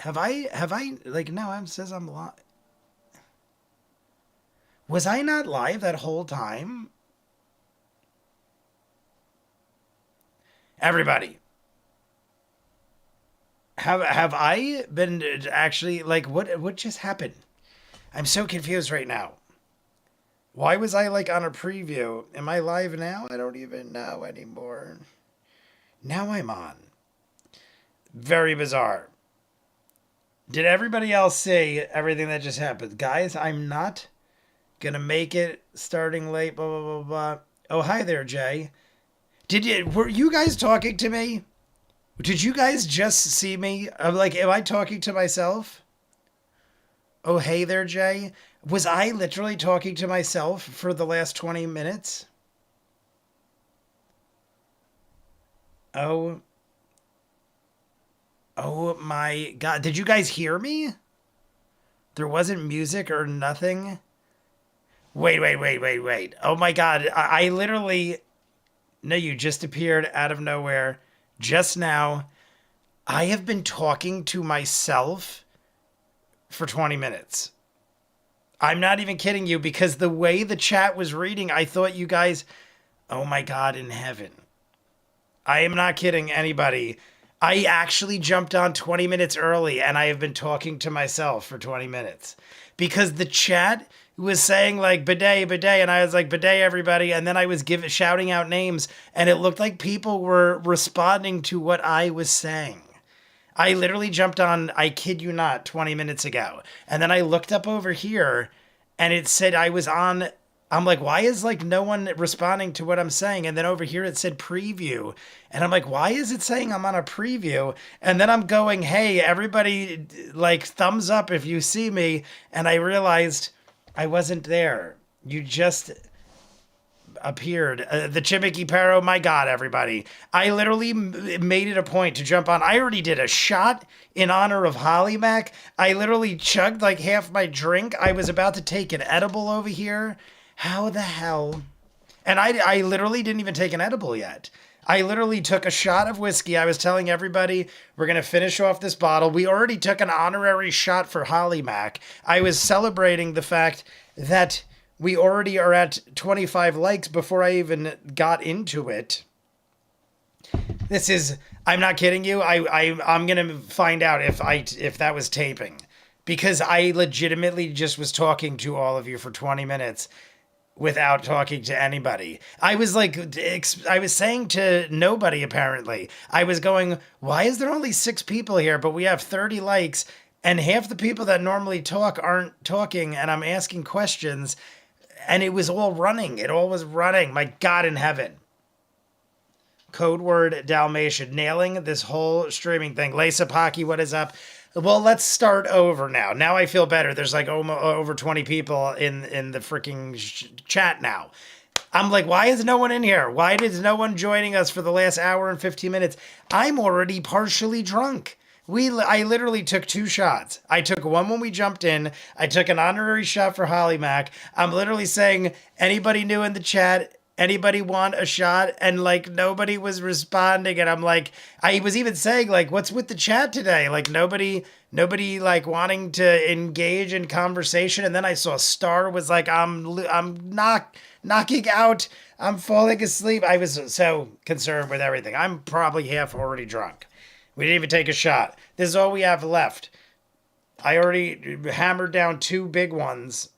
like, no, it says I'm live. Was I not live that whole time? Everybody, have I been actually, like, what just happened? I'm so confused right now. Why was I like on a preview? Am I live now? I don't even know anymore. Now I'm on. Very bizarre. Did everybody else see everything that just happened? Guys, I'm not gonna make it starting late, blah blah blah blah. Oh, hi there, Jay. Were you guys talking to me? Did you guys just see me? I'm like, am I talking to myself? Oh, hey there, Jay. Was I literally talking to myself for the last 20 minutes? Oh, oh my God. Did you guys hear me? There wasn't music or nothing? Wait. Oh my God. I literally. No, you just appeared out of nowhere just now. I have been talking to myself for 20 minutes. I'm not even kidding you because the way the chat was reading, I thought you guys. Oh my God in heaven. I am not kidding anybody. I actually jumped on 20 minutes early and I have been talking to myself for 20 minutes because the chat was saying like bidet, and I was like bidet everybody, and then I was shouting out names and it looked like people were responding to what I was saying. I literally jumped on, I kid you not, 20 minutes ago. And then I looked up over here and it said I was on. I'm like, why is like no one responding to what I'm saying? And then over here it said preview. And I'm like, why is it saying I'm on a preview? And then I'm going, hey, everybody, like thumbs up if you see me. And I realized I wasn't there. You just appeared. The Chimiki Paro, my God, everybody. I literally made it a point to jump on. I already did a shot in honor of Holly Mac. I literally chugged like half my drink. I was about to take an edible over here. How the hell? And I literally didn't even take an edible yet. I literally took a shot of whiskey. I was telling everybody we're going to finish off this bottle. We already took an honorary shot for Holly Mac. I was celebrating the fact that we already are at 25 likes before I even got into it. This is, I'm not kidding you. I'm going to find out if that was taping because I legitimately just was talking to all of you for 20 minutes without talking to anybody. I was like, I was saying to nobody apparently. I was going, why is there only 6 people here, but we have 30 likes and half the people that normally talk aren't talking and I'm asking questions and it was all running. It all was running. My God in heaven. Code word Dalmatian. Nailing this whole streaming thing. Lisa Pocky, what is up? Well, let's start over now. Now I feel better. There's like over 20 people in the freaking chat now. I'm like, why is no one in here? Why is no one joining us for the last hour and 15 minutes? I'm already partially drunk. I literally took 2 shots. I took one when we jumped in. I took an honorary shot for Holly Mac. I'm literally saying, anybody new in the chat? Anybody want a shot? And like nobody was responding. And I'm like, I was even saying like, what's with the chat today? Like nobody like wanting to engage in conversation. And then I saw Star was like, I'm knocking out. I'm falling asleep. I was so concerned with everything. I'm probably half already drunk. We didn't even take a shot. This is all we have left. I already hammered down 2 big ones.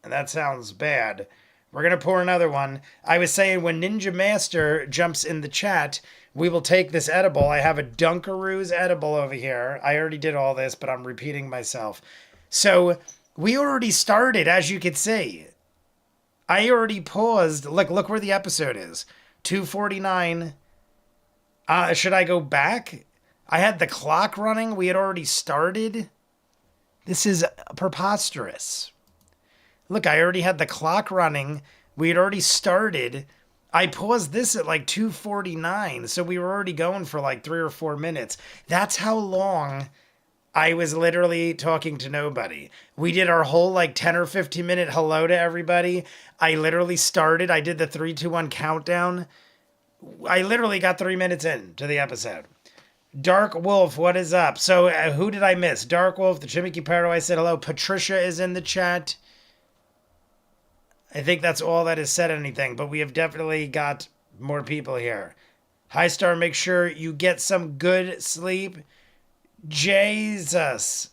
And that sounds bad. We're going to pour another one. I was saying when Ninja Master jumps in the chat, we will take this edible. I have a Dunkaroos edible over here. I already did all this, but I'm repeating myself. So we already started, as you can see. I already paused. Look where the episode is. 2:49. Should I go back? I had the clock running. We had already started. This is preposterous. Look, I already had the clock running. We had already started. I paused this at like 2:49, so we were already going for like 3 or 4 minutes. That's how long I was literally talking to nobody. We did our whole like 10 or 15 minute hello to everybody. I literally started. I did the 3, 2, 1 countdown. I literally got 3 minutes in to the episode. Dark Wolf, what is up? So who did I miss? Dark Wolf, the Chimiki Paro, I said hello. Patricia is in the chat. I think that's all that is said anything, but we have definitely got more people here. High Star, make sure you get some good sleep. Jesus.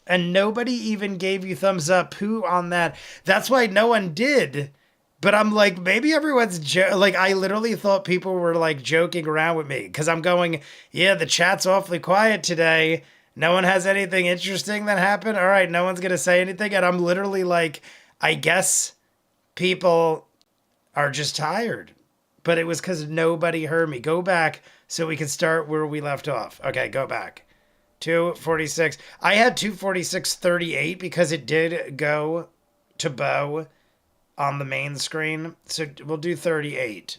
And nobody even gave you thumbs up. Who on that? That's why no one did. But I'm like, maybe everyone's like, I literally thought people were like joking around with me because I'm going, yeah, the chat's awfully quiet today. No one has anything interesting that happened. All right, no one's going to say anything. And I'm literally like, I guess people are just tired. But it was because nobody heard me. Go back so we can start where we left off. Okay, go back. 246. I had 246.38 because it did go to Bo on the main screen. So we'll do 38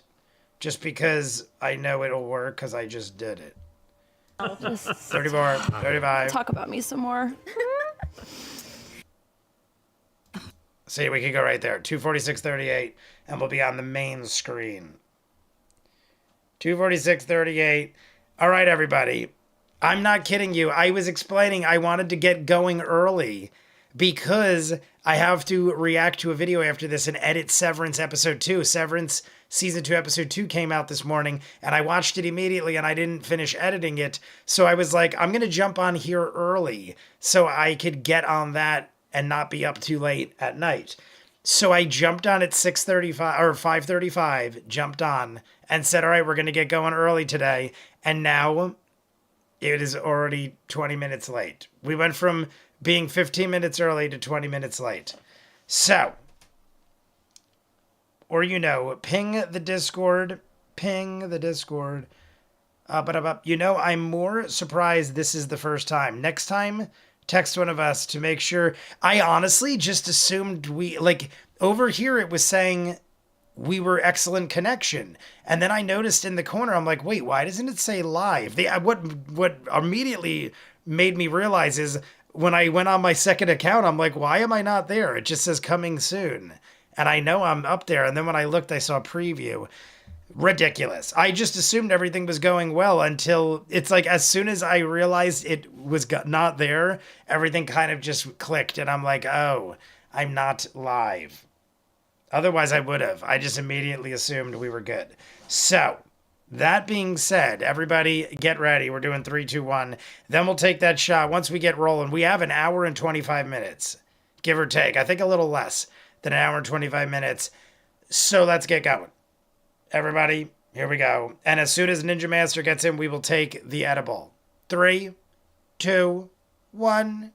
just because I know it'll work because I just did it. 34, 35. Talk about me some more. See, we could go right there. 246.38 and we'll be on the main screen. 246.38. All right, everybody. I'm not kidding you. I was explaining I wanted to get going early because I have to react to a video after this and edit Severance episode 2. Severance season 2 episode 2 came out this morning and I watched it immediately and I didn't finish editing it. So I was like, I'm going to jump on here early so I could get on that and not be up too late at night. So I jumped on at 6:35 or 5:35, jumped on and said, all right, we're going to get going early today. And now it is already 20 minutes late. We went from being 15 minutes early to 20 minutes late. So, or ping the Discord. I'm more surprised this is the first time. Next time, text one of us to make sure. I honestly just assumed over here it was saying we were excellent connection. And then I noticed in the corner, I'm like, wait, why doesn't it say live? What immediately made me realize is when I went on my second account, I'm like, why am I not there? It just says coming soon. And I know I'm up there. And then when I looked, I saw preview. Ridiculous. I just assumed everything was going well until it's like, as soon as I realized it was not there, everything kind of just clicked. And I'm like, oh, I'm not live. Otherwise, I would have. I just immediately assumed we were good. So, that being said, everybody get ready. We're doing 3, 2, 1. Then we'll take that shot. Once we get rolling, we have an hour and 25 minutes, give or take. I think a little less than an hour and 25 minutes. So, let's get going. Everybody, here we go. And as soon as Ninja Master gets in, we will take the edible. 3, 2, 1.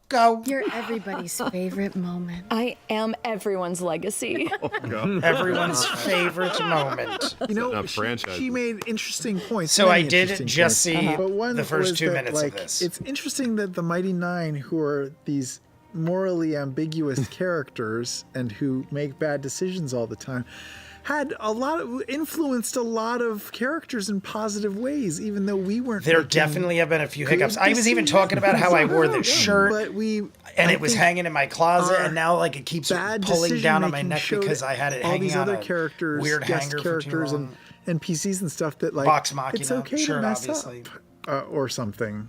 Go. You're everybody's favorite moment. I am everyone's legacy. Everyone's favorite moment. She made interesting points. So I did just see But one the first was 2 that, minutes of this. It's interesting that the Mighty Nine, who are these morally ambiguous characters and who make bad decisions all the time, had influenced a lot of characters in positive ways, even though we weren't. There definitely have been a few hiccups. I was even talking about how I wore this shirt, and it was hanging in my closet, and now it keeps pulling down on my neck because I had it hanging on a weird hanger for too long. And PCs and stuff that Vox Machina, it's okay to mess obviously. up. Or something.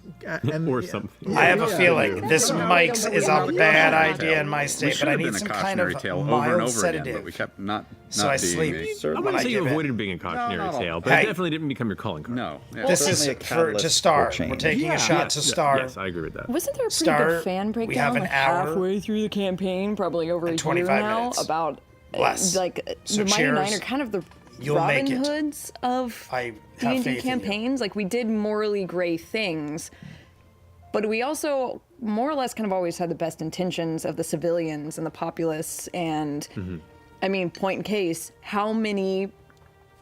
Or something. I have a feeling this Mike's is a bad idea in my state, but I need some kind of mild sedative. But we kept not so I sleep. I wouldn't say you avoided being a cautionary tale, but it definitely didn't become your calling card. No. Yeah, this is to Star. We're taking a shot to Star. Yes, I agree with that. Wasn't there a pretty Star, good fan breakdown we have an hour halfway through the campaign, probably over a year 25 now, minutes. about Less. So the Mighty Nine are kind of the Robin Hoods of D&D campaigns. We did morally gray things, but we also more or less kind of always had the best intentions of the civilians and the populace. And I mean, point in case, how many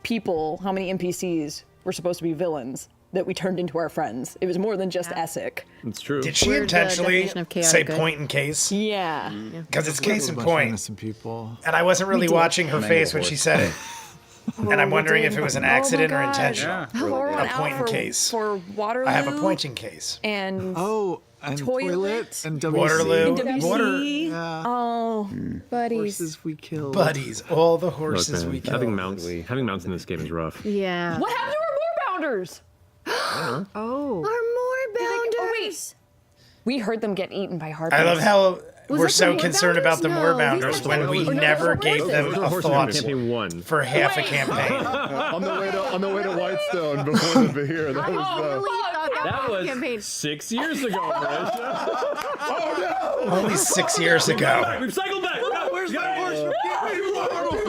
NPCs were supposed to be villains that we turned into our friends? It was more than just Essek. It's true. Did she intentionally say point in case? Yeah. Because it's case in point. People. And I wasn't really watching her face when she said it. And I'm wondering if it was an accident or intentional. A point in case. For Waterloo. I have a point in case. And and toilet and WC. Waterloo. And WC. Water. Yeah. Oh, Buddies. Horses we killed. Buddies. All the horses we killed. Having mounts in this game is rough. Yeah. what happened to our Moorbounders? Oh. Our moorbounders. We heard them get eaten by harpies. I love how we're that so the concerned about the moorbounders? moorbounders when we never gave them a thought Campaign 1. for half a campaign. on the way to Whitestone before the Behir. That was That was campaign. 6 years ago, Marisha. Only 6 years ago. We've cycled back. Where's my horse?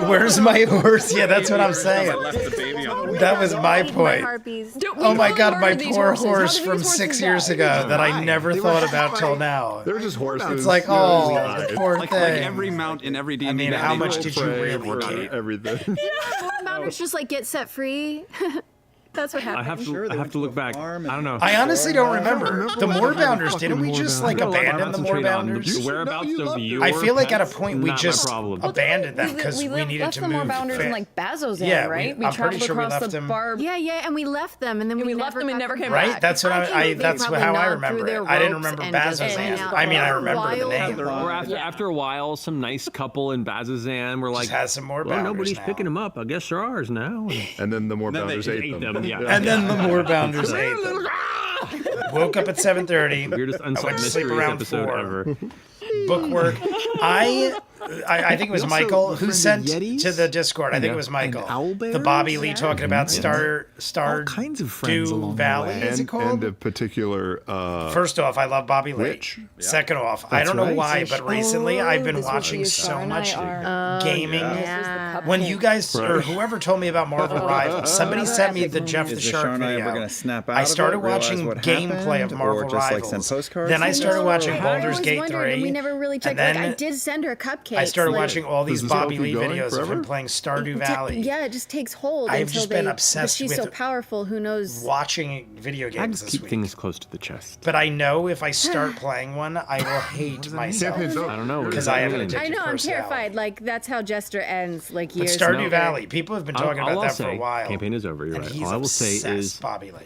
Where's my horse? Yeah, that's what I'm saying. left the baby on the That was my point. Harpies. Oh my god, my poor horse from 6 years ago that I never thought about till now. They're just horses. It's like, oh, the poor Like thing. every mount in every D&D. I mean, how much did you Pray really for keep? everything. Moorbounders just like get set free. That's what I happened. have to look back. I don't know. I honestly don't remember. The Moorbounders, didn't we just like abandon the Moorbounders? Whereabouts of you? I feel like at a point we Not my just problem. abandoned them because we needed left to the move. Moorbounders in like Bazzoxan, Yeah, right? We I'm pretty traveled sure we across left the them- barb. Yeah, and we left them, and then we left them and never came Right? back. That's what I think they that's probably how I gnawed remember through it. their I didn't ropes remember and just Bazzoxan. hang out I mean, I for a remember the while. name. Or after a while, some nice couple in Bazzoxan were like, Just has some more well, bounders nobody's now. picking them up. I guess they're ours now. And then the Moorbounders ate them. Yeah. And then the Moorbounders ate them. Woke up at 7:30. Weirdest I went unsolved to sleep mysteries around episode 4. ever. Bookwork. I think it was Michael who sent to the Discord. I think it was Michael. The Bobby Lee talking about Star kinds of friends Dew along the Valley. way. Is it And called? a particular First off, I love Bobby Lee. Witch. Second off, I don't know right. why, but recently I've been watching so much gaming. When you guys or whoever told me about Marvel Rivals, somebody sent me the Jeff the Is Shark Shawn and I video. ever gonna snap out I of started it, realize watching what gameplay happened, of Marvel or just like Rivals. send postcards? Then I started watching I Baldur's always Gate wondered, 3. and we never really checked. and Like, I then did send her cupcakes. I started like, watching all these Does this Bobby still Lee keep going videos of forever? him playing Stardew Valley. Yeah, it just takes hold. I've until just been they, obsessed but she's so with powerful. Who knows? Watching video I games just this keep week. things close to the chest. But I know if I start playing one, I will hate myself. I don't know. Because I have an I addictive know. I'm personality. terrified. Like that's how Jester ends. Like But years. Stardew later. Valley, people have been talking All about I'll that for say, a while. campaign is over. You're and right. he's All I will say obsessed, is, Bobby Lee.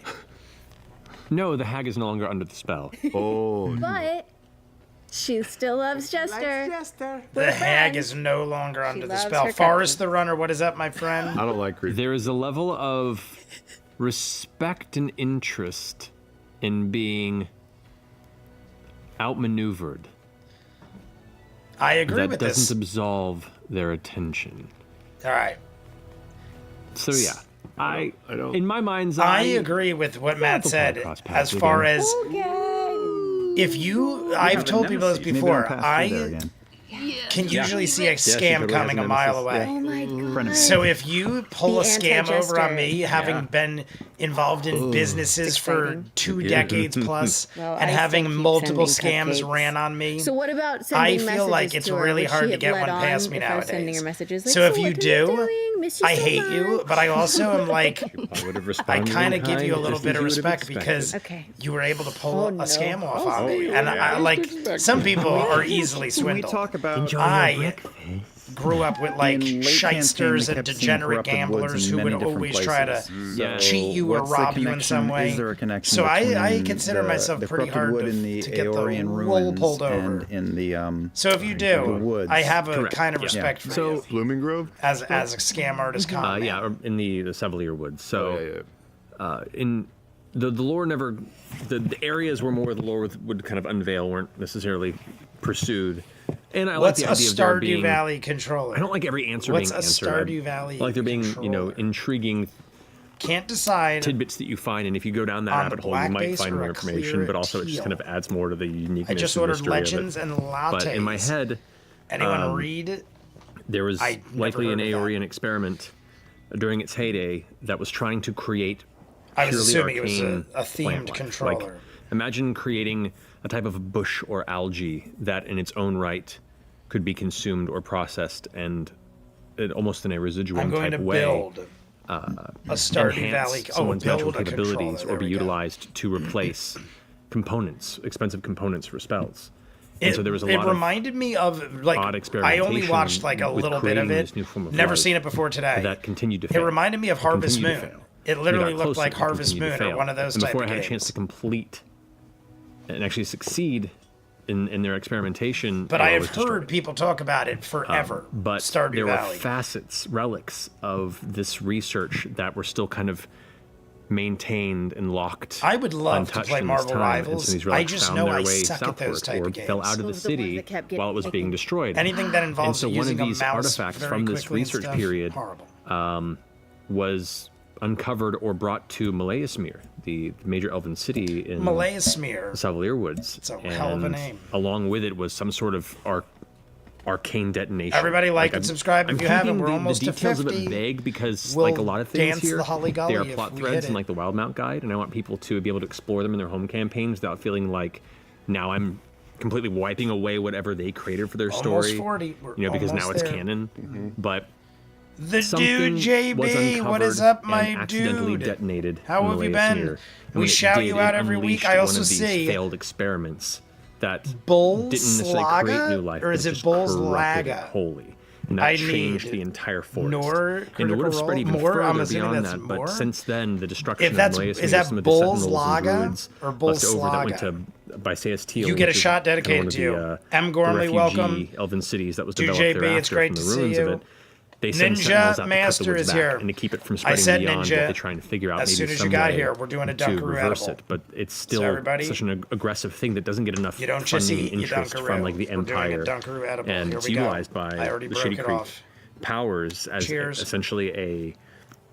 no, the hag is no longer under the spell. Oh, But she still loves Jester. The hag is no longer under the loves spell. her Forrest the Runner, what is up, my friend? I don't like creepy. There is a level of respect and interest in being outmaneuvered I agree that with doesn't this. absolve their attention. All right. So yeah, I don't- in my mind's I eye, agree with what Matt they'll said probably cross paths as far again. as if you, I've told people this Maybe before, I'll pass through there I again. can usually see a she scam totally coming has a a mile nemesis. away. Oh my god. So if you pull The a scam over on anti-jester. me, having been involved in businesses for exciting. 2 decades plus, Well, and I having still keep multiple sending scams cupcakes. ran on me, So what about I sending feel messages like it's to her? really Would hard she to get let one on past me if I was sending nowadays. her messages like, So if what you are do, doing? Miss you I so hate you, much." but I also am like, I would have I responded kind of in give you a kind, little just bit as of you would have respect expected. because Okay. you were able to pull Oh, a no. scam off on me. And I like, some people are easily Can we swindled. talk about I grew up with like in late shysters campaign, and they kept seeing degenerate corrupted woods gamblers in who many would different always try to places. Yeah. cheat you or What's the rob you in some connection? way. Is there a connection So I between consider myself the pretty corrupted hard wood in the to get the Aeorian wool ruins pulled over. and in the So if you the do, woods? I have a Correct. kind of Yeah. respect for So- you Blooming Grove? as a scam artist. Con yeah, man. or in the Sevelier Woods. So Oh, yeah. in the lore never, the areas where more of the lore would kind of unveil weren't necessarily pursued. And I What's like a the idea of there Stardew being. Valley controller? I don't like every answer What's being a answered. Stardew Valley I like there being, controller? intriguing Can't decide. tidbits that you find, and if you go down that On the rabbit hole, black you might base find or more a information. clear But also, it just teal? kind of adds more to the uniqueness. I just and ordered mystery of it. legends and lattes. But in my head, anyone read? there was I never likely an heard of that. Aeorian experiment during its heyday that was trying to create I was purely assuming it was arcane a themed plant life. controller. Like, imagine creating a type of bush or algae that in its own right could be consumed or processed and almost in a residuum I'm going type to way build a Stardew enhance Valley. someone's build natural a capabilities controller. or There be we go. utilized to replace components, expensive components for spells. And It, so there was a it lot reminded me of like odd I only experimentation watched like a with little bit of creating it. this new form of Never life seen it before today. that continued to It fail. reminded me of Harvest continued to Moon. fail. It You literally got looked closer, like it Harvest continued Moon to or fail. one of those and type before of I had games. a chance to complete and actually succeed in their experimentation, But I I have was heard destroyed. people talk about it forever. But Stardew there were Valley. facets, relics of this research that were still kind of maintained and locked. I would love to untouched play in this Marvel time, Rivals. and so these I relics just found know their I way suck at those southward type or of games. fell out of the city while it was being destroyed. Anything that involves and so one using of these a mouse artifacts very from this quickly and research stuff, period horrible. was uncovered or brought to Malaysmere, the major elven city in Malaysmere. the Savalier Woods. It's a hell of a name. Along with it was some sort of arcane detonation. Everybody like and subscribe if you haven't. We're almost the to details 50. of it vague because, We'll like a lot of things dance here, the Holly Golly they are if plot we threads hit in it. like the Wildmount Guide, and I want people to be able to explore them in their home campaigns without feeling like now I'm completely wiping away whatever they created for their Almost story. 40. We're Because now almost it's there. canon. But The something dude JB, was uncovered what is up, and my accidentally dude? detonated. How in have you Malaysmere. been? And We when it shout did, you it out every week. unleashed I also one of these see failed experiments that Bull didn't necessarily create new Slaga? life, Or but is it just Bull's corrupted it Laga? wholly. And that I changed need the entire forest. nor And it critical would have spread role. even More? I'm further assuming beyond that's that, more? but since then, the destruction If that's- of Malaysmere, is that some of the Bull's sentinels and Laga druids or Bull's left over that went Slaga? to by Teal. You get a which is shot kind of dedicated one of to you. the, M. Gormley, the welcome. refugee elven cities that was Dude, developed JB, thereafter it's great from the to see ruins you. of it. They send Ninja sentinels out to cut the Master woods is back here. and to keep it from I spreading said beyond Ninja what they try and figure out as maybe soon as you some got way here. We're doing a to Dunkaroo reverse edible. it, but it's still everybody- such an aggressive thing that doesn't get enough You don't just funding eat and your interest Dunkaroo. from like the We're doing a Empire, Dunkaroo edible. and Here it's we go. utilized by I already the broke Shady it Creek off. powers as Cheers. essentially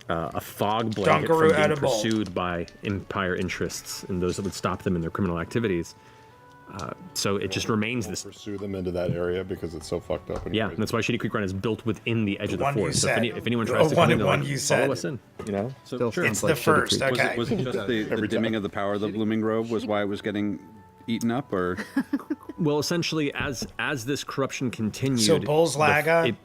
a fog blanket Dunkaroo from being edible. pursued by Empire interests and those that would stop them in their criminal activities. So it just remains this. Pursue them into that area because it's so fucked up. And Yeah, crazy. and that's why Shady Creek Run is built within the edge of the one you forest. So said. if anyone The tries to one- come in, they're one like, you follow said. us in. You know, so Still sure. sounds It's like the Shady first, Creek. okay. Was it just the dimming of the power of the Blooming Grove was why it was getting eaten up, or Well, essentially, as this corruption continued, So Bull's Laga- it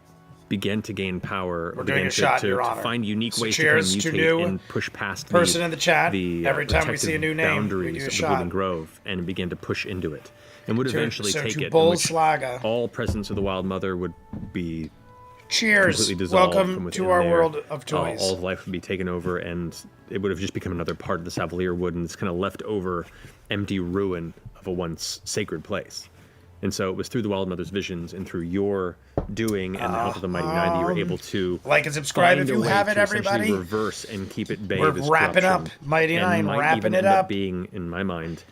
began to gain power. We're began doing a to, shot, to, Your to Honor. find unique So ways cheers to to kind of mutate new and push past person in the chat. the Every time we see a protective new name, we boundaries do a of the shot. Blooming Grove, and began to push into it, and would eventually so take to it. in Bull which Slaga. all presence of the Wild Mother would be Cheers. completely dissolved from Welcome within to our there. world of toys. All of life would be taken over, and it would have just become another part of the Savalier Wood, and this kind of left over empty ruin of a once sacred place. And so it was through the Wild Mother's visions and through your doing and the help of the Mighty Nine that you were able to like and subscribe find if a you way have it, to essentially everybody. reverse and keep at bay We're this wrapping corruption. up. Mighty And Nine, might wrapping even it end up. being, in my mind,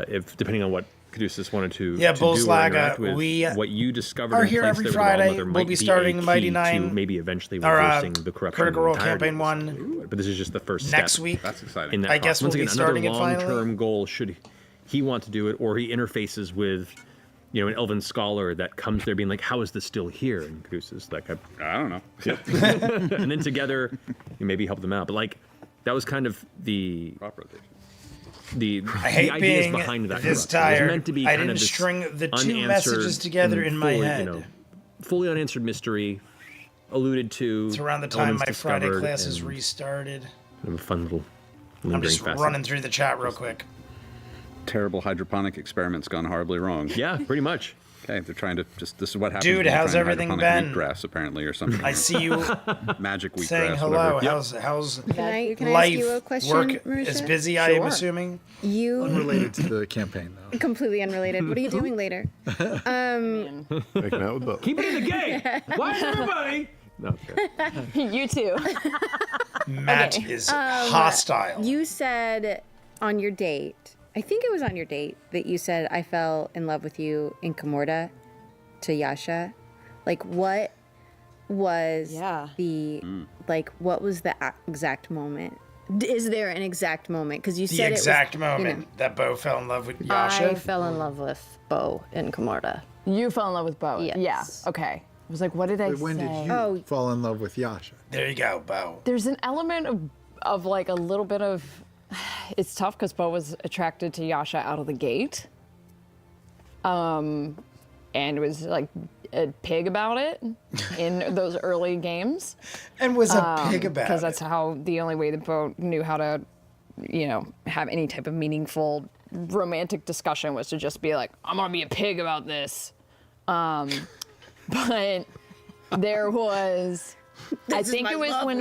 if depending on what Caduceus wanted to, Yeah, to Bull do or Slaga, interact with, we what you discovered are and here placed every there with the Wild Friday. Mother We'll might be a starting key Mighty to Nine, maybe eventually or, reversing the corruption. Critical Role entirety of Campaign this. 1 But this is just the first next step week. that's exciting. in that I guess process. Once we'll be again, starting it another finally. long-term goal should he want to do it, or he interfaces with, an elven scholar that comes there being like, how is this still here? And Caduceus like, I don't know. and then together you maybe help them out. But like, that was kind of the Crop rotation. I hate ideas being behind that. this corruption. It was tired. meant to be I kind didn't of this string the two unanswered messages together and in my fully, head. Fully unanswered mystery, alluded to. It's around the time elements my Friday discovered, classes and restarted. kind of a fun little I'm lingering just facet. running through the chat real quick. Terrible hydroponic experiments gone horribly wrong. Yeah, pretty much. Okay, they're trying to this is what happens. Dude, when you're how's trying everything hydroponic been? Wheatgrass, apparently, or something. I see you Magic wheatgrass, saying hello. whatever. How's Can I life, ask you a question, work Marisha? is busy, I am Sure. assuming? You Unrelated to the campaign, though. completely unrelated. What are you doing later? Making out with the. Keep it in the game. Why is everybody? No, okay. You too. Matt is hostile. You said on your date, I think it was on your date, that you said I fell in love with you in Kamorda to Yasha. Like, what was Yeah. what was the exact moment? Is there an exact moment? Because you the said exact it was, moment that Bo fell in love with Yasha. I fell in love with Bo in Komorda. You fell in love with Bo. Yes. Yeah. Okay. I was like, what did I But when say? did you Oh. fall in love with Yasha? There you go, Bo. There's an element of like a little bit of. It's tough because Bo was attracted to Yasha out of the gate. And was like a pig about it in those early games. And was a pig about Because it. that's how the only way that Bo knew how to, have any type of meaningful romantic discussion was to just be like, I'm gonna be a pig about this. But there was, I think it was when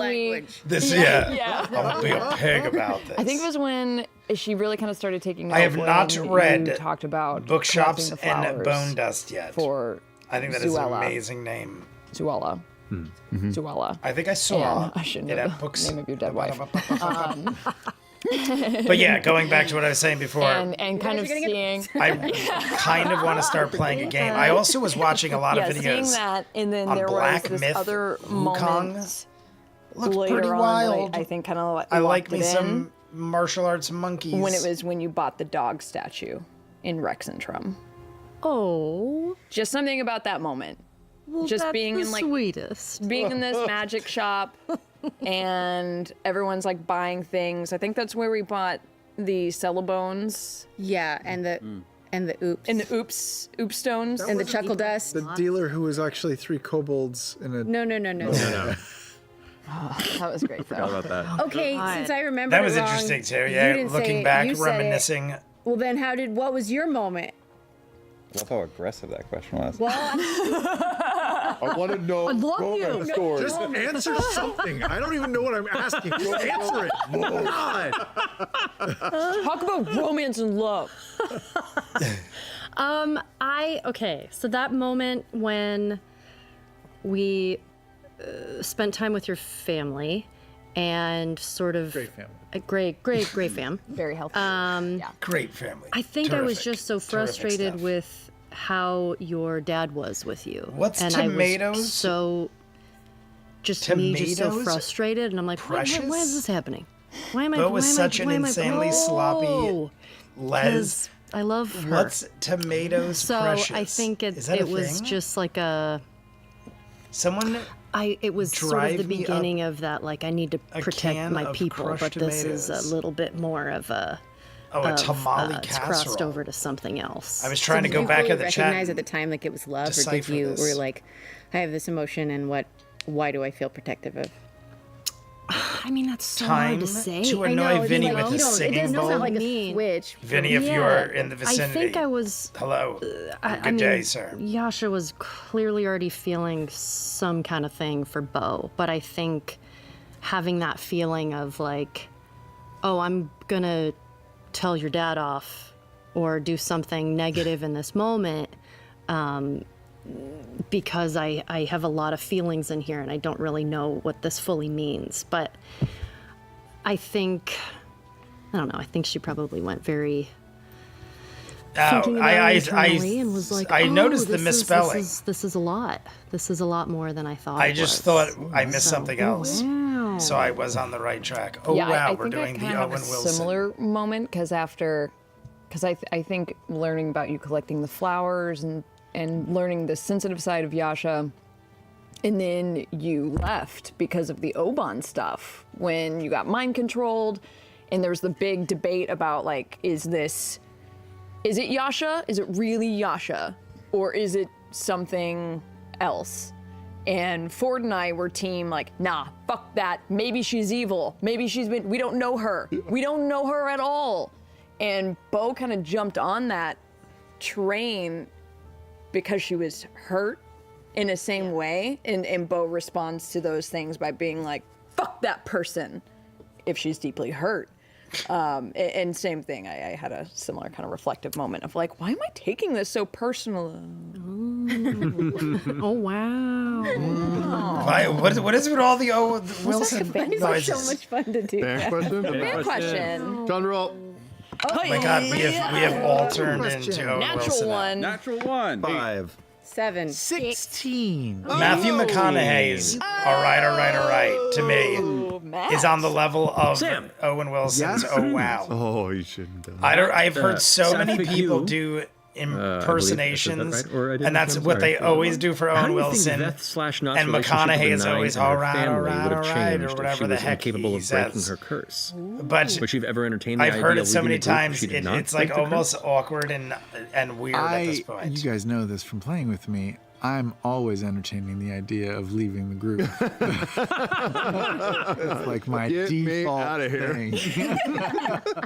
This, yeah. yeah. I'm gonna be a pig about this. I think it was when she really kind of started taking. I have note not when read you talked about Bookshops collecting the and flowers Bone Dust yet. for I think that is an Zuela. amazing name. Zuela. Zuela. I think I saw And I shouldn't it know at the books. name of your dead wife. But yeah, going back to what I was saying before, and kind of seeing. I kind of want to start playing a game. I also was watching a lot of videos. Seeing that, and then on there Black was this Myth other Wukong. moment Looked later pretty on wild. that I think kind of I like me some martial arts monkeys. when you bought the dog statue in Rexentrum. Oh, Just something about that moment. well, Just that's being the in, like, sweetest. Being in this magic shop and everyone's like buying things. I think that's where we bought the Cellobones Yeah, and the oops. and the oops stones. and the chuckle dust. The dealer who was actually 3 kobolds in a. No. That was great though. How about that? Okay, since I remember that was it wrong, interesting too. you Yeah, didn't looking say it, back, you said it. reminiscing. Well, then what was your moment? Love how aggressive that question was. Well, I want to know romance stories. Just answer something. I don't even know what I'm asking. Just answer it. God. Talk about romance and love. Okay, so that moment when we spent time with your family and sort of Great family. Great fam. Very healthy. Great family. I think I was Terrific. just so Terrific frustrated stuff. with how your dad was with you. What's and I tomatoes? was so me just so Tomatoes? frustrated, and I'm like, why is Precious? this happening? Why am I? Bo why was am such I, an why am I- insanely sloppy Oh, Les. 'cause I love her. What's tomatoes so precious? I think Is that a it was thing? just like a. Someone. It was sort of Drive the me up beginning of that, like, I need to a protect can my of people, but crushed this is tomatoes. a little bit more of a. A tamale It's crossed casserole. over to something else. I was trying to did go you back fully at the chat. recognize at the time like it was love, or did decipher you this. were like, I have this emotion, and why do I feel protective of? I mean, that's so Time hard to say. to I annoy know, Vinny you with know, a you don't- singing It doesn't bowl. sound like a Mean. switch. Vinny, if you Yeah. are in the I vicinity. think I was. Hello. I Good mean, day, sir. Yasha was clearly already feeling some kind of thing for Bo, but I think having that feeling of like, oh, I'm gonna tell your dad off or do something negative in this moment, because I have a lot of feelings in here and I don't really know what this fully means. But I think, I don't know, I think she probably went very thinking about it internally and was like, I oh, noticed the this misspelling. This is a lot. This is a lot more than I thought. I it just was. thought I missed something else. Wow. So I was on the right track. Oh, yeah, wow, I we're think doing I the kind Owen of have a Wilson. similar moment because I think learning about you collecting the flowers and learning the sensitive side of Yasha, and then you left because of the Oban stuff when you got mind controlled, and there was the big debate about like, is it Yasha? Is it really Yasha? Or is it something else? And Ford and I were team like, nah, fuck that. Maybe she's evil. Maybe we don't know her. We don't know her at all. And Bo kind of jumped on that train because she was hurt in the same way. And Bo responds to those things by being like, fuck that person if she's deeply hurt. And same thing, I had a similar kind of reflective moment of like, why am I taking this so personal? Oh wow. Why, what is with all the Owen Wilson These are so noises? much fun to do. Fan question? Good question. Drum roll. Oh my God, we have all turned into Owen Natural Wilson. now. one. Natural one. 5. 7. 16. Matthew McConaughey's all right, to me, is on the level of Sam. Owen Wilson's Yes. Oh Wow. Oh, you shouldn't have done I've heard so many Sapphic people Hue. do I believe I said impersonations, that right, or I didn't, and that's I'm what sorry. they always do for How Owen do you Wilson. think Veth/Not's and relationship McConaughey with is the always Nine and all her right, family all right, would have all right, or changed if whatever she the was heck incapable he of breaking says. her curse. But Would she have ever entertained the I've idea heard it of so leaving many a group if times, she did not it's like break the almost awkward and weird at this You point. guys know this from playing with me. I'm always entertaining the idea of leaving the group. It's like my Get me default outta here. thing.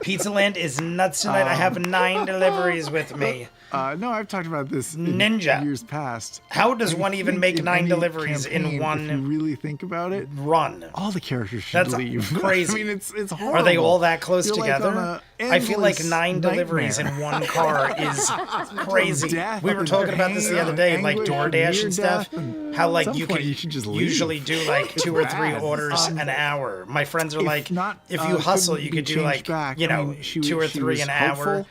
Pizza Land is nuts tonight. I have 9 deliveries with me. No, I've talked about this in Ninja. years past. How does one even think make in 9 any deliveries in campaign, If you one really think about it, run? all the characters should That's leave. crazy. I mean, it's horrible. Are they all that close You're like together? on a I feel like endless 9 deliveries in nightmare. one car is crazy. Death We were and talking about this the pain other day, and like anguish. DoorDash and stuff. How like some you point can you should just leave. usually do like 2 or 3 bad. orders an hour. My friends are like, not, if you hustle, couldn't you be could do changed like back. you I know mean, she 2 or she 3 was an hour. hopeful.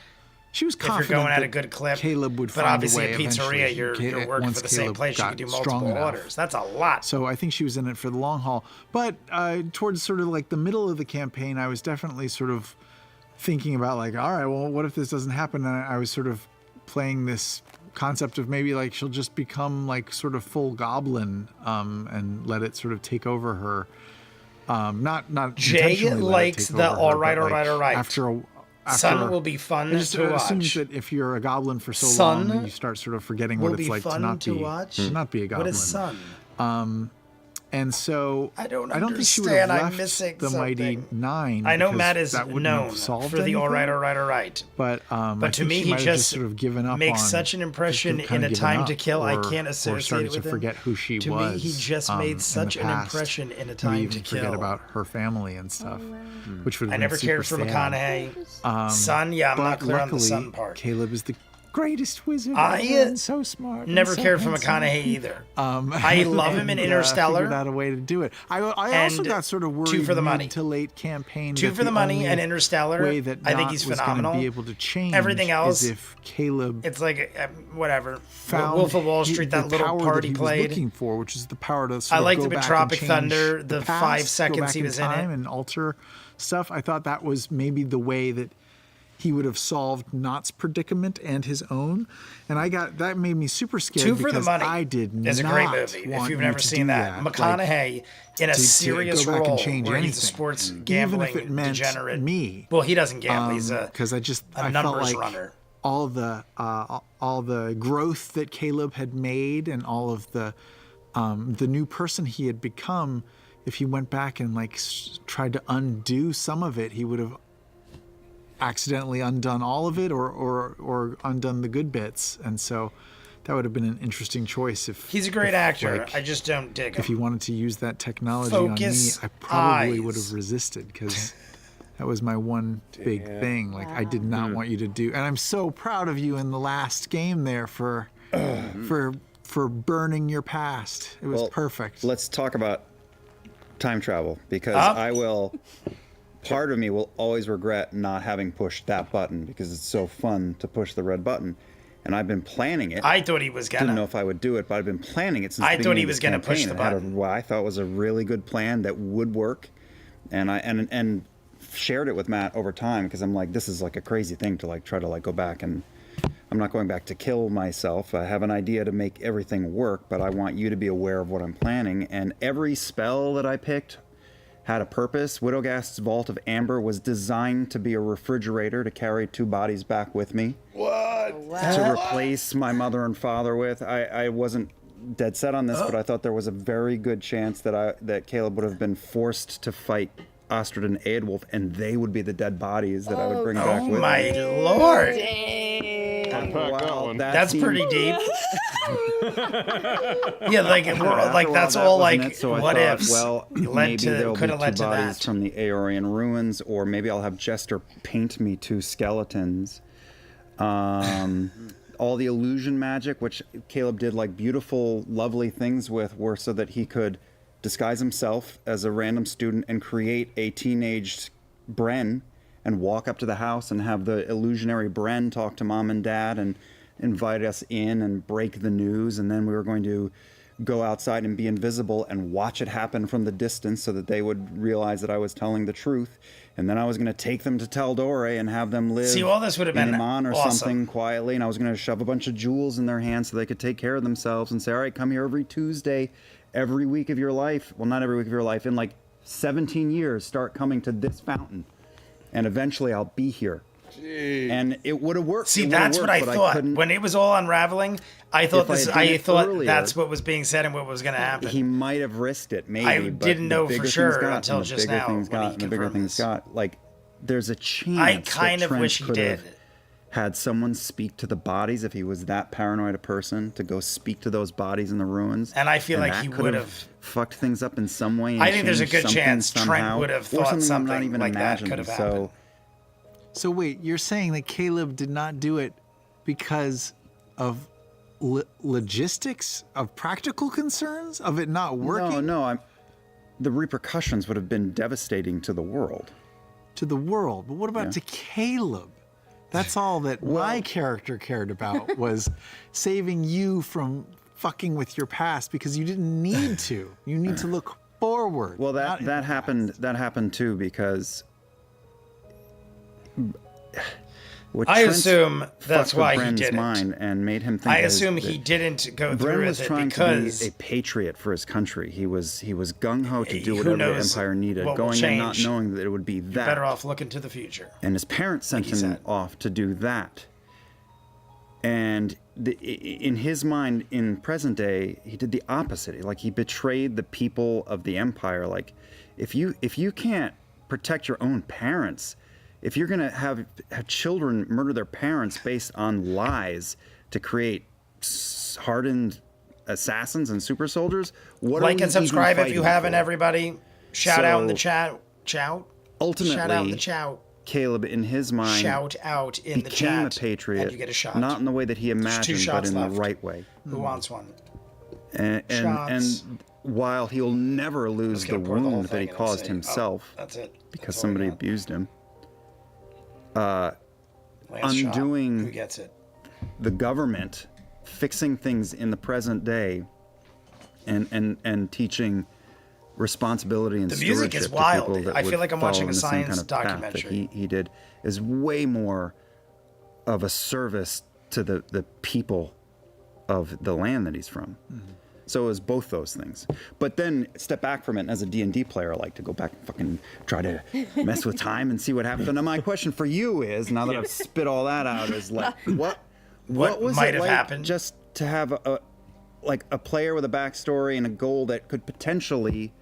She was If you're confident going at a that good clip, Caleb would but find obviously a way at pizzeria, eventually. you're working Once for the same Caleb place. You got can do strong multiple enough. orders. That's a lot. So I think she was in it for the long haul. But towards sort of like the middle of the campaign, I was definitely sort of thinking about like, all right, well, what if this doesn't happen? And I was sort of playing this concept of maybe like she'll just become like sort of full goblin and let it sort of take over her. Not Jay intentionally let it likes take the over her, all right, but, all right, like, all right. After Sun will be fun it just to assumes watch. that if you're a goblin for so Sun long, you start sort of forgetting will what be it's like fun to not to be watch? not be a goblin. What is Sun? And so I don't think she would have understand. I'm left missing the Mighty something. Nine. I know because Matt is that wouldn't known have solved for the all right, anything. all right, all right. But I But to think me, she he might have just sort of given up makes on, such an impression kinda in A given Time up to Kill. I or can't associate started it to with him. forget who she To was. me, he just made in the such an past. impression in A Maybe Time even to Kill. forget about her family and stuff, which would have I been never super cared for sad. McConaughey. Sun, yeah, I'm But not clear on the luckily, Sun part. Caleb is the greatest wizard I ever and so smart. and Never so cared for handsome. McConaughey either. I love him in and, Interstellar. Figured out a way to do it. I also And got sort of worried 2 for the mid money. to late campaign. 2 that for the money only and Interstellar. way that I think Dot he's was gonna phenomenal. be able to change Everything else, is if Caleb it's like whatever. found Wolf of Wall Street, that the little power part that he was played. looking for, which is the power to I sort of liked go him in back Tropic and change Thunder, the the 5 past, go seconds back he was in time it. and alter stuff. I thought that was maybe the way that he would have solved Knott's predicament and his own, and that made me super scared 2 for the because Money I did is a not great movie. want If you've you never to seen do that, Like, McConaughey in a to serious go back and role change where he's a anything. sports Even gambling if it meant degenerate. me. Well, he doesn't gamble. He's a because I felt numbers like runner. all the growth that Caleb had made and all of the new person he had become. If he went back and like tried to undo some of it, he would have accidentally undone all of it or undone the good bits. And so that would have been an interesting choice. If He's a great if, actor. like, I just don't dig him. if he wanted to use that technology on me, Focus I probably eyes. would have resisted because that was my one big thing. Like I did not want you to do, and I'm so proud of you in the last game there for burning your past. It was perfect. Let's talk about time travel because part of me will always regret not having pushed that button because it's so fun to push the red button. And I've been planning it. I thought he was gonna. Didn't know if I would do it, but I've been planning it since I the thought he beginning was of gonna this push the campaign. I had button. what I thought was a really good plan that would work, and I shared it with Matt over time because I'm like, this is like a crazy thing to like try to like go back, and I'm not going back to kill myself. I have an idea to make everything work, but I want you to be aware of what I'm planning. And every spell that I picked had a purpose. Widowgast's Vault of Amber was designed to be a refrigerator to carry 2 bodies back with me. To replace my mother and father with. I wasn't dead set on this, but I thought there was a very good chance that Caleb would have been forced to fight Ostrid and Aedwulf, and they would be the dead bodies that I would bring back with me. Oh my lord! Wow, That's pretty deep. Yeah, like that's all like So I what thought, ifs. well, led maybe to there'll could be have 2 led to bodies that. from the Aeorian ruins, or maybe I'll have Jester paint me 2 skeletons. All the illusion magic, which Caleb did like beautiful, lovely things with, were so that he could disguise himself as a random student and create a teenaged Bren and walk up to the house and have the illusionary Bren talk to mom and dad and invite us in and break the news. And then we were going to go outside and be invisible and watch it happen from the distance so that they would realize that I was telling the truth. And then I was going to take them to Tal'dorei and have them live See, all this would have in been Iman or awesome. something quietly. And I was going to shove a bunch of jewels in their hands so they could take care of themselves and say, all right, come here every Tuesday, every week of your life. Well, not every week of your life. In like 17 years, start coming to this fountain. And eventually I'll be here. Jeez. And it would have worked. See, that's what I thought. When it was all unraveling, I thought that's what was being said and what was going to happen. He might have risked it, maybe. I but didn't the know bigger for sure things got, until and the just bigger now things when got, he and the bigger confirmed things this. got. Like, there's a chance I kind that of Trent wish he could did. have had someone speak to the bodies if he was that paranoid a person to go speak to those bodies in the ruins. And I feel like that he could would have fucked things up in some way. And I think there's a changed good something chance Trent somehow, would have or thought I'm not something even like that imagining. could have happened. So wait, you're saying that Caleb did not do it because of logistics of practical concerns of it not working? No, the repercussions would have been devastating to the world. To the world, but what about to Caleb? That's all that my character cared about was saving you from fucking with your past because you didn't need to. You need to look forward. Well, that happened. That happened too because. I assume that's why he did it. And made him think I assume he didn't go through with it because Bren was trying to be a patriot for his country. He was gung ho to do whatever the Empire needed, going and not knowing that it would be that. You're better off looking to the future. And his parents sent him off to do that. And in his mind, in present day, he did the opposite. Like he betrayed the people of the Empire. Like, if you can't protect your own parents. If you're going to have children murder their parents based on lies to create hardened assassins and super soldiers, what like and subscribe if you haven't, everybody. Shout out in the chat. Ultimately, shout out in the chat. Caleb, in his mind, shout out in the chat. Became a patriot, and you get a shot. Not in the way that he imagined, but in the right way. Who wants one? And while he'll never lose the wound that he caused himself, that's it. Because somebody abused him. Undoing who gets it? The government, fixing things in the present day, and teaching responsibility and the music is wild. I feel like I'm watching a science documentary. He did is way more of a service to the people of the land that he's from. Mm-hmm. So it was both those things. But then step back from it, and as a D&D player, I like to go back and fucking try to mess with time and see what happens. And my question for you is, now that I've spit all that out, is like, what was might it have like happened? Just to have a player with a backstory and a goal that could potentially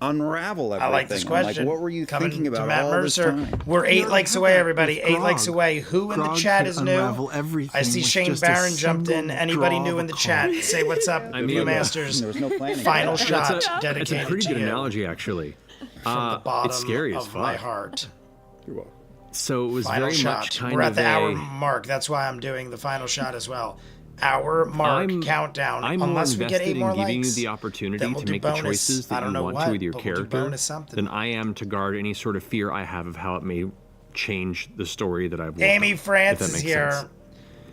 unravel everything? I like this question. Like, what were you thinking about Matt all Mercer. this time? We're 8 likes away, everybody. 8 likes away. Who in the chat is new? I see Shane Barron jumped in. Anybody new in the chat? Say what's up, ViewMasters. There was no planning. Final shot dedicated It's a pretty good to you. analogy, actually. From the bottom it's scary of as my fuck. heart. You're welcome. So it was Final very shot. much kind We're of at the hour mark. That's why I'm doing the final shot as well. Hour mark countdown. I'm Unless more we get 8 invested more in giving likes, you the opportunity we'll to do make bonus. the choices that I don't you know want what, to with your but we'll do character bonus something. than I am to guard any sort of fear I have of how it may change the story that I've worked Amy on, France if that is makes here. sense.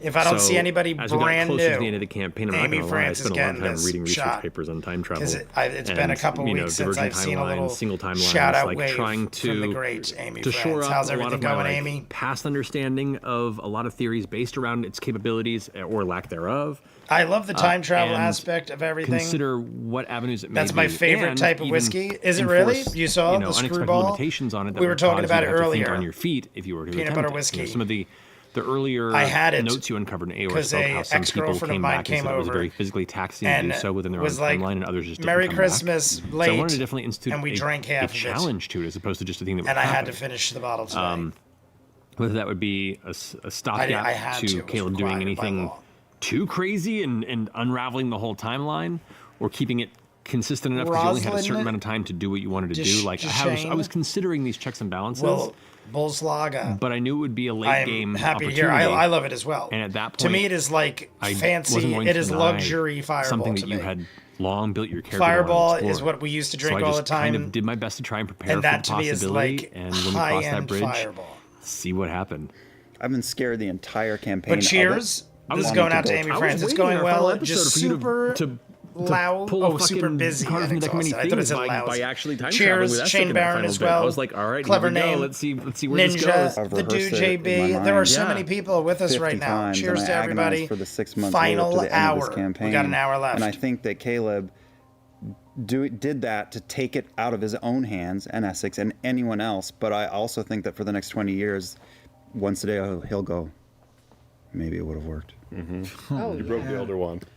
If I don't see anybody as we got brand closer new, to the end of the campaign, I'm not Amy going to lie, I France is spent a long getting time this reading research shot. papers on time travel. It's been a couple weeks since I've seen a little single timelines, shout out like wave trying from the to great Amy shore France. up How's a lot everything of my going, like, Amy? past understanding of a lot of theories based around its capabilities or lack thereof. I love the time travel aspect of everything. Consider what avenues it may That's be. my favorite and type of even whiskey. Is it really? enforce, You saw the unexpected screwball? limitations on it that We were would talking cause about you it to have to think earlier. on your feet if you were to Peanut attempt butter it. whiskey. Some of the earlier I had it notes you uncovered in Aeorian because spoke a how some people ex-girlfriend of came mine back came and said it was over very physically taxing to and do so within their own was like, timeline, and others just didn't Merry come Christmas, back. late. So I wanted to definitely institute and we drank half a of it. challenge to it as opposed to just a thing that would And I had happen. to finish the bottle today. Whether that would be a I stopgap had to. to It was Caleb doing required by anything law. too crazy and unraveling the whole timeline, or keeping it consistent enough because you only had a certain Rosalind amount of time to do what you wanted to do. Like I was considering these checks and balances. Well, Bullslaga. But I knew it would be a late I'm game happy to opportunity. hear. I love it as well. And at that point, to me, it is like I fancy. wasn't going It to is deny luxury Fireball. something to that you me. had long built your character Fireball on and is explored. what we used to So drink I all just the time. kind of did my best to try and prepare And that for to the me is possibility. like And when we cross that high-end bridge, Fireball. see what happened. I've been scared the entire campaign. But cheers. I This was is going wanting out to to Amy go- I France. was It's waiting going in our final well. episode Just for you super to loud. pull a Oh, super fucking busy card and from the documentary exhausted. I thought it things said by lousy. actually time traveling Cheers, with that Shane second Barron final as bit. well. I was like, all right, Clever here we name. go. Let's see where this goes. Ninja, the dude JB. There are so many people with us right now. Cheers to everybody. For the 6 months Final to the end hour. of this campaign. We got an hour left. And I think that Caleb did that to take it out of his own hands, and Essex and anyone else. But I also think that for the next 20 years, once a day he'll go, maybe it would have worked. You broke the Elder Wand.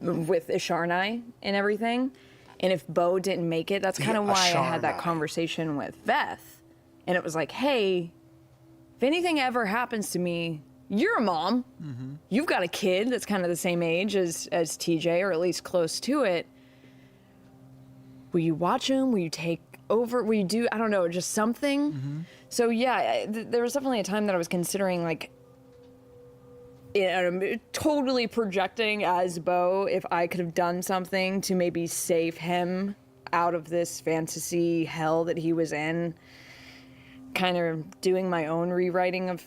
with Isharnai and everything. And if Bo didn't make it, that's kind of why I had that Asharnai. conversation with Beth. And it was like, hey, if anything ever happens to me, you're a mom. You've got a kid that's kind of the same age as TJ, or at least close to it. Will you watch him? Will you take over? Will you do, I don't know, just something? So yeah, there was definitely a time that I was considering, like, totally projecting as Bo if I could have done something to maybe save him out of this fantasy hell that he was in. Kind of doing my own rewriting of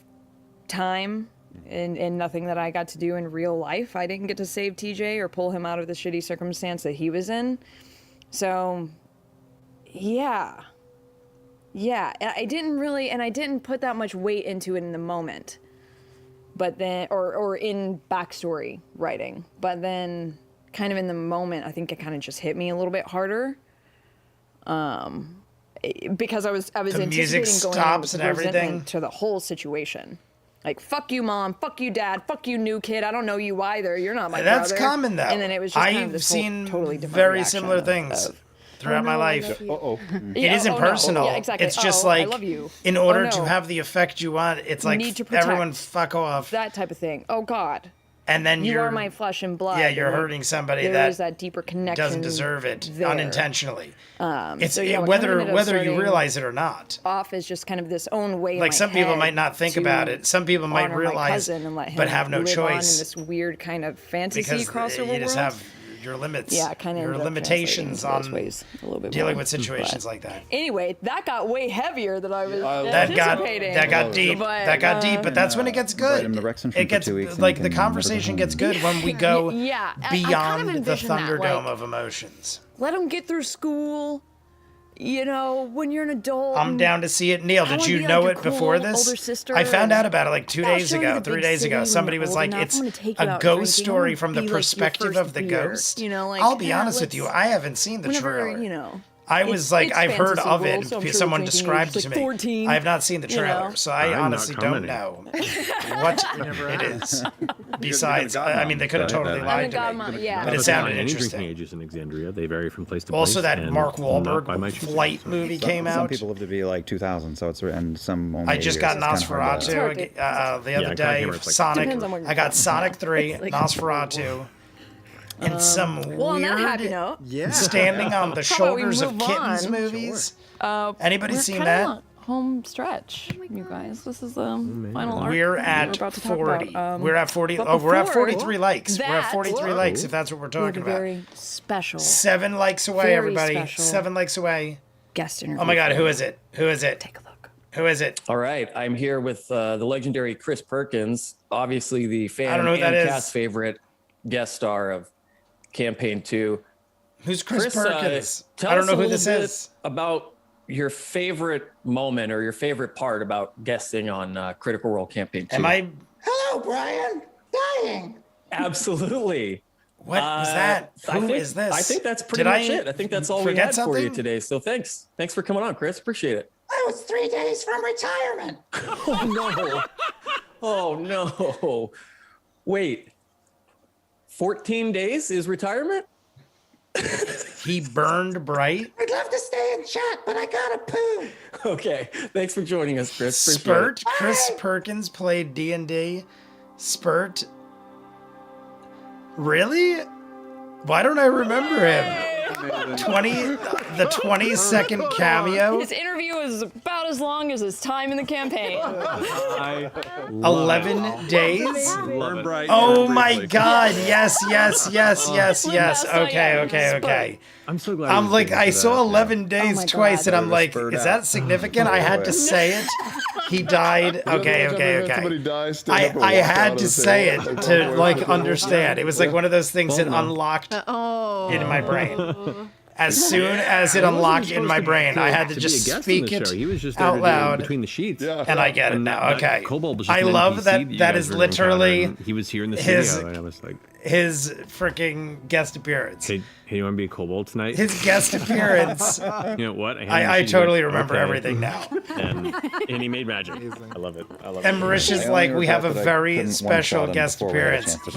time and nothing that I got to do in real life. I didn't get to save TJ or pull him out of the shitty circumstance that he was in. So, yeah. Yeah, I didn't put that much weight into it in the moment. But then, or in backstory writing. But then, kind of in the moment, I think it kind of just hit me a little bit harder. Because I was anticipating music going stops in and with resentment everything. to the whole situation. Like, fuck you, mom. Fuck you, dad. Fuck you, new kid. I don't know you either. You're not my That's brother. common, though. And then it was just kind of I've this whole seen totally different very reaction similar of- things of, throughout my life. It isn't no. personal. Yeah, exactly. It's just I like, love you. in order Oh, to no. have the effect you want, it's like, Need to protect. everyone fuck off. that type of thing. Oh, God. And then You you're, are my flesh and blood. yeah, you're and hurting somebody there that is that deeper connection doesn't deserve it there. unintentionally. It's so, yeah, what kind of whether ended up whether you starting realize it or not. Off as just kind of this own way. in Like my some people head might not think to about it. Some people might honor my realize, cousin and let him but have no live on in choice this weird kind of fantasy because crossover you just world. have your limits. Yeah, kind of your ended up limitations translating on those ways a little bit dealing more. with situations But like that. Anyway, that got way heavier than I was That got anticipating. deep. But, That got deep. But that's when it gets Invite good. him to Rexington It for gets 2 weeks and like he the can never go conversation home. gets good when we go Yeah, I kind of beyond the envision that, Thunderdome like, of emotions. Let him get through school. You know, when you're an adult. I'm down to see it. Neil, I did wanna you be know like a it before cool this? older sister I found and- out about it like 2 I'll days show you ago, the 3 big days city ago. when Somebody you're was old like, enough. it's I'm gonna take you a out ghost drinking. I story wanna from the be like your perspective first of the beer. ghost. You know, like, I'll be yeah, honest with you, let's- I haven't seen the whenever, trailer. you know. I was like, it's I've heard fantasy of world, it. so I'm sure Someone the drinking described age it to is me. like 14, I have not seen the you know. trailer, so I I'm not honestly don't commenting. know what it is. Besides, I mean, they could have totally lied to me. Yeah. But it But sounded any interesting. drinking ages in Alexandria, they vary from place to place. Also, that and Mark not by my Wahlberg choosing, Flight so. movie came Some out. people live to be like 2000, so it's and some only I 8 just years. got It's kinda hard to- Nosferatu the other God day. Hammer, it's like- Sonic. Depends on where you're I got from. Sonic 3, Like- Nosferatu, and some Well, on that happy weird note, Yeah. standing on the How about we shoulders of move kittens on? movies. Anybody we're seen kinda that? on home stretch, you guys. This is the final arc. We're that at about to talk 40. about. We're at 40. but Oh, we're at before 43 likes. We're at that- 43 likes, if that's what we're we have talking a about. very special 7 likes away, very everybody. special 7 likes away. guest interview. Oh my God, for who you. is it? Who is it? Take a look. Who is it? All right, I'm here with the legendary Chris Perkins, obviously the I fan don't know who that and is. cast favorite guest star of Campaign 2. Who's Chris Perkins? Tell I don't us know a who little this bit is. about your favorite moment or your favorite part about guesting on Critical Role Campaign 2. Am I? Hello, Brian. Dying. Absolutely. What was that? Who Who is this? I think that's pretty Did much I it. I think that's all we forget had for you something? today. So thanks. Thanks for coming on, Chris. Appreciate it. I was 3 days from retirement. Oh no. Oh no. Wait. 14 days is retirement? He burned bright. I'd love to stay and chat, but I gotta poo. Okay. Thanks for joining us, Chris. Appreciate Spurt. it. Chris Perkins played D&D. Spurt. Really? Why don't I remember him? 20-second cameo. His interview is about as long as his time in the campaign. 11 days. Burn bright. Oh burn my briefly. God! Yes. Okay. I'm so glad. I'm he was like, getting I to saw that. 11 days my twice, God. and I'm like, Spurred is out. that significant? I had to say it. He died. Okay. Somebody dies, stand up and I walk out had of to the say it table. to like understand. It was like one of those things that unlocked Oh. in my brain. As soon as it unlocked in my brain, I had to be a just guest on speak the it show. He was just there out to do loud. between the sheets. Yeah. And I get it And now. that Okay. Kobold was just I an love NPC that. you That guys is were gonna encounter, literally and he was here in the his- studio, and I was like, his freaking guest appearance. "Hey, you want to be a kobold tonight?" His guest appearance. You know what? I totally remember everything now. And he made magic. I love it. I love And it. Marish is I like, only we have a regret that I very couldn't special one-shot him guest before we had a appearance. chance to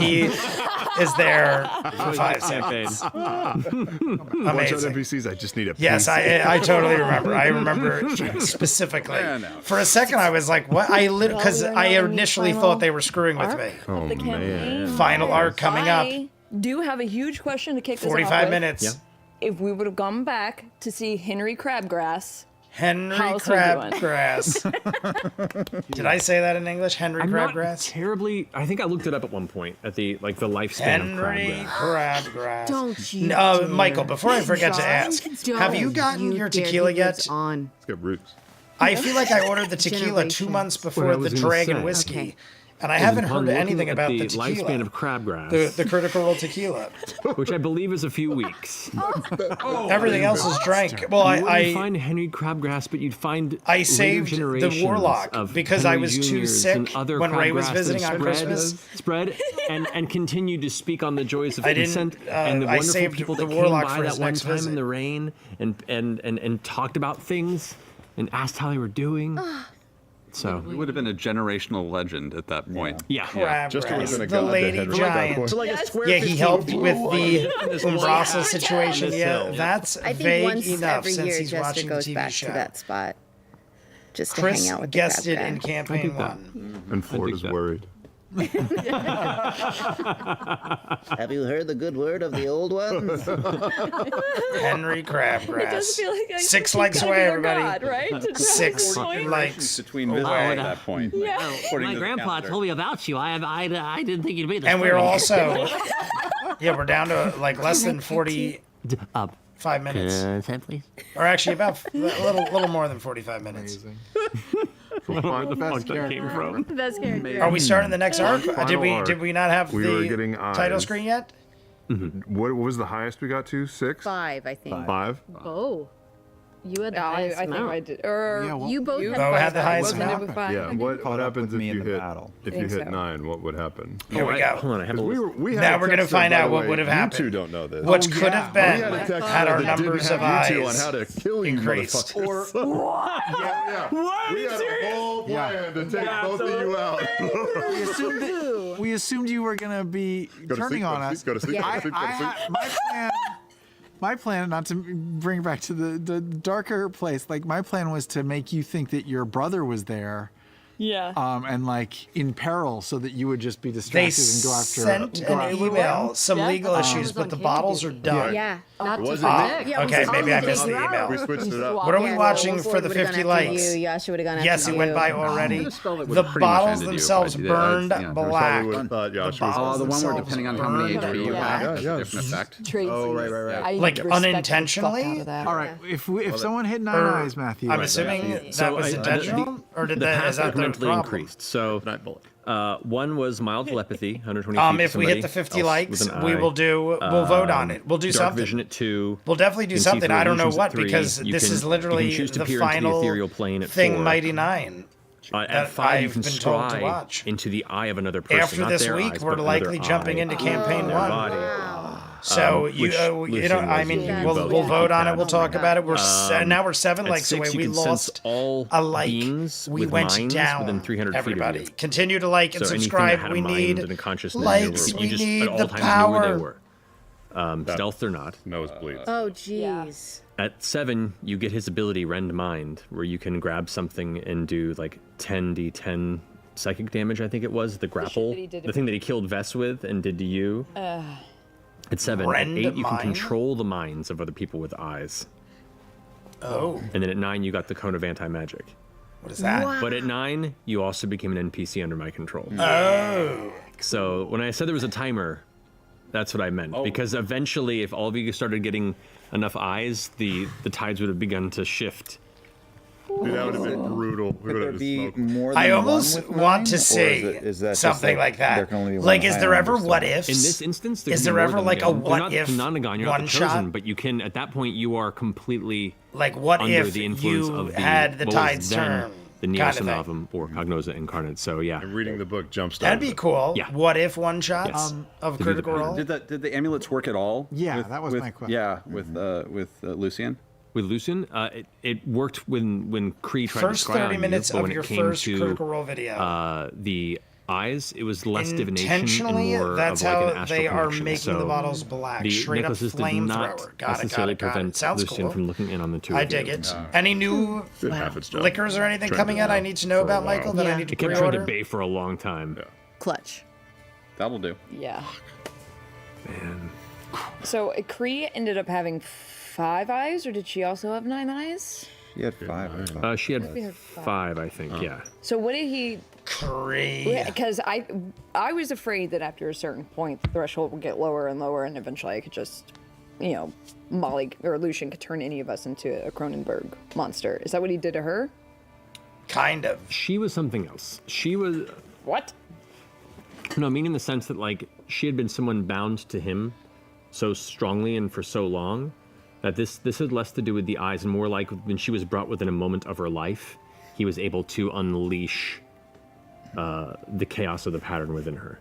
is there for 5 seconds. Watch out, Amazing. NPCs. I just need a. Yes, PC. I totally remember. I remember specifically. For a second, I was like, "What?" Because I initially thought they were screwing with me. Oh man! Final arc coming up. I do have a huge question to kick this off 45 with. minutes. Yeah. If we would have gone back to see Henry Crabgrass, Henry how's he doing? Crabgrass. Did I say that in English? Henry I'm not Crabgrass? terribly. I think I looked it up at one point at the lifespan Henry of crabgrass. Crabgrass. Don't you Michael, before I forget to ask, have you gotten your tequila yet? Let's get roots. I feel like I ordered the tequila 2 months before What I the was gonna Dragon say. Whiskey. Okay. And I haven't Upon heard looking anything at about the the tequila. lifespan of crabgrass, The Critical Role tequila. which I believe is a few weeks. Everything else is drank. Well, You wouldn't I find Henry Crabgrass, but you'd find I later saved the generations Warlock of because I Henry was too Juniors and sick other when Ray was crabgrass that visiting on spread- Christmas. Spread and continued to speak on the joys of I didn't, consent and the I wonderful saved people the that Warlock came for by his that one next time visit. in the rain and talked about things and asked how they were doing. So It would have been a generational legend at that point. yeah. Crabgrass, Just would have been a the god lady that had at that giant. point. So like a square Yeah, he 15 helped with the this Umbrasa wall. situation. This Yeah, hill. that's I think vague once enough every since year he's Jester watching the goes TV back show. to that spot just to Chris hang out with guessed the it in crabgrass. campaign that. 1. And Ford is that. worried. Have you heard the good word of the old ones? Henry Crabgrass. It does feel like 6 he's likes gotta away, be our everybody. God, right? To drive 6 the point. likes Between away. visits at that point. Yeah. according My to the grandpa calendar. told me about you. I didn't think you'd be this. And we're funny. also, yeah, we're down to like less than 45 minutes. 10, please. Or actually about a little more than 45 minutes. Where the fuck that came from? Best character. Are we starting the next arc? Final arc. Did we not have We were the getting title eyes. screen yet? What was the highest we got to? 6? 5, I think. 5? Oh, you had the I highest think amount. I did. Or Yeah, well, You both had Bo had the highest wasn't amount? it with 5? Yeah. What Caught up happens with if me you in the hit battle. if I you think hit so. 9? What would happen? Here we go. Hold on, I have a We had Now a we're gonna text find by the out what way, would have You happened. two don't know this. What could have We been had a text had our that didn't numbers of have you two on eyes how to kill you increased. motherfuckers. Yeah. What? We had a whole plan to take both of you out. We assumed you were gonna be Go to turning sleep, on go to us. sleep, go to sleep, go to sleep, go to sleep. My plan, not to bring it back to the darker place. Like my plan was to make you think that your brother was there. Yeah. And like in peril, so that you would just be They distracted and go after. sent an email, some Yeah. legal issues, was but on the Candy bottles are Dude. done. Yeah. Not Was to it? predict. Yeah, Okay, we maybe I switched missed the it email. We switched it up. What are we Yeah, watching Ford for the would've gone 50 after likes? You. Yasha would have gone after Yes, it you. went by already. The spell that The would've pretty much bottles ended you, themselves but burned yeah, there's black. Probably would have thought The Yasha was bottles the one where themselves depending on how many burned HP you black. had, Yeah, it's different effect. Tracy. Oh, right. I Like, respect the fuck unintentionally? out of that. All right, if someone hit 9 Or- eyes, Matthew. I'm assuming that So was I- intentional, or did the that is path that the incrementally problem? increased. So one was mild telepathy, 120 feet. If we hit the 50 likes, we will we'll vote on it. We'll do Dark something. Vision at 2. We'll definitely do You can see something. through I don't know illusions at what 3. because You this can- is literally you can choose to the peer into the final ethereal plane at thing, 4. Mighty Nine. At that 5, you I've can been told to scry watch. into the eye of another person. After not this their week, eyes, we're but likely another jumping eye into in campaign their 1. body. So Which you know, Lucian I was mean, using we'll both. vote on it. Okay. We'll talk about it. We're now we're 7 At likes 6, away. you We can sense lost all a like. beings We with went minds down. within 300 Everybody, feet of you. continue to like and So anything subscribe. that had a We mind need and a consciousness, likes. you We just need at all the times knew where they power. were. Stealth or not. Nosebleeds. Oh, jeez. At 7, you get his ability Rend Mind, where you can grab something and do like 10d10 psychic damage, I think it was, the grapple. that he did The thing that he killed Vess with and did to you. At 7. Rend At 8, you can Mind? control the minds of other people with eyes. Oh, And then at 9, you got the Cone of Anti-Magic. what is that? But at 9, you also became an NPC under my control. Oh, So when I said there was a timer, that's what I meant. Because eventually, if all of you started getting enough eyes, the tides would have begun to shift. Dude, that would have been brutal. We Could would there have just be smoked. more than I one almost with want 9, to or see is that just something like there that. can only be one Like, is there Highlander ever style? what ifs? In this instance, there Is can there be more ever than like a one. You're what not if Nonagon, you're one not the chosen, shot? but you can. At that point, you are completely Like, what under if the influence you of the had the what was tides then turn? the kind of thing. Neosinavum or Cognosa Incarnate. So yeah, And reading the book jumpstarted. That'd be cool. Yeah. What if one shots Yes. of To do the Critical Role? Did the amulets work at all? Yeah, that was with, my question. Yeah, with Lucian. with Lucian, it worked when Kree tried First to scry 30 on minutes you, but of when your it came first to Critical Role video. the eyes, it was less divination and Intentionally, more that's of like how an astral they are projection. making So the bottles black. the Straight up necklaces did not flamethrower. Got necessarily it. prevent Sounds Lucian cool. from looking in on the two I of you. dig it. Any new Did half its job. liquors or anything Trended coming out I now need to know for a about, while. Michael, that I need to It kept trying to pre-order? bay for a long time. Clutch. That'll do. Yeah. Man. So Kree ended up having 5 eyes, or did she also have 9 eyes? She had 5. She had Maybe her 5, I think. Yeah. So what did he? Kree. Because I was afraid that after a certain point, the threshold would get lower and lower, and eventually I could just, Molly or Lucian could turn any of us into a Cronenberg monster. Is that what he did to her? Kind of. She was something else. She was. What? No, I mean in the sense that like she had been someone bound to him so strongly and for so long that this had less to do with the eyes and more like when she was brought within a moment of her life, he was able to unleash the chaos of the pattern within her.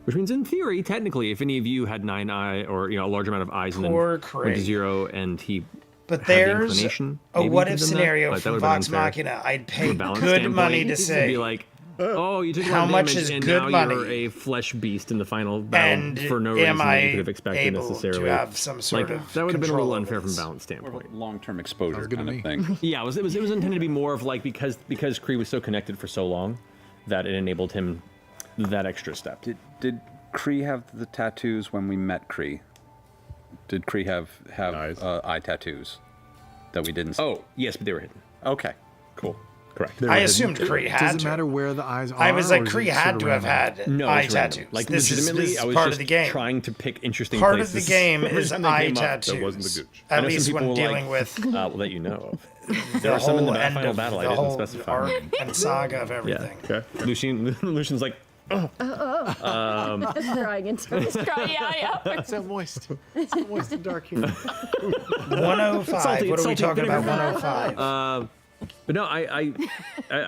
Which means in theory, technically, if any of you had 9 eye or a large amount of eyes and then went to 0 and he But had the there's inclination, a maybe what to if them that, scenario but that from would've been Vox unfair. Machina. I'd pay From a balance good standpoint, money to it'd say. be like, oh, you took a How lot of much damage is and good now money? you're a flesh beast in the final battle And for no reason am that I you could have expected able to necessarily. have some sort like, of that would have been a little control unfair over from a this? balance standpoint. Long-term exposure kind of thing. Yeah, it was intended to be more of like because Kree was so connected for so long that it enabled him that extra step. Did Kree have the tattoos when we met Kree? Did Kree have eye tattoos that we didn't see? Oh, yes, but they were hidden. Okay, cool. Correct. I assumed Kree had Does it to. matter where the eyes are? I was like, or is Kree it had sort of to have random? had No, eye it's random. tattoos. Like this legitimately, is I was part just of the game. trying to pick interesting Part places. of the game Every is time they eye came up, tattoos. That wasn't the gooch. I At know some least people when were dealing like, with we'll let you know of. the There are some in whole the end final of battle I the didn't whole specify. arc and saga of everything. Okay. Lucian's like, Crying into his crying. Yeah. It's so moist. It's so moist and dark here. 105. Salty, What are we salty talking about? vinegar. 105. but no, I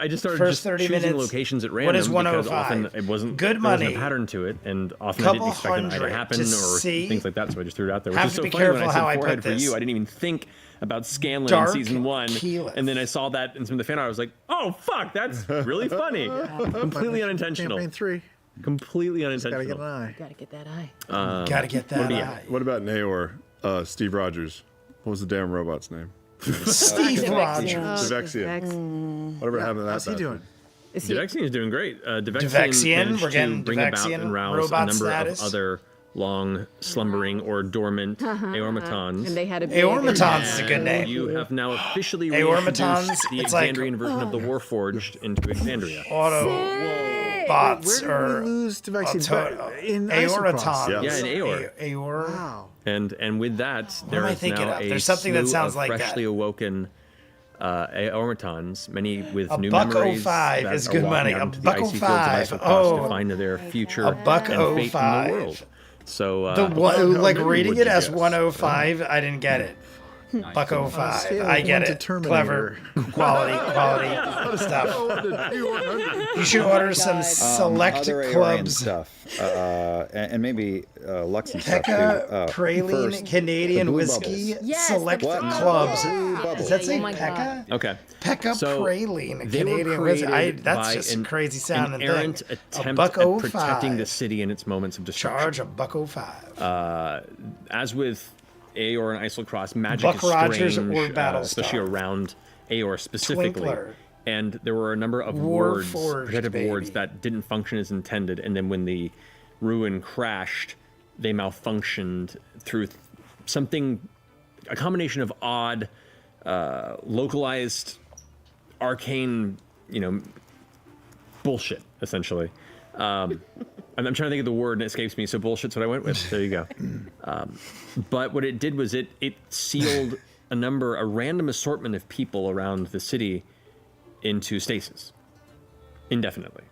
just started First just 30 choosing minutes. locations at What random is because 105? often it wasn't Good there wasn't money. a pattern to it, and often I Couple didn't expect an eye to hundred happen to or see. things like that, so I just threw it out there. Which Have is to so be funny when careful I said how I forehead put for this. you, I didn't even think about Scanlan Dark in season 1, Keyleth. and then I saw that in some of the fan art. I was like, oh fuck, that's really funny. Completely unintentional. Campaign 3. Completely Gotta get unintentional. an eye. Gotta get that eye. Gotta get that eye. What about Naor? Steve Rogers. What was the damn robot's name? Steve Rogers. Devexian. Whatever happened to that? How's he bastard? doing? Devexian is doing great. Devexian, managed we're getting to bring about Devexian and rouse a robot number status. of other long slumbering or dormant Aeormatons. And they had a big Aeormatons is a good name. You have now officially Aeormatons, reintroduced the it's like- Exandrian version of the Warforged into Exandria. Bots Where or did we lose Devexian? In Aeoratons. Isochross. Yeah, in Aeor. Aeor. Wow. And with that, am there I is thinking now of? a There's something that slew sounds of like that. freshly awoken Aeormatons, many with A new buck memories 05 that is are good walking money. out A into the buck icy fields of 05. Isochross to find their future A buck and fate in 05. the world. So The one, like many reading would it you as guess? 105, I didn't get it. Buck scale 05. of I 1 get to it. Terminator. Clever. Quality stuff. You should order some select Other Aeorian clubs. stuff, and maybe Lux and stuff Pekka too. Praline First, Canadian the blue whiskey bubbles. Yes, select the What? clubs. Blue bubbles. Does that say Oh my Pekka? Okay. Pekka So, Praline they were Canadian whiskey. created That's by just an, a crazy sounding an errant thing. A attempt buck at 05. protecting the city in its moments of destruction. Charge a buck 05. As with Aeor and Isolcross, magic Buck is Rogers strange, or Battlestar. especially around Aeor specifically. Twinkler. And there were a number of Warforged, wards, protective baby. wards that didn't function as intended, and then when the ruin crashed, they malfunctioned through a combination of odd, localized, arcane, bullshit, essentially. I'm trying to think of the word and it escapes me, so bullshit's what I went with. There you go. But what it did was it sealed a random assortment of people around the city into stasis indefinitely.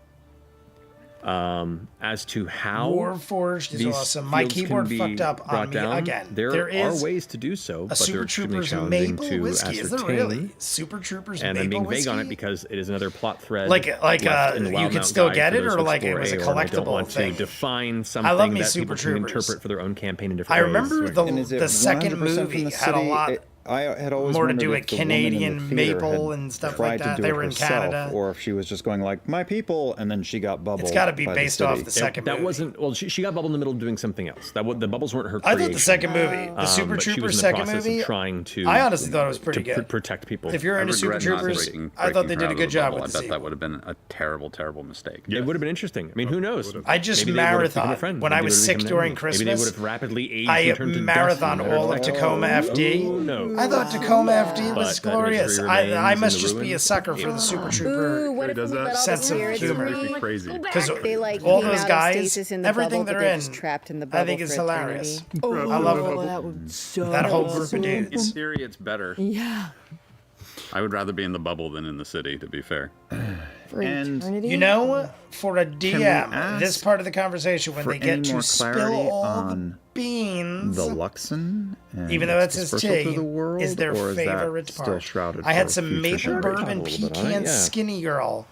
As to how Warforged is these awesome. My fields can keyboard be fucked up on brought me down, again. There There are is ways to do so, A but they're Super extremely Troopers challenging maple to whiskey. Is there ascertain. really? Super Troopers And maple I'm being whiskey? vague on it because it is another plot thread. Like left in the you Wild could Mount still Guide get for it, those or who like it explore was a Aeor, and I don't collectible want thing. to define I something love me that Super people can Troopers. interpret for their own campaign in different I ways. remember And is it the second 100% from movie the had a city? lot I had always more to wondered do if with the woman in the Canadian theater maple had and stuff tried like to that. do They it were in herself, Canada. or if she was just going like, my people, and then she got bubbled. It's got to be by based the off city. the second movie. That wasn't. Well, she got bubbled in the middle of doing something else. The bubbles weren't her I creation. thought the second movie, the Super but she Troopers was in the second process movie, of trying to. I honestly thought it was pretty good. Protect people. If you're into Super Troopers, I thought they did a good job with the I bet sequel. that would have been a terrible, terrible mistake. It would have been interesting. I mean, who knows? I just Maybe they would have become a marathon friend. when Maybe I was they would have sick become during enemies. Christmas. Maybe they would have rapidly aged I and turned to marathon dust. all of Tacoma FD. Who knows? I thought Tacoma FD was But that glorious. mystery I remains must in the just be ruin. a sucker for the Super Ooh, Trooper what if we let all the sense of spirits humor. free? Crazy. Because They like all came those out guys, of stasis in the everything bubble, they're but they're in, just trapped in the bubble I think is for hilarious. eternity. I love that would so that whole group of In dudes. theory, it's better. Yeah. I would rather be in the bubble than in the city, to be fair. For And eternity? You know, for a DM, ask this part of the conversation when for they get any to more spill clarity all the on beans, the Luxon, and even though its that's his dispersal tea, through the world, is their or is that favorite still part. shrouded I had for some future maple generations? bourbon A little bit on pecan it, yeah. skinny girl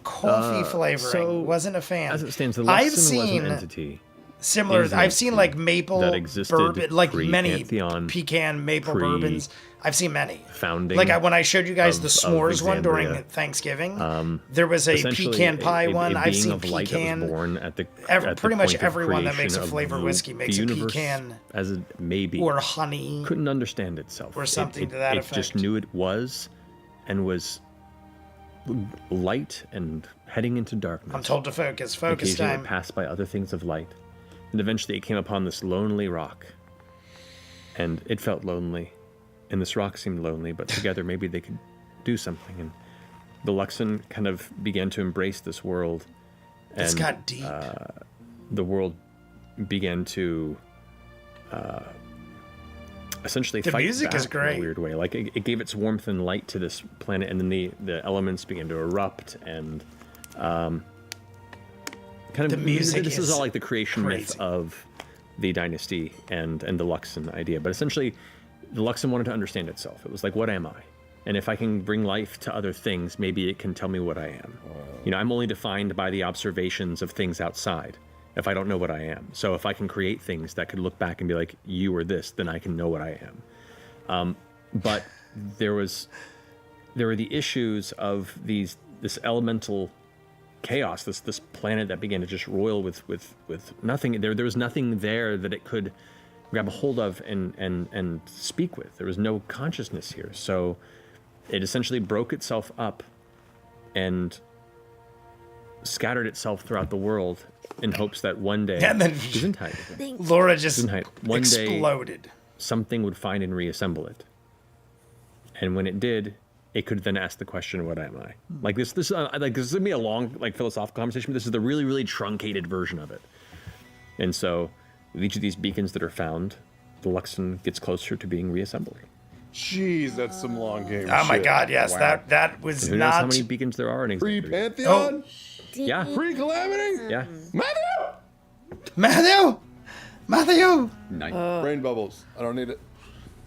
coffee flavoring. So, Wasn't a fan. As it stands, the I've Luxon was seen an entity similar. is an I've seen like maple that existed bourbon, like many pre-Pantheon, pecan maple pre- bourbons. I've seen many. founding Like when I showed you guys the of s'mores one during Alexandria. Thanksgiving, there was a Essentially, pecan pie one. A I've being seen of light that was pecan. born at the Pretty much point of everyone that makes a creation of flavored the- whiskey makes the a universe pecan as a maybe or honey couldn't understand itself or something to that it effect. just knew it was and was light and heading into darkness. I'm told to focus. Focus Occasionally time. it passed by other things of light, and eventually it came upon this lonely rock, and it felt lonely, and this rock seemed lonely, but together maybe they could do something. And the Luxon kind of began to embrace this world, and This got deep. the world began to essentially The fight music back is great. in a weird way. Like it gave its warmth and light to this planet, and then the elements began to erupt, and kind of The music This is is all like the creation myth crazy. of the dynasty and the Luxon idea. But essentially, the Luxon wanted to understand itself. It was like, what am I? And if I can bring life to other things, maybe it can tell me what I am. You know, I'm only defined by the observations of things outside if I don't know what I am. So if I can create things that could look back and be like, you or this, then I can know what I am. But there were the issues of this elemental chaos, this planet that began to just roil with nothing. There was nothing there that it could grab a hold of and speak with. There was no consciousness here. So it essentially broke itself up and scattered itself throughout the world in hopes that one day And then Laura just one exploded. day something would find and reassemble it. And when it did, it could then ask the question, what am I? Like this is gonna be a long, like, philosophical conversation, but this is the really, really truncated version of it. And so with each of these beacons that are found, the Luxon gets closer to being reassembled. Jeez, that's some long game. Oh my shit. God! Yes, that was And who knows how not. many beacons there are in existence? Pre-Pantheon? Yeah. Pre-Calamity? Yeah. Matthew. Nice. Brain bubbles. I don't need it.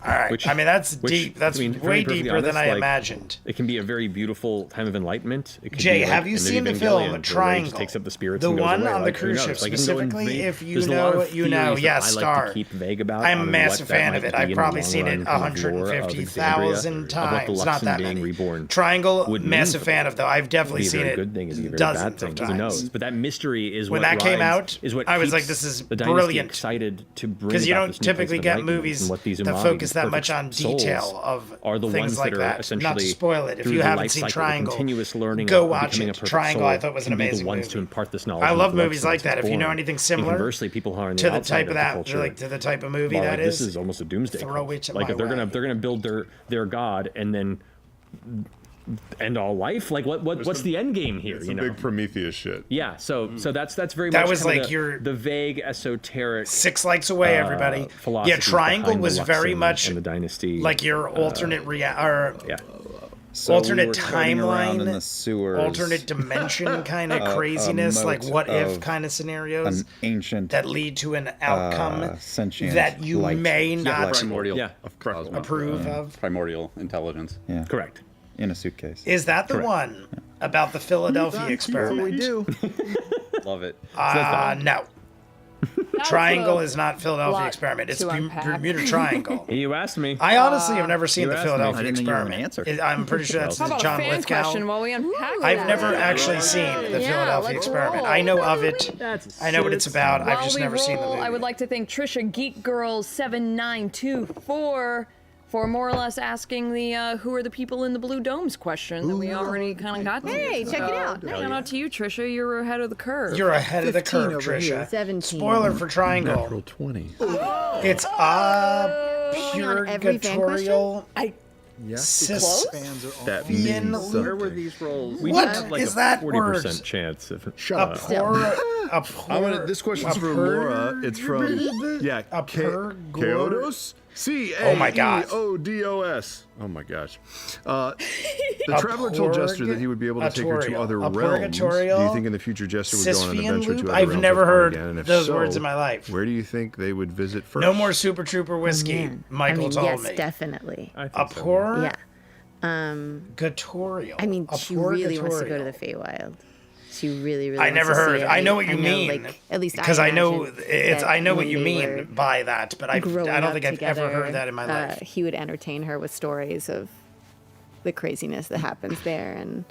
All right. I mean, that's deep. That's I mean, to be way perfectly deeper than honest, I like, imagined. It can be a very beautiful time of enlightenment. It could Jay, be like have you in seen the Evangelion, film where Rey just Triangle? takes up the spirits The and goes one away. on the Like, who cruise knows? ship, Like, you can go in specifically, vague- if you there's a lot know, of you know. theories that Yes, I like Star. to keep vague about. I'm a on massive what that fan might of it. be I've in the probably long seen it run of the lore of 150,000 Alexandria, of times. what the Not that Luxon being many. reborn Triangle, would mean massive for fan them. of though. I've definitely Is it seen a very it good thing? Is it a very dozens bad of thing? times. Who knows? But that mystery is When what that came rides- out, is what I was like, keeps "This is the dynasty brilliant." excited to bring Because you about don't this new place typically of get enlightenment, movies and what these that umami, focus these that much perfect on souls, detail of are the things ones like that are that. essentially Not to spoil it, if through you the haven't life seen cycle, the Triangle, continuous learning go of watch becoming it. a perfect Triangle, soul I thought was an can be the amazing ones movie. to impart this knowledge. I of love the movies Luxons like that. If you know born. anything And similar conversely, people who are on the to the outside type of that, culture, like to the type of movie are that like, is, this is almost a doomsday throw cult. it Like my if they're way. gonna build their god and then end all life, like what's the end game here? It's You some know, big Prometheus shit. yeah. So that's very That much was kinda like your the vague esoteric 6 lights away, everybody. philosophy Yeah, Triangle behind the was very Luxon much and the dynasty, like your alternate or yeah. So alternate we were floating around in timeline, the sewers, alternate dimension kind of a craziness, like moat what if of kind of scenarios an ancient that lead to an outcome sentient that you light. may not Primordial. Yeah. Cosmos. approve of. Primordial intelligence. Yeah, Correct. in a suitcase. Is that the Correct. one about the Philadelphia That's what we experiment? do. Love it. No. Triangle is not Philadelphia lot Experiment. It's to unpack. Bermuda Triangle. You asked me. I honestly have never seen the I Philadelphia didn't think you were gonna Experiment. answer. I'm pretty sure that's How about John a fan question Lithgow. while we unpack I've that? never actually seen the Philadelphia let's Experiment. roll. I know of it. I know what it's about. I've While just we never seen the roll, movie. I would like to thank Trisha Geek Girl 7924 for more or less asking the who are the people in the blue domes question that we already kind of got to. Hey, check it out. Shout out to you, Trisha. You're ahead of the curve. You're ahead of the 15 curve, over here. Trisha. 17. Spoiler for Triangle. Natural 20. It's a on every fan purgatorial. Yeah. Cis- Fans are all That Ian means Lu- Where were something. these rolls? We What did have like is a that 40% word? chance of Shut A up. This question's for Laura. It's from A Keodos. Oh my God. Keodos. Oh my gosh. The traveler told Jester that he would be able to take her to Purgatorial. other A realms. Do purgatorial you think in the future Jester would go on an Sisyphean adventure loop? to other I've realms never with her heard again? And if those so, words in my life. Where do you think they would visit first? No more Super Trooper whiskey. Michael told yes, me. definitely. I A think so. poor Yeah. Gatorial. I mean, A she really wants to go to purgatorial. the Feywild. She really, really. I wants never to heard. see it. I know what you mean. Like, at least because I know imagine it's. that I know what when you they were mean by that, but I growing don't up think I've ever together, heard that in my life. He would entertain her with stories of the craziness that happens there, and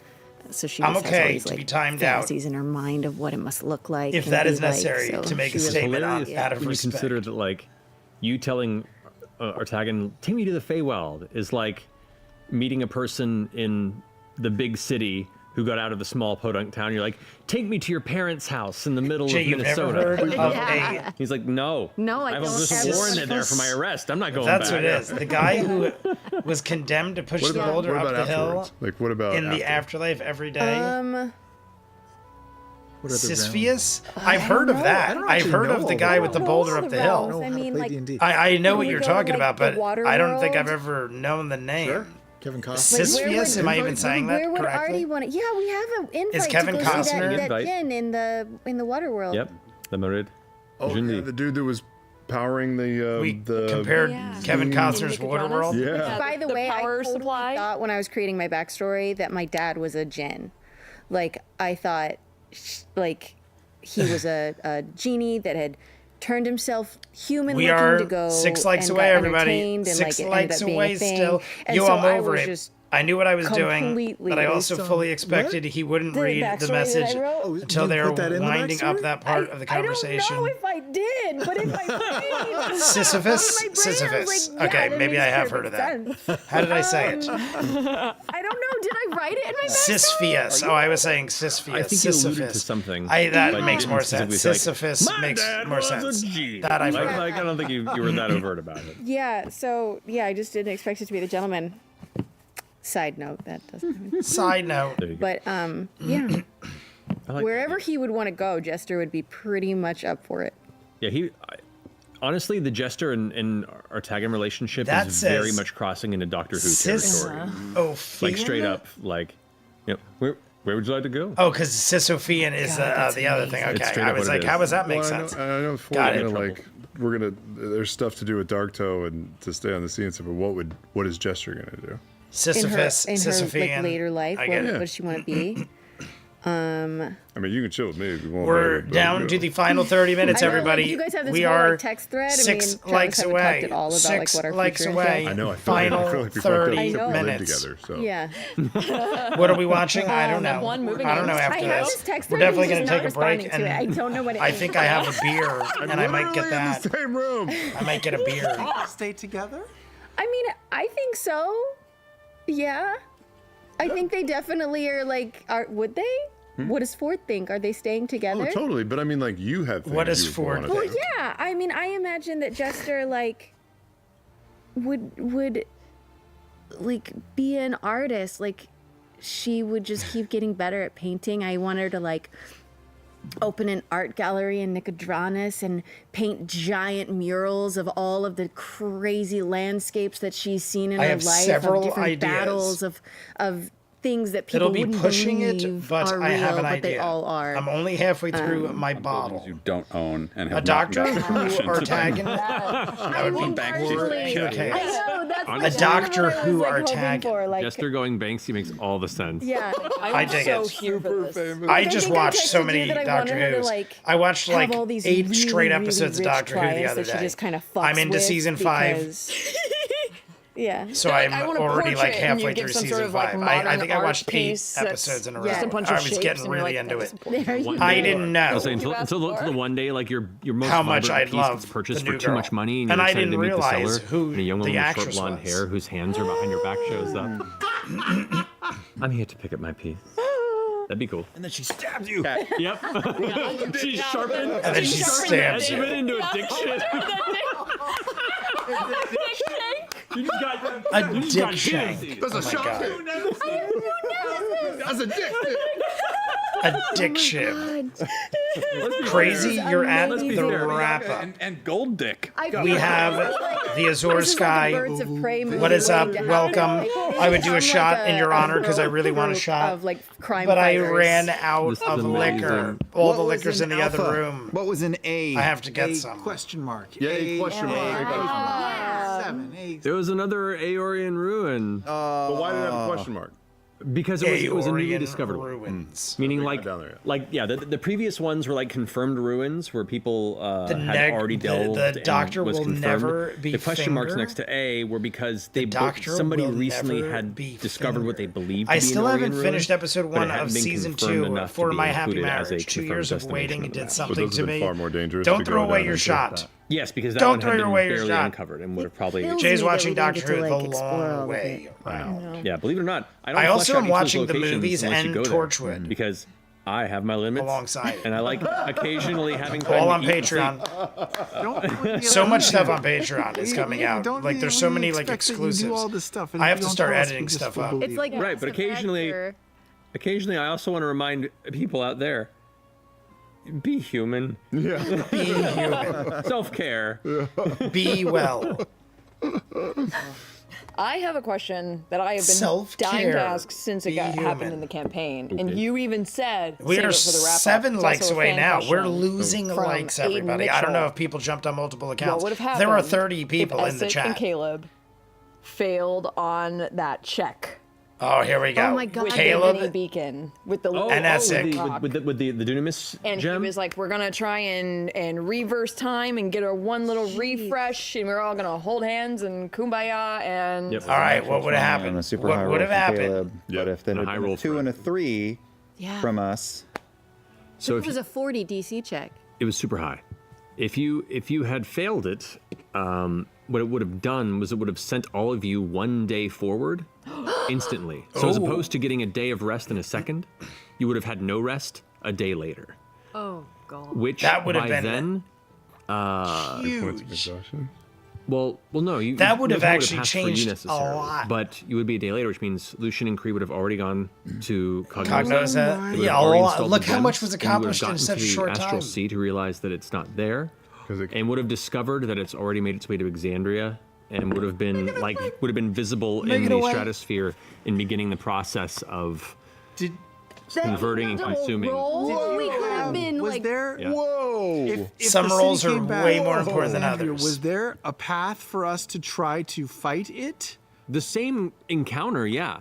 so she I'm just has okay all these, to like, be timed out. fantasies in her mind of what it must look like. If and that be is necessary like, so to make a she was- statement Hilarious out of when you respect. consider that, like, you telling Artagan, take me to the Feywild, is like meeting a person in the big city who got out of the small podunk town. You're like, take me to your parents' house in the middle Jay, of you've Minnesota. never heard of Yeah. He's like, no. No, I I don't was just ever- warned there for my arrest. I'm not going That's back. what it is. The guy who was condemned to push What the about, boulder what up about the hill afterwards? Like, what about in the after? afterlife every day. What other Sisypheus? I I've heard don't of know. that. I don't I've actually heard know of the all guy the with the realms. boulder All up the the I hill. know I how to mean, play like, D&D. I know When what we you're go to, talking like, about, the but water I don't think I've world. ever known the name. Sure. Kevin Costner. Sisypheus? Am I even saying that Where would correctly? Artie want it? Yeah, we have an invite Kevin to go see Costner? that Invite. gin in the water world. Yep, the Morid. Oh, yeah, the dude that was powering the We the compared Yeah. Kevin Costner's Nick Waterworld. Jonas? Yeah. By the way, power I totally supply. thought when I was creating my backstory that my dad was a djinn. Like, I thought, like, he was a genie that had turned himself human We looking are to go 6 likes and away, got everybody. entertained and, 6 like, it ended likes up being away a thing. still. And Yo, so I'm I over was it. just I knew what I was doing, completely but I also based on- fully expected he wouldn't the read backstory the that I message wrote. Oh, until you they were put that in the winding up backstory? that part of the conversation. I don't know if I did, but if I did, Sisyphus? in my brain, I was Sisyphus. like, yeah, Okay, that maybe makes I have heard of perfect that. How did I say it? I don't know. Did I write it in my backstory? Sisyphus. Oh, I was saying Sisyphus. I think you alluded Sisyphus. to something. That but makes you more didn't sense. specifically say, Sisyphus "My makes dad more was a sense. genie." That I've Like, heard. I don't think you were that overt about it. Yeah, so yeah, I just didn't expect it to be the gentleman. Side note, that doesn't. Side note. There you go. But yeah, I like wherever he would want to go, Jester would be pretty much up for it. Yeah, honestly, the Jester and Artagan relationship That is very says much crossing into Doctor Who Sis- territory. Ophian? Like straight up, like, where would you like to go? Oh, because Sisyphean is the other thing. It's Okay, straight I up was what like, it how is. does that make Well, sense? I know if Got we're it. gonna like we're gonna there's stuff to do with Darktoe and to stay on the scene. So, but what is Jester gonna do? Sisyphus, in her Sisyphean. like later life, I what, get it. what does she want to be? I mean, you can chill with me if you want. We're but, down to the final 30 minutes, I know, like, everybody. you guys have this we whole, are like, text thread, and me 6 and Travis likes haven't away. talked at all about, 6 like, what our likes future is away. like. I know. I Final feel like we 30 fucked up. We live minutes. together, so. Yeah. What are we watching? I don't know. F1 moving I don't know games. after I have this. this text We're thread, definitely he's going to just take a not break, responding and to it. I don't know what it I is. think I have a beer, and I might get Literally that. in the same room. I might get a beer. Stay together? I mean, I think so. Yeah. I think they definitely are like, would they? What does Ford think? Are they staying together? Oh, totally. But I mean, like, you have things What does you would Ford wanna Well, do. yeah. I mean, I imagine that Jester like would like be an artist. Like she would just keep getting better at painting. I want her to like open an art gallery in Nicodranus and paint giant murals of all of the crazy landscapes that she's seen in I her have life, several of different ideas. battles of things that people It'll be wouldn't pushing believe it, but are I real, have an but idea. they all are. I'm only halfway through my bottle. You don't own and have A Doctor not gotten Who permission to Artagan. buy. That would be bank pure partially. chaos. I know, a Doctor Who artagon. Jester going Banksy makes all the sense. Yeah, I dig it. Here for this. I just watched so many Doctor Who's. I watched like 8 straight episodes of Doctor Who the other day. Just kind of I'm into season 5. Yeah. So I'm already like halfway through season 5. I think I watched 8 episodes in a row. I was getting really into it. I didn't know Until the one day, like your most how much vibrant I'd piece love gets purchased the for new too girl. much money, and And you're I excited didn't to meet the realize seller, who and a young the woman with short actress blonde was. hair whose hands are behind your back shows up. I'm here to pick up my piece. That'd be cool. And then she stabs you. Yep. She's sharpened. And then she stabs you. into addiction. You just got A dick shank. That's a shock. That's a dick. A dick shiv. Crazy, you're at the wrap up. And Gold Dick. We have the Azure Sky. What is up? Welcome. I would do a shot in your honor because I really want a shot. Of like crime But I fighters. ran out of liquor. All the liquor's in the other Alpha? room. What was an A? I have to get A some. question mark. Yeah, A question mark. 7, 8. There was another Aeorian ruin. But why did it have a question mark? Because it was a newly Aeorian discovered ruins. Meaning Down there, yeah. the previous ones were like confirmed ruins where people had already delved. The Doctor and was will confirmed. never be The question marks Finger. next to A were because they Doctor somebody will recently never had be discovered what they Finger. believed. I to be still an haven't Aeorian finished ruin, episode but 1 it hadn't of been season confirmed 2 enough for to be My Happy included as a Marriage. 2 confirmed years of destination waiting of and the did map. something Those to have been me. far more dangerous Don't to throw go away down your into. shot. Yes, because that Don't one throw had been away your barely shot. uncovered and would have probably. Feels Jay's me that watching we Doctor needed to, Who like, the explore a long little way bit. around. Yeah, believe it or not, I don't. I flesh also out am each of watching those the locations movies unless you and go there, Torchwood. because I have my limits Alongside. and I like occasionally having time All to on eat and sleep. Patreon. So much stuff on Patreon is coming out. Like there's so many like exclusives. All this stuff and I if have you to don't start tell us, editing we just stuff will up. believe It's like it. Right, but occasionally I also want to remind people out there, be human. Yeah. Be human. Self-care. Be well. I have a question that I have been Self-care. dying to ask since it Be happened human. in the campaign, and you even said We save are it for the wrap-up. 7 It's likes also a away fan now. We're question losing from likes, Aiden everybody. I don't know Mitchell. if people jumped on multiple What accounts. would have happened? There are 30 people if in the Essek chat. and Caleb failed on that check. Oh, here we go. Oh my God. With Caleb the mini beacon, with the little And Essek. rock. with the Dunamis And gem. he was like, we're gonna try and reverse time and get a one little refresh, and we're all gonna hold hands and kumbaya and. Yep. All right, what would have And happened? a super What high would roll have from happened? Caleb, but if there And a had high been roll a 2 for and a 3 Yeah. from us, So It if was a 40 DC check. it was super high. If you had failed it, what it would have done was it would have sent all of you 1 day forward instantly. So as opposed to getting a day of rest in a second, you would have had no rest a day later. Oh god. Which That would have by been then, huge. well, no, you That would no have time actually passed for you changed a necessarily, lot. But you would be a day later, which means Lucian and Kree would have already gone to Cognosa. Cognosa. They would Yeah, have already a lot. installed Look the how much gems, was and you would have accomplished in gotten such a to the short Astral time. Sea to realize that it's not there, and would have discovered that it's already made its way to Exandria, and would have been visible Make in it the away. stratosphere in beginning the process of Did converting and consuming. We could have been was like. there? Yeah. Whoa! If Some the city roles are came back way more to important than Alexandria, others. Was there a path for us to try to fight it? The same encounter, yeah.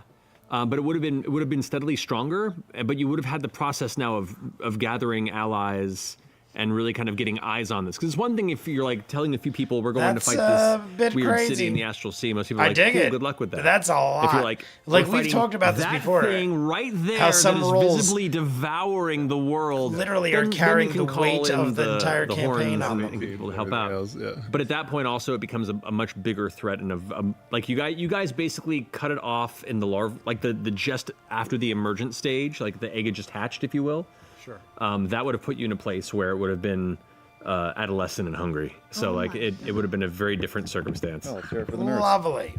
But it would have been steadily stronger. But you would have had the process now of gathering allies and really kind of getting eyes on this. Because it's one thing if you're like telling a few people we're going That's to fight a bit this weird crazy. city in the astral sea. Most people are I like, dig cool, it. good luck with that. But that's a lot. If you're like we've fighting talked about this that before. thing right there How some that is roles visibly devouring the world. literally then- are then carrying you can the call weight in of the entire the campaign horns on and them. people to help out. Else, yeah. But at that point, also, it becomes a much bigger threat, and like you guys basically cut it off in the larva, like the just after the emergent stage, like the egg had just hatched, if you will. Sure. That would have put you in a place where it would have been adolescent and hungry. So like it would have been a very different circumstance. oh, let's hear it for the nerds. Lovely.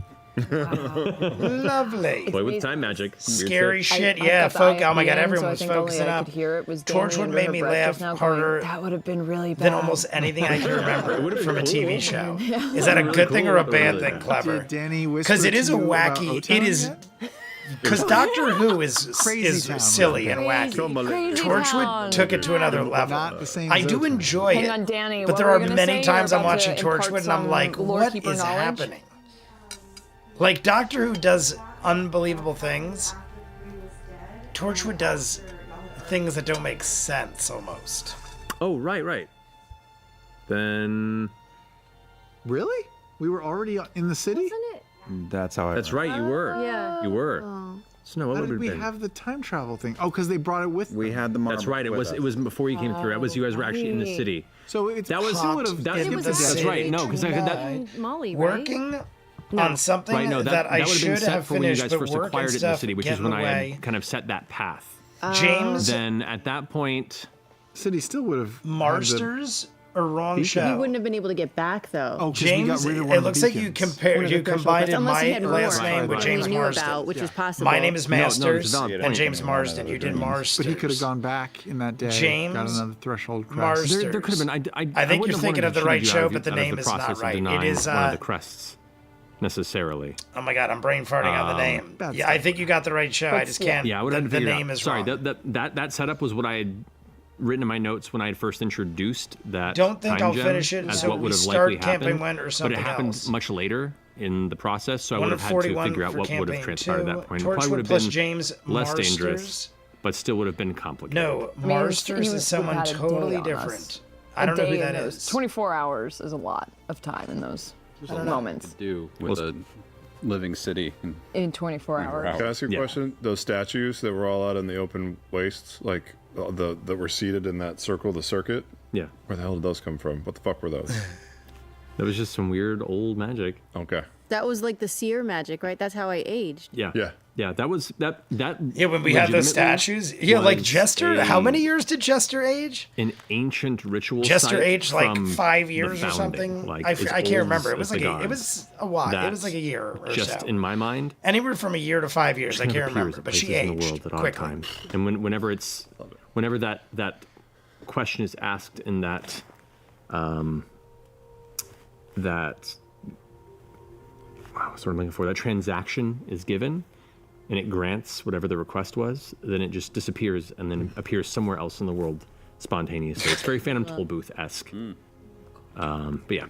Lovely. Play with time magic. Weird Scary shit. I Yeah, got the folk. eye at Oh my the god, end, everyone so I was think only focusing I up. could hear it was Danny Torchwood under made her me breath laugh just now going, harder that would have been really bad. than almost anything I can remember from a TV show. Is that a Really good thing or a cool, bad really thing, bad. Clever? Did Danny whisper Because it is a to you about wacky. O-Town It is yet? because Doctor Who is Crazy Town. silly and wacky. Crazy Torchwood Town. took it to another level. Not the same I as do O-Town. enjoy Hang it, on, Danny. but what there were are you gonna many say? times You're I'm about to watching impart Torchwood and I'm some like, what lore-keeper is knowledge? happening? Like Doctor Who does unbelievable things. Torchwood does things that don't make sense almost. Oh, right. Then... Really? We were already in the city? Wasn't it? That's how I. That's right, you were. Yeah. You were. Oh. So no, what How would did it we have been? have the time travel thing? Oh, because they brought it with them. We had the marble. That's right. It was before you came through. That was you guys were actually in the city. So it's That was hot that, in the that's city right. No, because that Molly, right? Working on something right. No, that I would have been should set have for when you finished, guys but first work acquired and it in the stuff city, which is getting when I away. had kind of set that path. James, Then at that point, city still would have. Marsters or wrong Beacon. show? You wouldn't have been able to get back though. Oh, 'cause we got James, rid of one it of the looks like you beacons. combined Unless you my had more last name with that James we knew Marsden. about, which is possible. My name is No, Masters, it's not. and James Marsden. You did Marsters. But he could have gone back in that day. James got another threshold crest. Marsters. there could have been. I think wouldn't you're have thinking wanted of the to right cheat you show, out of but the out of name is not process of right. It denying is, one of the crests necessarily. Oh my God, I'm brain farting on the name. That's Yeah, I think you got the right show. I just can't. Yeah, I would have the figured name out. is Sorry, wrong. that setup was what I had written in my notes when I had first introduced that. Don't think time I'll gem finish it, as so what we would have start likely campaign happened, one or but something it happened else. much later in the process, so I would have had to 141 figure out for what would have campaign transpired at two. that point. It probably would Torchwood have plus been James less Marsters. dangerous, but still would have been complicated. No, I mean, Marsters he is was someone had a day totally on different. us. I don't know who A day that in those is. 24 hours is a lot of time in those moments. Do with a living city. In 24 hours. Can I ask you a question? Those statues that were all out in the open wastes, like that were seated in that circle, the circuit. Yeah. Where the hell did those come from? What the fuck were those? That was just some weird old magic. Okay. That was like the seer magic, right? That's how I aged. Yeah. Yeah. Yeah, that was that. Yeah, when we had those statues. Yeah, like Jester. How many years did Jester age? An ancient ritual. Jester site aged like from 5 the years or founding. something. Like, I as can't old remember. It as was the like gods. it was a while. It That was like a year or just so. in my mind. Anywhere from a year to 5 years. I kind of can't appears remember. at But she places in the aged world at odd quickly. times. And whenever that question is asked in that what's what I'm looking for, that transaction is given and it grants whatever the request was, then it just disappears and then appears somewhere else in the world spontaneously. It's very Phantom Tollbooth-esque. But yeah.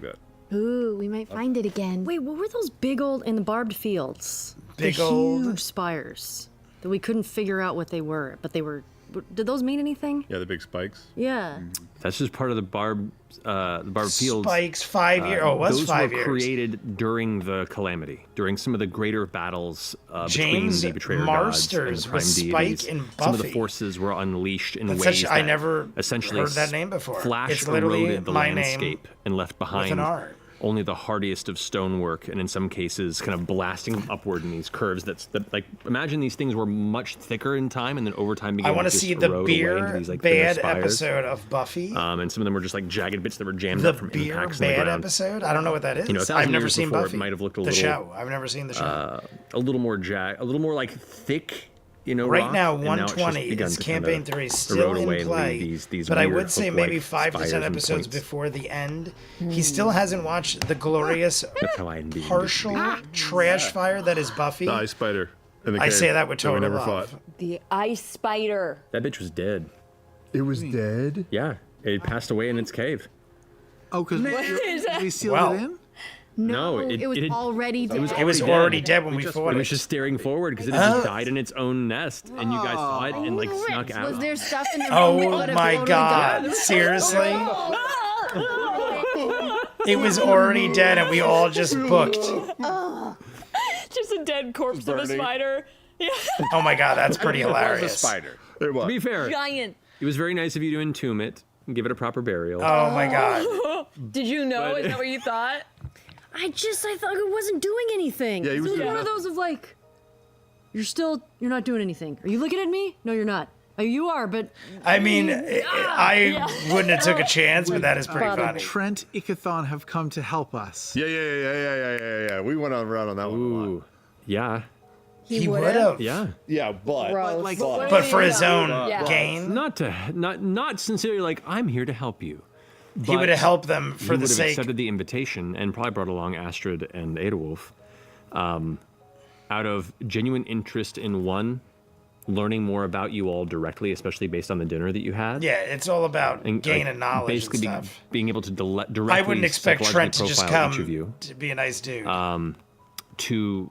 Ooh, we might find it again. Wait, what were those big old in the barbed fields? Big the old- huge spires that we couldn't figure out what they were, but they were. Did those mean anything? Yeah, the big spikes. Yeah. That's just part of the barb fields. Spikes 5 years. Oh, it was those 5 were years. created during the calamity, during some of the greater battles James between the betrayer Marsters gods and the prime was Spike deities. in Some of the Buffy. forces were unleashed in That's ways such- that I never essentially heard that name before. Flash It's literally eroded the my name landscape and left behind R. only the hardiest of stonework, and in some cases, kind of blasting upward in these curves. That like imagine these things were much thicker in time, and then over time began I want to to just see the erode away into beer these, like, thinner bad spires. episode of Buffy. And some of them were just like jagged bits that were jammed The up from beer impacts in the bad ground. episode. I don't know what that is. You know, 1,000 I've never years seen before, Buffy. It might have looked a the little show. I've never seen the show. a little more a little more like thick. You know, Right rock, now, and it's just 120 begun is to kind campaign of 3 still erode away in and play. leave these But I weird would say hook-like maybe 5 to 10 spires and episodes points. before the end. He still hasn't watched the glorious That's how I envisioned it to partial be. trash fire that is Buffy. The ice spider. In the I cave say that with that we total never love. fought. The ice spider. That bitch was dead. It was dead? Yeah, it passed away in its cave. Oh, because we sealed Well, it in? No, it was had- already dead. It was already dead when we fought It it. was just staring forward because it had just died in its own nest, and you guys saw it and like snuck out. Was there stuff in the room we Oh could have my totally god, done? seriously? It was already dead and we all just booked. Just a dead corpse of a spider. Yeah. Oh my god, that's pretty hilarious. Spider. It To was. be fair, Giant. it was very nice of you to entomb it and give it a proper burial. Oh my god. Did you know? But- Is that what you thought? I thought it wasn't doing anything. Yeah, he was it was doing one of nothing. those of like, you're not doing anything. Are you looking at me? No, you're not. Oh, you are, but I mean, I wouldn't have took a chance, but that is pretty funny. Trent Ickathon have come to help us. Yeah. We went around on that one a lot. Ooh, yeah, He would have. yeah. Yeah, but Like, But for his own Yeah. gain, Not sincerely like I'm here to help you. he would have helped them for He the would have sake. accepted the invitation and probably brought along Astrid and Aedawulf, out of genuine interest in learning more about you all directly, especially based on the dinner that you had. Yeah, it's all about And, gaining like, knowledge basically and stuff. being able to directly I wouldn't expect psychologically Trent to just profile come each of you to be a nice dude. to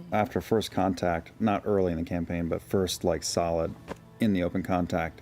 after first contact, not early in the campaign, but first like solid in the open contact,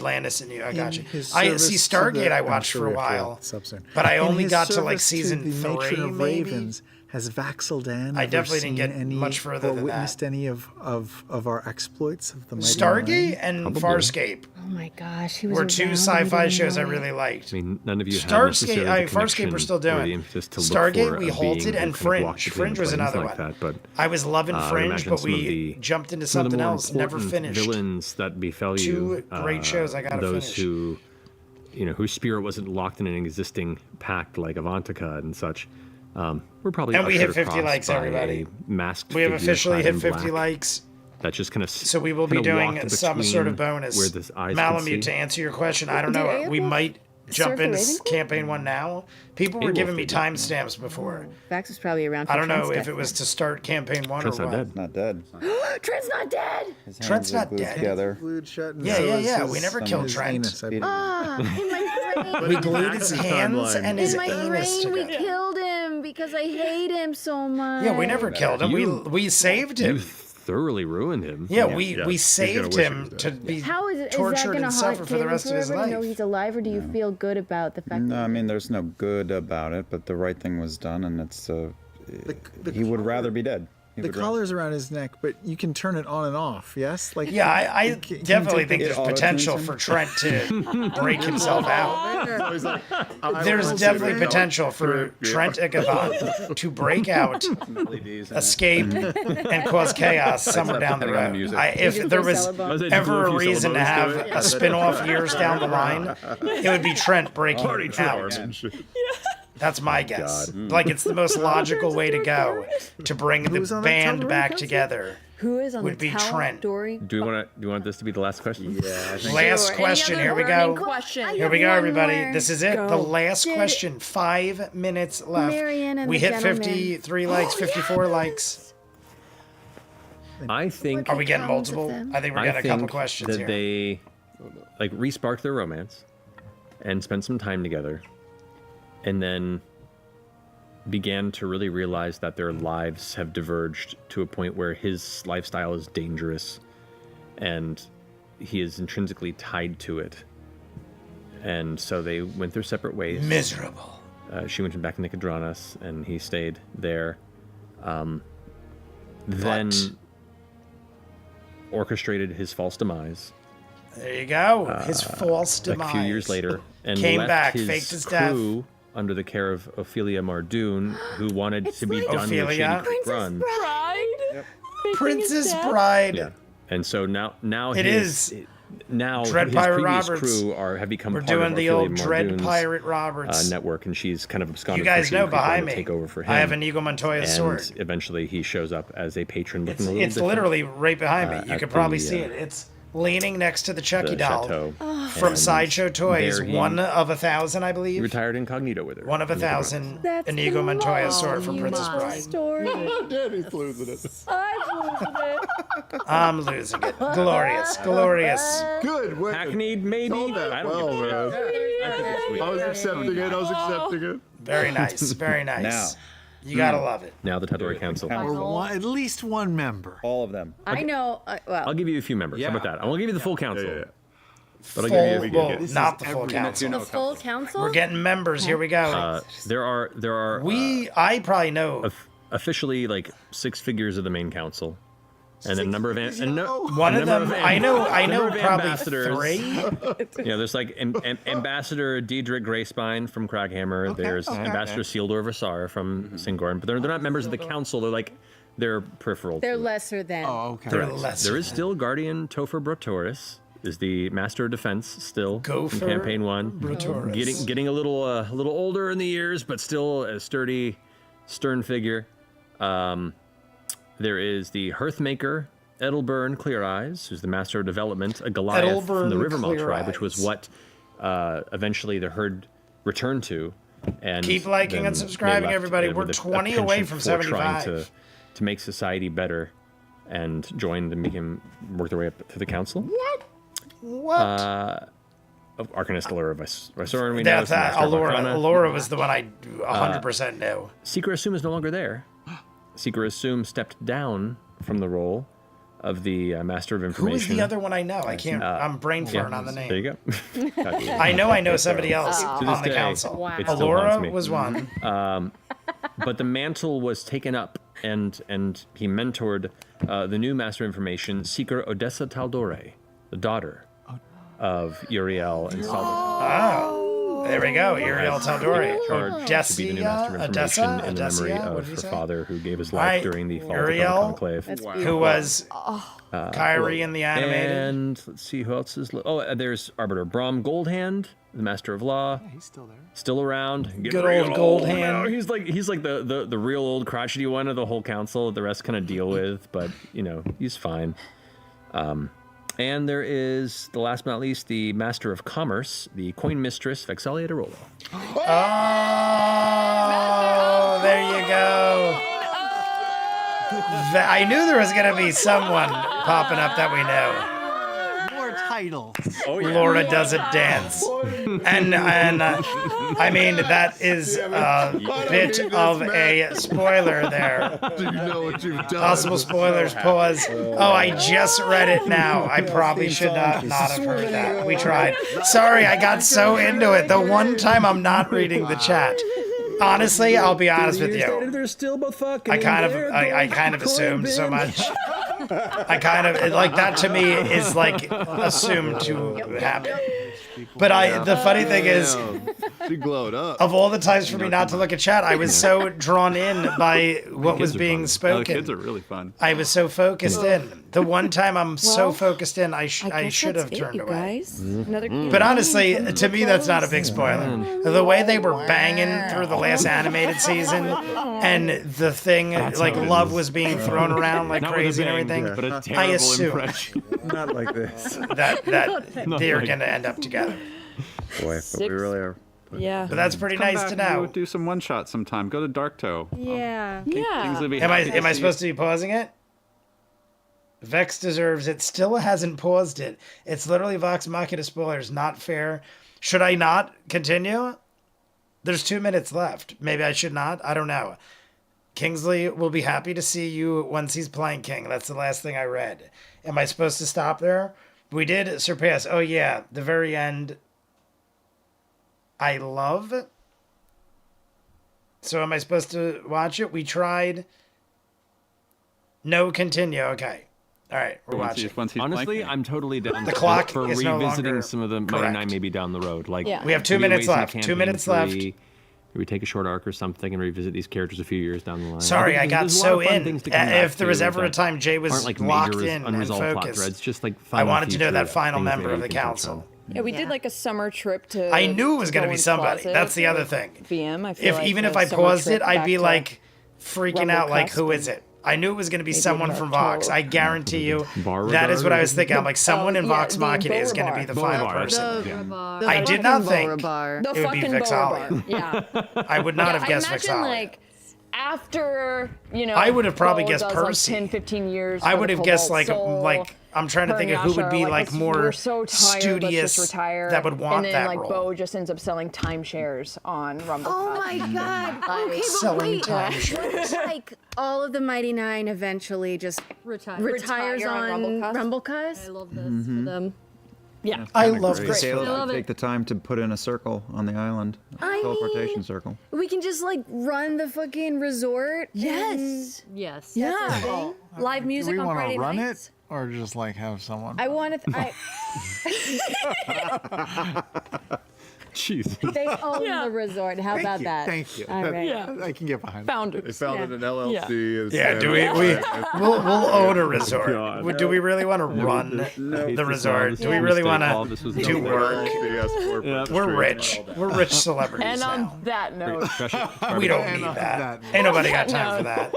Atlantis and you. I got you. his I see service to Stargate. the- I I'm watched sure for a we have to while, sub soon. but I In only his got to like service to season the matron 3, of maybe. Ravens, Has Vax'ildan I ever definitely didn't seen get any much further or than witnessed that. any of our exploits of the Mighty Stargate Nine? and Probably. Farscape Oh my gosh, he was were around two and we sci-fi didn't shows I know it. really liked. I mean, none of you had Starscape, necessarily the Farscape we're connection still or the doing. impetus to look Stargate for we a halted, being who and kind of walked Fringe. between Fringe the was planes another like one. that, but I was loving I would Fringe, imagine but some of we the- jumped into some of the something more else. Never important finished. villains that befell you. Two great shows I gotta those finish. who, whose spirit wasn't locked in an existing pact like Avantika and such. We're probably And we hit ushered 50 across likes, by everybody. a masked We have figure officially clad hit in 50 black likes. that just kind of So we will be doing some sort of bonus. where the eyes Malamute, can to see. answer your question, I don't Did know. Aeorian We might jump surf the into Ravenclaw? campaign 1 now. People were Aeorian giving me did. timestamps before. Vax was probably around for I don't know Trent's if death it was then. to start campaign 1 Trent's or not what. dead. Not dead. Trent's not dead! His Trent's hands are not glued dead. together. Glued shut, and Yeah, so yeah, is yeah. his- We never some killed his Trent. anus, I believe. Ah, in my brain. We glued his Max's hands timeline. and his In my anus brain, we together. killed him because I hate him so much. Yeah, we never killed him. We saved You him. thoroughly ruined him. Yeah, Yeah, we he's gonna saved wish he him was to dead. be How is that tortured going to and suffer haunt for the him rest of his forever to know life. he's alive, or do you feel good about the fact No, that I mean, there's no good about it, but the right thing was done, and it's the he would rather be dead. He The would rather- collar's around his neck, but you can turn it on and off. Yes, like Yeah, I can you definitely take think the- there's auto-tunes potential him? for Trent to break himself out. He's like, I There's will definitely say that. potential for Yeah. Trent Ichabod to break out, LEDs in it. escape, and cause chaos somewhere down the depending on the road. music. If just there go was Celebon? I was ever a few reason to syllables have it. a spin-off years down the line, it would be Trent breaking out. And shit. That's my guess. God. Like, it's the most logical way to go to bring Who's the on that band Tal'dorei back council? together. who is on would the be Trent. Tal'dorei? Do you want this to be the last question? Yeah, I think Last Sure. question. Any Here other we burning go. question? Here we go, One everybody. more. This is it. Go. The last Did- question. 5 minutes left. Marianne and We the hit gentleman. 53 likes, 54 likes. I think Are we getting Tons of multiple? them. I think we're I getting a couple think questions that here. they like re-sparked their romance and spent some time together, and then began to really realize that their lives have diverged to a point where his lifestyle is dangerous and he is intrinsically tied to it. And so they went their separate ways. Miserable. She went back to Nicodranas and he stayed there. Then orchestrated his false demise There you go. His false a demise. few years later and Came left back, his faked his death. crew under the care of Ophelia Mardoon, who wanted to be like done with Shady Ophelia. Creek Run. Bride? Princess Bride. Yeah, and so now It his, is. now Dread his Pirate previous Roberts. crew have become We're part doing of the Ophelia old Dread Mardoon's, Pirate Roberts. network, and she's kind of absconded. You guys from Shady know Creek Run behind to me. take over for him. I have an Eagle Montoya and sword. eventually he shows up as a patron looking a little It's different. literally right behind me. You at could probably the, see it. It's leaning next to the Chucky the doll chateau. from And Sideshow Toys. there he One of 1,000, I He believe. retired incognito with her. One of Nicodranas. 1,000. That's An Eagle Montoya sword from you Princess must. Bride. Story. Danny's losing it. I'm losing it. I'm losing it. Glorious, glorious. Good. Wait. Hackneyed, maybe. Told that I don't well, give a man. shit. I was accepting it. I was accepting it. Very nice, very nice. Now. You gotta love it. Now the Tal'dorei Council. Or one, at least one member. all of them. I know. Well, I'll give you a few members. How about that? I won't give you the full council. Yeah. But I'll Full, give you well, This not is the full every- council. the full council? We're getting members. Here we go. There are I probably know officially like 6 figures of the main council, and a number of one of them. I know probably ambassadors. 3. There's like Ambassador Diedrich Greyspine from Kraghammer. There's Ambassador Sealdor Vassar from Singorn, but they're not members of the council. They're peripheral. They're to it. lesser than. Oh, okay. They're less. There is still Guardian Topher Brotoris, is the Master of Defense still Gopher from Campaign 1. Brotoris. Getting a little older in the years, but still a sturdy, stern figure. There is the Hearthmaker, Edelburn Clear Eyes, who's the Master of Development, a Goliath from the Edelburn Rivermouth Clear tribe, which was Eyes. what eventually the herd returned to. And Keep liking then and they subscribing, left, everybody. with We're a 20 away penchant from for trying 75. to make society better, and joined and became work their way up to the council. What? Arcanist Allura Visorin, we know. That's is the Master of Allura. Arcana. Allura was the one I 100% knew. Seeker Assume is no longer there. Seeker Assume stepped down from the role of the Master of Information. Who is the other one I know? I can't. I'm brain farting on the name. There you go. I know somebody else on the council. Wow. Allura was one. But the mantle was taken up, and he mentored the new Master of Information, Seeker Odessa Tal'dorei, the daughter of Uriel and Salvador. Oh, there we go. Uriel Tal'dorei. To be the new Master of Information in the memory of her father, who gave his life during the fall of the Conclave. Who was Kyrie in the animated. And let's see who else is. There's Arbiter Brom Goldhand, the Master of Law. Yeah, he's still there. Still around. Good old Goldhand. He's like the real old crotchety one of the whole council that the rest kind of deal with, but he's fine. And there is, the last but not least, the Master of Commerce, the Coin Mistress, Vexalia de Rolo. Oh, there you go. I knew there was going to be someone popping up that we know. More titles. Oh, yeah. Laura doesn't dance. And I mean, that is a bit of a spoiler there. Do you know what you've done? Possible spoilers, pause. Oh, I just read it now. I probably should not have heard that. We tried. Sorry, I got so into it. The one time I'm not reading the chat. Honestly, I'll be honest with you. They're still both fucking. I kind of assumed so much. I kind of like that to me is like assumed to happen. But the funny thing is, she glowed up. of all the times for me not to look at chat, I was so drawn in by what was being spoken. The kids are really fun. I was so focused in. The one time I'm so focused in, I should have turned away. But honestly, to me, that's not a big spoiler. The way they were banging through the last animated season, and the thing like love was being thrown around like crazy and everything. But a I terrible assume impression. Not like this. that they're gonna end up together. Boy, but we really are. Yeah. But that's pretty nice to know. Do some one shot sometime. Go to Dark Toe. Yeah. Things will be Am happy I see supposed to be pausing it? Vex deserves it. Still hasn't paused it. It's literally Vox Machina spoilers. Not fair. Should I not continue? There's 2 minutes left. Maybe I should not. I don't know. Kingsley will be happy to see you once he's playing King. That's the last thing I read. Am I supposed to stop there? We did surpass. Oh yeah, the very end. I love. So am I supposed to watch it? We tried. No, continue. Okay. All right, we're watching. Honestly, I'm totally down The clock for is no revisiting longer some of the Mighty correct. Nine maybe down the road. Like We have 2 minutes left. 2 minutes left. We take a short arc or something and revisit these characters a few years down the line. Sorry, I got There's a lot so of fun in. things to come back If there was to ever a that time Jay was aren't like locked major in and unresolved plot focused, threads, just like I fun wanted to know future that final things member maybe of the you can touch council. on. Yeah, we did like a summer trip to. I knew it was going to be Bowen's somebody. Closet That's the other with thing. VM. I feel like Even if the I summer paused trip it, I'd back be to like freaking Rumble out, like, Cusp who is it? I knew it was going to be maybe someone in from Vox. I October. guarantee you, Beauregard that is what I was or- thinking. I'm like, someone in yeah, Vox the Machina is going to be the final Beauregard. person. The I did not think Beauregard. The it would be fucking Vexalia. Beauregard. Yeah. I would not have I guessed imagine Vexalia. like after, I would have probably Bo guessed does, Percy. 10, 15 years. I for would the have guessed Cobalt like Soul. I'm trying to Her think and of who would Yasha be are like we're more so tired, studious let's just retire. that would want and then, that like, role. Bo just ends up selling timeshares on Rumble. Oh my god. Okay, but Selling wait. timeshares. What if, like all of the Mighty Nine eventually just retires Retire on on Rumble Rumblecust? I love this for them. Yeah. I love Great. this. Caleb I love would it. take the time to put in a circle on the island. I Teleportation mean- circle. We can just like run the fucking resort. Yes. Yeah. Live music Do we on want Friday to run nights. it or just like have someone? I want to. Jeez. They own the resort. How about that? Thank you. All right. I can get behind. They Founders. founded an LLC. Yeah, do we'll own a resort. God. Do we really want to run the resort? Do we really want to do work? We're rich. We're rich celebrities And now. on that note, We don't need that. Ain't nobody got time for that.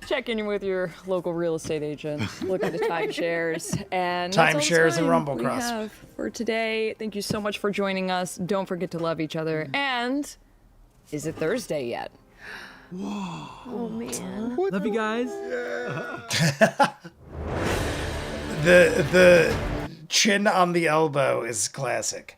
check in with your local real estate agent. Look at the timeshares. And that's all the Timeshares and time Rumble we Cross. have for today. Thank you so much for joining us. Don't forget to love each other. And is it Thursday yet? Oh man. Love you guys. The chin on the elbow is classic.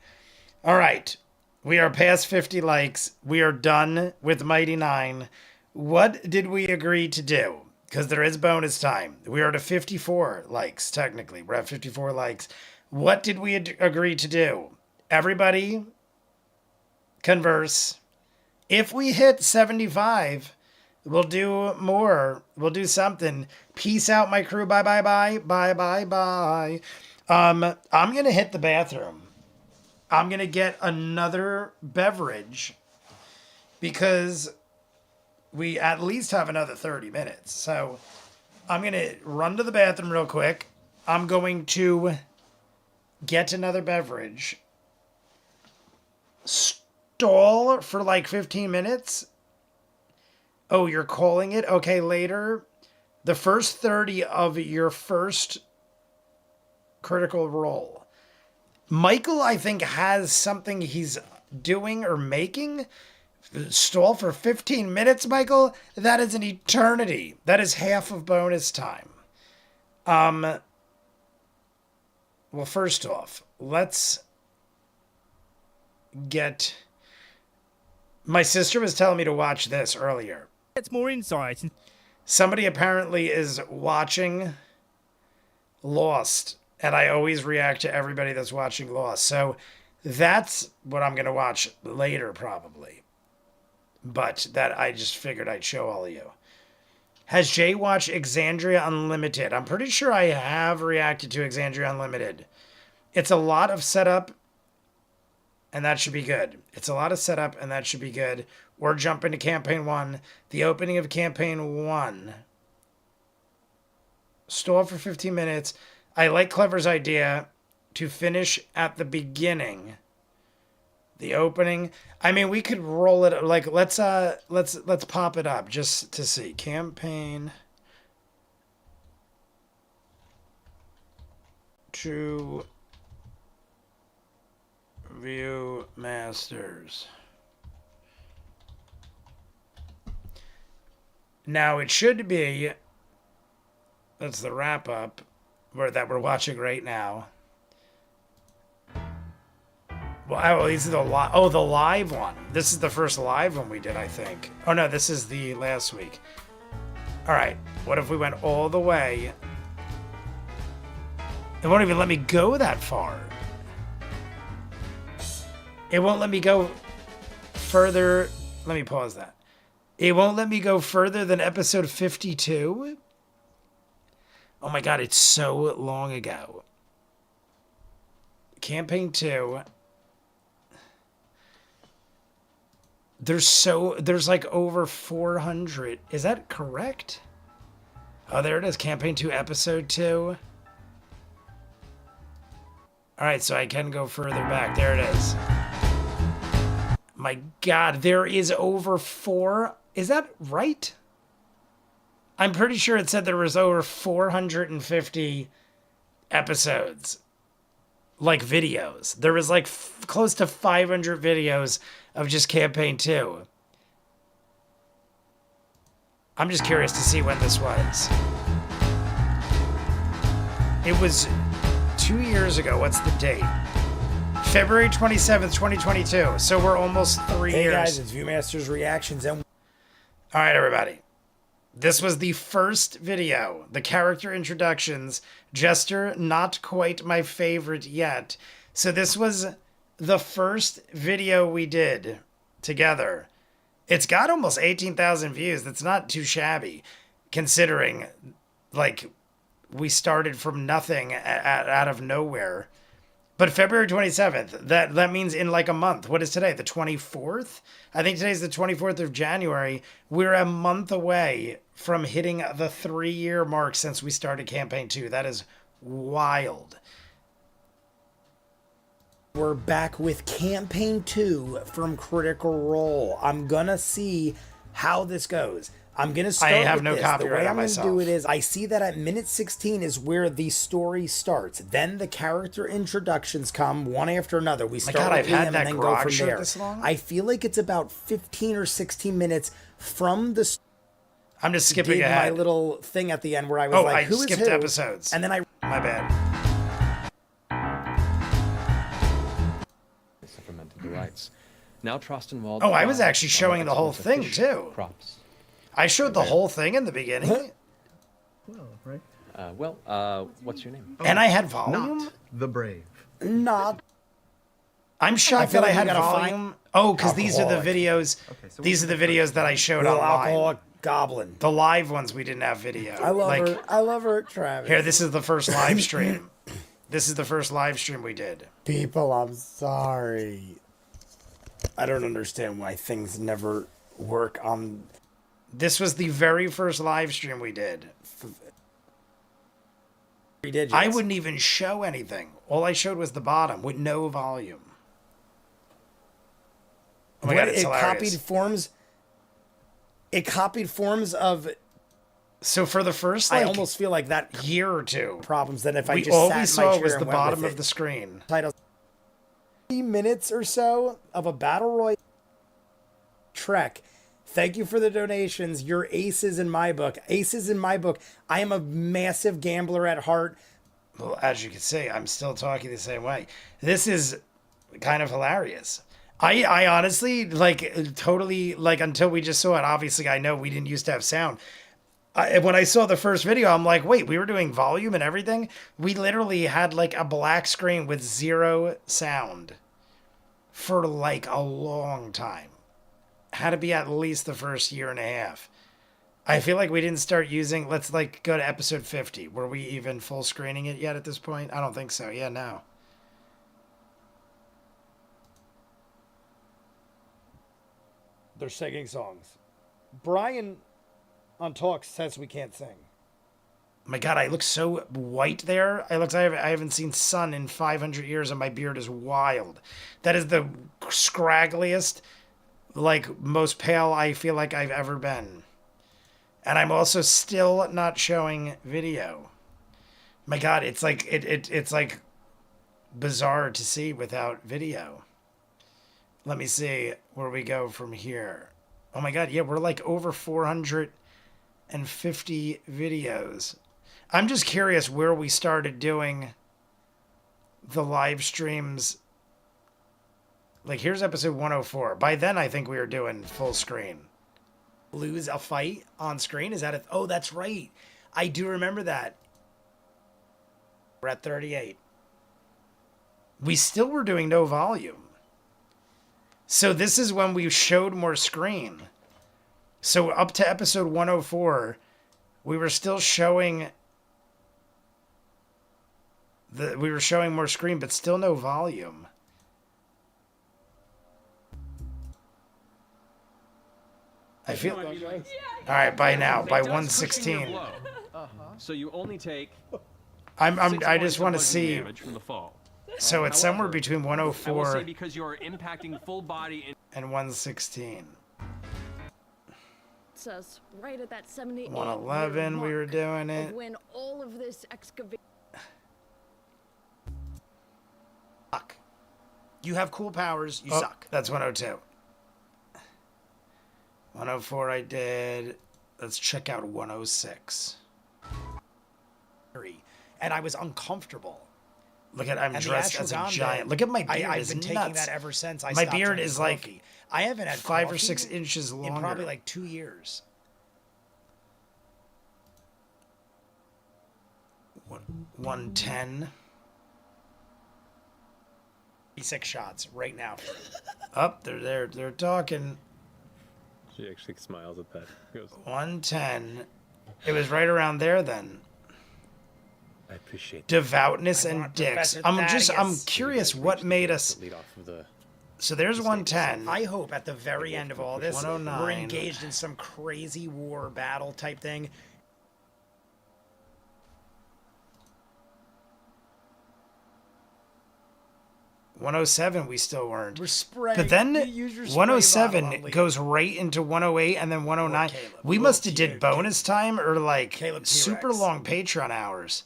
All right. We are past 50 likes. We are done with Mighty Nine. What did we agree to do? because there is bonus time. We are to 54 likes, technically. We're at 54 likes. What did we agree to do? Everybody converse. If we hit 75, we'll do more. We'll do something. Peace out, my crew. Bye, bye, bye. Bye, bye, bye. I'm going to hit the bathroom. I'm going to get another beverage because we at least have another 30 minutes. So I'm going to run to the bathroom real quick. I'm going to get another beverage. Stall for like 15 minutes. Oh, you're calling it? Okay, later. The first 30 of your first Critical Role. Michael, I think, has something he's doing or making. Stall for 15 minutes, Michael? That is an eternity. That is half of bonus time. Well, first off, let's get... My sister was telling me to watch this earlier. It's more insight. Somebody apparently is watching Lost, and I always react to everybody that's watching Lost. So that's what I'm going to watch later, probably. But that I just figured I'd show all of you. Has Jay watched Exandria Unlimited? I'm pretty sure I have reacted to Exandria Unlimited. It's a lot of setup, and that should be good. It's a lot of setup, and that should be good. Or jump into Campaign 1. The opening of Campaign 1. Stall for 15 minutes. I like Clever's idea to finish at the beginning. The opening. I mean, we could roll it like let's pop it up just to see. Campaign to ViewMasters. Now it should be, that's the wrap up that we're watching right now. Well, these are the live one. This is the first live one we did, I think. Oh no, this is the last week. All right, what if we went all the way? It won't even let me go that far. It won't let me go further. Let me pause that. It won't let me go further than episode 52. Oh my God, it's so long ago. Campaign 2. There's like over 400. Is that correct? Oh, there it is. Campaign 2, episode 2. All right, so I can go further back. There it is. My God, there is over 4. Is that right? I'm pretty sure it said there was over 450 episodes. Like videos. There was like close to 500 videos of just Campaign 2. I'm just curious to see when this was. It was 2 years ago. What's the date? February 27th, 2022. So we're almost 3 years. Hey guys, it's ViewMasters Reactions. All right, everybody. This was the first video, the character introductions. Jester, not quite my favorite yet. So this was the first video we did together. It's got almost 18,000 views. That's not too shabby, considering, like, we started from nothing out of nowhere. But February 27th, that means in like a month. What is today? The 24th? I think today's the 24th of January. We're a month away from hitting the 3-year mark since we started Campaign 2. That is wild. We're back with Campaign 2 from Critical Role. I'm gonna see how this goes. I'm going to start with this. I have no copyright on myself. The way I'm going to do it is, I see that at minute 16 is where the story starts. Then the character introductions come one after another. We start with Liam and then go from there. I feel like it's about 15 or 16 minutes from the... I'm just skipping ahead. My little thing at the end where I was like, who is who? I skipped episodes. And then I... My bad. Supplemented the rights. Now Trostenwald... I was actually showing the whole thing, too. Props. I showed the whole thing in the beginning. well, right? What's your name? And I had volume? Not the brave. Not. I'm shocked that I had volume. Oh, because these are the Alcoholic. videos. These are the videos that I showed Little online. alcoholic goblin. The live ones we didn't have video. I love her. I love her, Travis. Here, this is the first live stream. This is the first live stream we did. People, I'm sorry. I don't understand why things never work on. This was the very first live stream we did. 3 digits. I wouldn't even show anything. All I showed was the bottom with no volume. Oh my God, it's hilarious. Copied forms. It copied forms of. So for the first, I almost feel like that year or two problems. Then if I just all sat we in saw my chair was and the went bottom with of it. the screen. Titles. 30 minutes or so of a battle royale. Trek. Thank you for the donations. You're aces in my book. Aces in my book. I am a massive gambler at heart. Well, as you can see, I'm still talking the same way. This is kind of hilarious. I honestly, totally, until we just saw it, obviously I know we didn't used to have sound. When I saw the first video, I'm like, wait, we were doing volume and everything? We literally had, a black screen with 0 sound for, a long time. Had to be at least the first year and a half. I feel like we didn't start using, let's, go to episode 50. Were we even full screening it yet at this point? I don't think so. Yeah, no. They're singing songs. Brian on Talks says we can't sing. My God, I look so white there. I haven't seen sun in 500 years, and my beard is wild. That is the scraggliest, most pale I feel like I've ever been. And I'm also still not showing video. My God, it's it's bizarre to see without video. Let me see where we go from here. Oh my God, yeah, we're over 450 videos. I'm just curious where we started doing the live streams. Here's episode 104. By then, I think we were doing full screen. Lose a fight on screen? Is that it? Oh, that's right. I do remember that. We're at 38. We still were doing no volume. So this is when we showed more screen. So up to episode 104, we were still showing more screen, but still no volume. I feel. All right, by now, by 116. So you only take. I just want to see. From the fall. So it's somewhere between 104 I will say because you are impacting full body and 116. It's us right at that 78. 111, we were doing it. When all of this excavation. Suck. You have cool powers. You suck. That's 102. 104 I did. Let's check out 106. And I was uncomfortable. Look at, I'm dressed as a giant. Look at my beard. I've been nuts. taking that ever since I My stopped beard drinking is coffee. I haven't had 5 or coffee 6 inches longer. in probably 2 years. 110. 6 shots right now. Up, they're talking. She actually smiles at that. Goes, 110. It was right around there then. I appreciate devoutness and dicks. I'm curious what made us lead off of the. So there's 110. I hope at the very end of all this, 109. we're engaged in some crazy war battle type thing. $107 we still weren't. We're spraying. But then Use your spray 107 bottle on goes right into 108 and then 109. We must have did bonus time or super long Patreon hours.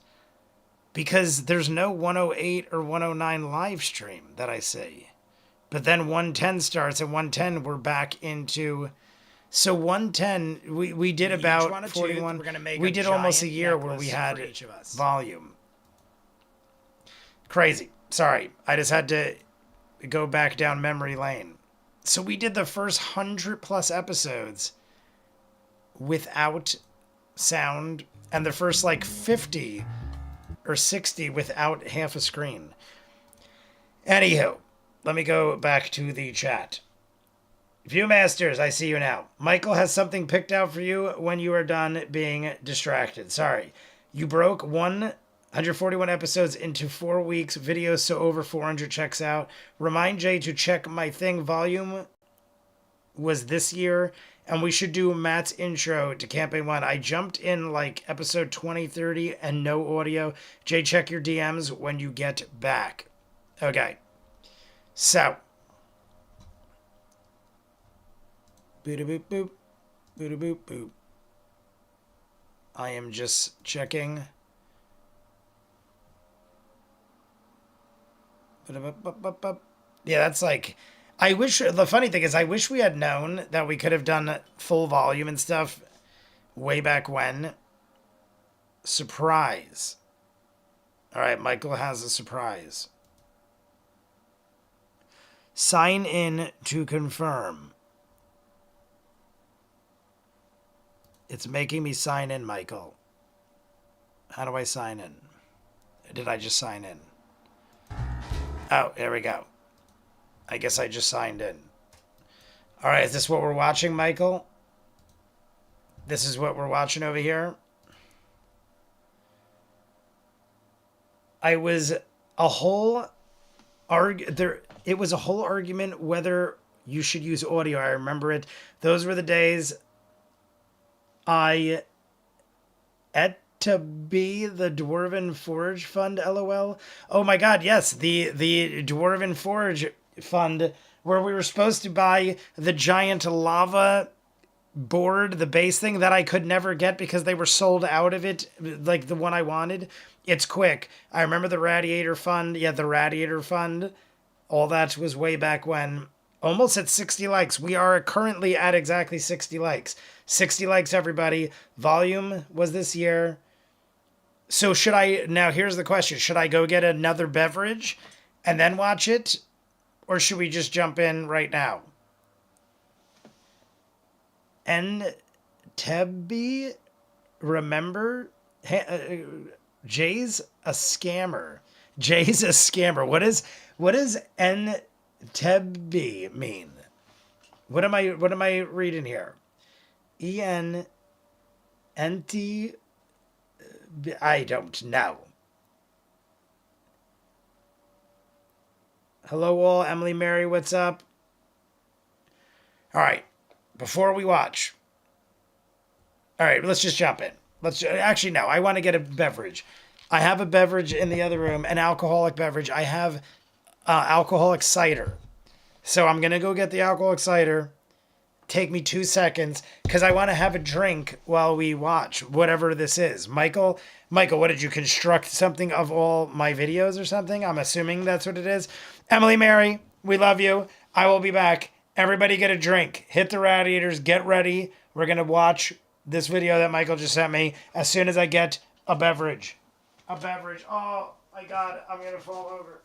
Because there's no 108 or 109 live stream that I see. But then 110 starts, and 110 we're back into. So 110 we did about 41. We did almost a year where we had volume. Crazy. Sorry, I just had to go back down memory lane. So we did the first 100+ episodes without sound and the first like 50 or 60 without half a screen. Anywho, let me go back to the chat. ViewMasters, I see you now. Michael has something picked out for you when you are done being distracted. Sorry. You broke 141 episodes into 4 weeks. Videos so over 400 checks out. Remind Jay to check my thing. Volume was this year, and we should do Matt's intro to Campaign 1. I jumped in like episode 20, 30, and no audio. Jay, check your DMs when you get back. Okay. So. Boop boop boop boop boop. I am just checking. Yeah, that's like, I wish, the funny thing is I wish we had known that we could have done full volume and stuff way back when. Surprise. All right, Michael has a surprise. Sign in to confirm. It's making me sign in, Michael. How do I sign in? Did I just sign in? Oh, there we go. I guess I just signed in. All right, is this what we're watching, Michael? This is what we're watching over here? It was a whole argument whether you should use audio. I remember it. Those were the days I at to be the Dwarven Forge Fund, LOL. Oh my god, yes, the Dwarven Forge Fund, where we were supposed to buy the giant lava board, the base thing that I could never get because they were sold out of it, like the one I wanted. It's quick. I remember the Radiator Fund. Yeah, the Radiator Fund. All that was way back when. Almost at 60 likes. We are currently at exactly 60 likes. 60 likes, everybody. Volume was this year. So should I, now here's the question. Should I go get another beverage and then watch it? Or should we just jump in right now? And Tebby, remember? Jay's a scammer. Jay's a scammer. What does Tebby mean? What am I reading here? E-N-N-T, I don't know. Hello all, Emily Mary, what's up? All right, before we watch. All right, let's just jump in. Actually, no, I want to get a beverage. I have a beverage in the other room, an alcoholic beverage. I have alcoholic cider. So I'm going to go get the alcoholic cider. Take me 2 seconds because I want to have a drink while we watch whatever this is. Michael, what did you construct something of all my videos or something? I'm assuming that's what it is. Emily Mary, we love you. I will be back. Everybody get a drink. Hit the radiators. Get ready. We're going to watch this video that Michael just sent me as soon as I get a beverage. A beverage. Oh my God, I'm going to fall over.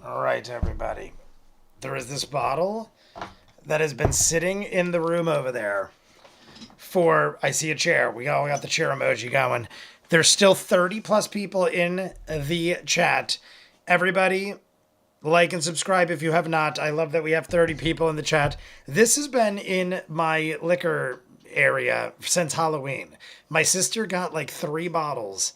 All right, everybody. There is this bottle that has been sitting in the room over there for, I see a chair. We all got the chair emoji going. There's still 30 plus people in the chat. Everybody, like and subscribe if you have not. I love that we have 30 people in the chat. This has been in my liquor area since Halloween. My sister got like 3 bottles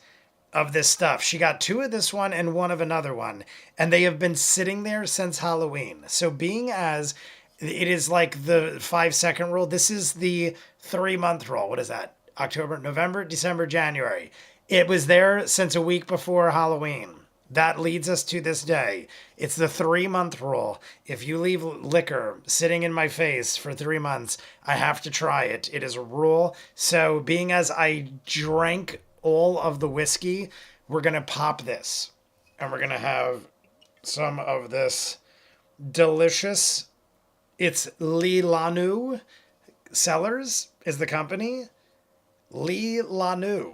of this stuff. She got 2 of this one and 1 of another one, and they have been sitting there since Halloween. So being as it is like the 5-second rule, this is the 3-month rule. What is that? October, November, December, January. It was there since a week before Halloween. That leads us to this day. It's the 3-month rule. If you leave liquor sitting in my face for 3 months, I have to try it. It is a rule. So being as I drank all of the whiskey, we're going to pop this. And we're going to have some of this delicious, it's Lee Lanu Cellars is the company. Lee Lanu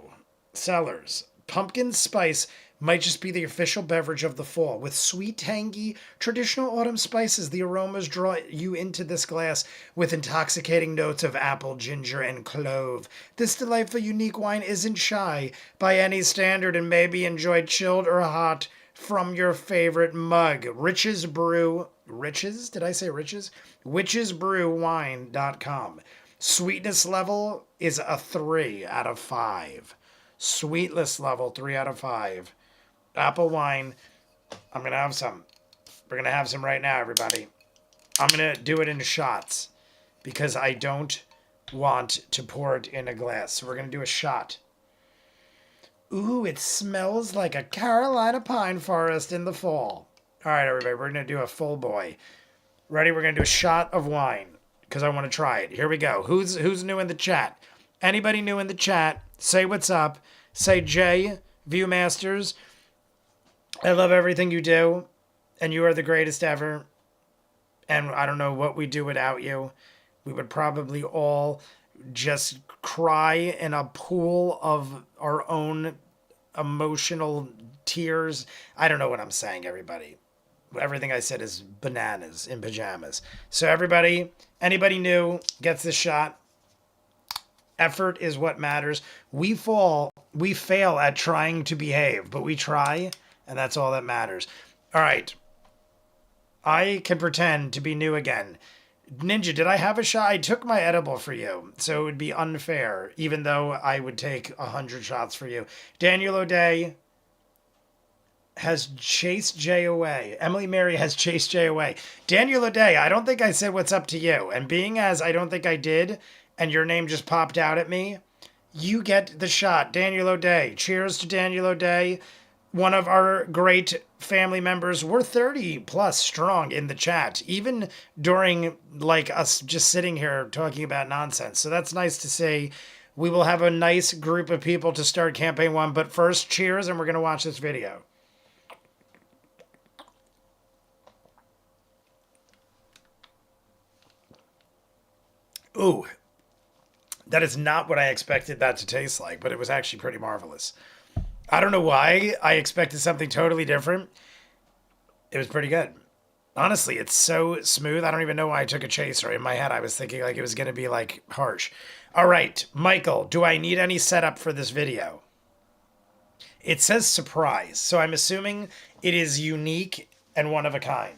Cellars. Pumpkin spice might just be the official beverage of the fall. With sweet, tangy, traditional autumn spices, the aromas draw you into this glass with intoxicating notes of apple, ginger, and clove. This delightful, unique wine isn't shy by any standard and may be enjoyed chilled or hot from your favorite mug. Riches Brew... Riches? Did I say riches? Witchesbrewwine.com. Sweetness level is a 3 out of 5. Sweetness level, 3 out of 5. Apple wine. I'm going to have some. We're going to have some right now, everybody. I'm going to do it in shots because I don't want to pour it in a glass. So we're going to do a shot. Ooh, it smells like a Carolina pine forest in the fall. All right, everybody, we're going to do a full boy. Ready? We're going to do a shot of wine because I want to try it. Here we go. Who's new in the chat? Anybody new in the chat, say what's up. Say Jay, ViewMasters. I love everything you do, and you are the greatest ever. And I don't know what we'd do without you. We would probably all just cry in a pool of our own emotional tears. I don't know what I'm saying, everybody. Everything I said is bananas in pajamas. So everybody, anybody new gets this shot. Effort is what matters. We fail at trying to behave, but we try, and that's all that matters. All right. I can pretend to be new again. Ninja, did I have a shot? I took my edible for you, so it would be unfair, even though I would take 100 shots for you. Daniel O'Day has chased Jay away. Emily Mary has chased Jay away. Daniel O'Day, I don't think I said what's up to you. And being as I don't think I did, and your name just popped out at me, you get the shot. Daniel O'Day. Cheers to Daniel O'Day. One of our great family members. We're 30 plus strong in the chat, even during like us just sitting here talking about nonsense. So that's nice to see. We will have a nice group of people to start campaign 1. But first, cheers, and we're going to watch this video. Ooh, that is not what I expected that to taste like, but it was actually pretty marvelous. I don't know why I expected something totally different. It was pretty good. Honestly, it's so smooth. I don't even know why I took a chaser. In my head, I was thinking like it was going to be like harsh. All right, Michael, do I need any setup for this video? It says surprise, so I'm assuming it is unique and one of a kind.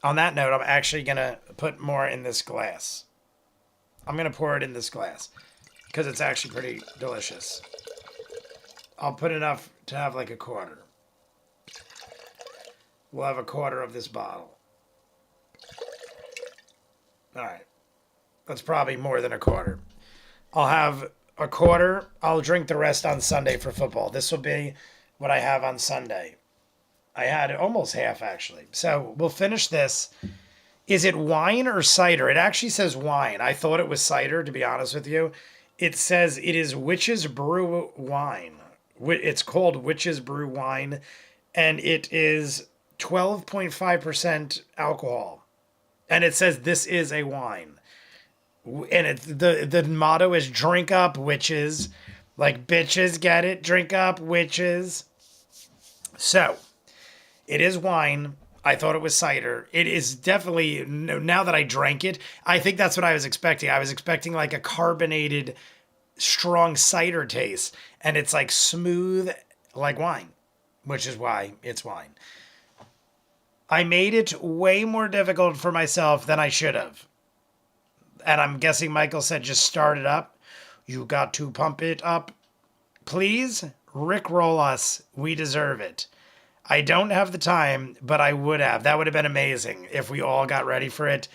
On that note, I'm actually going to put more in this glass. I'm going to pour it in this glass because it's actually pretty delicious. I'll put enough to have like a quarter. We'll have a quarter of this bottle. All right. That's probably more than a quarter. I'll have a quarter. I'll drink the rest on Sunday for football. This will be what I have on Sunday. I had almost half, actually. So we'll finish this. Is it wine or cider? It actually says wine. I thought it was cider, to be honest with you. It says it is Witch's Brew Wine. It's called Witch's Brew Wine, and it is 12.5% alcohol. And it says this is a wine. And the motto is drink up, witches. Like, bitches, get it? Drink up, witches. So, it is wine. I thought it was cider. It is definitely, now that I drank it, I think that's what I was expecting. I was expecting like a carbonated, strong cider taste. And it's like smooth like wine, which is why it's wine. I made it way more difficult for myself than I should have. And I'm guessing Michael said just start it up. You got to pump it up. Please, Rickroll us. We deserve it. I don't have the time, but I would have. That would have been amazing if we all got ready for it.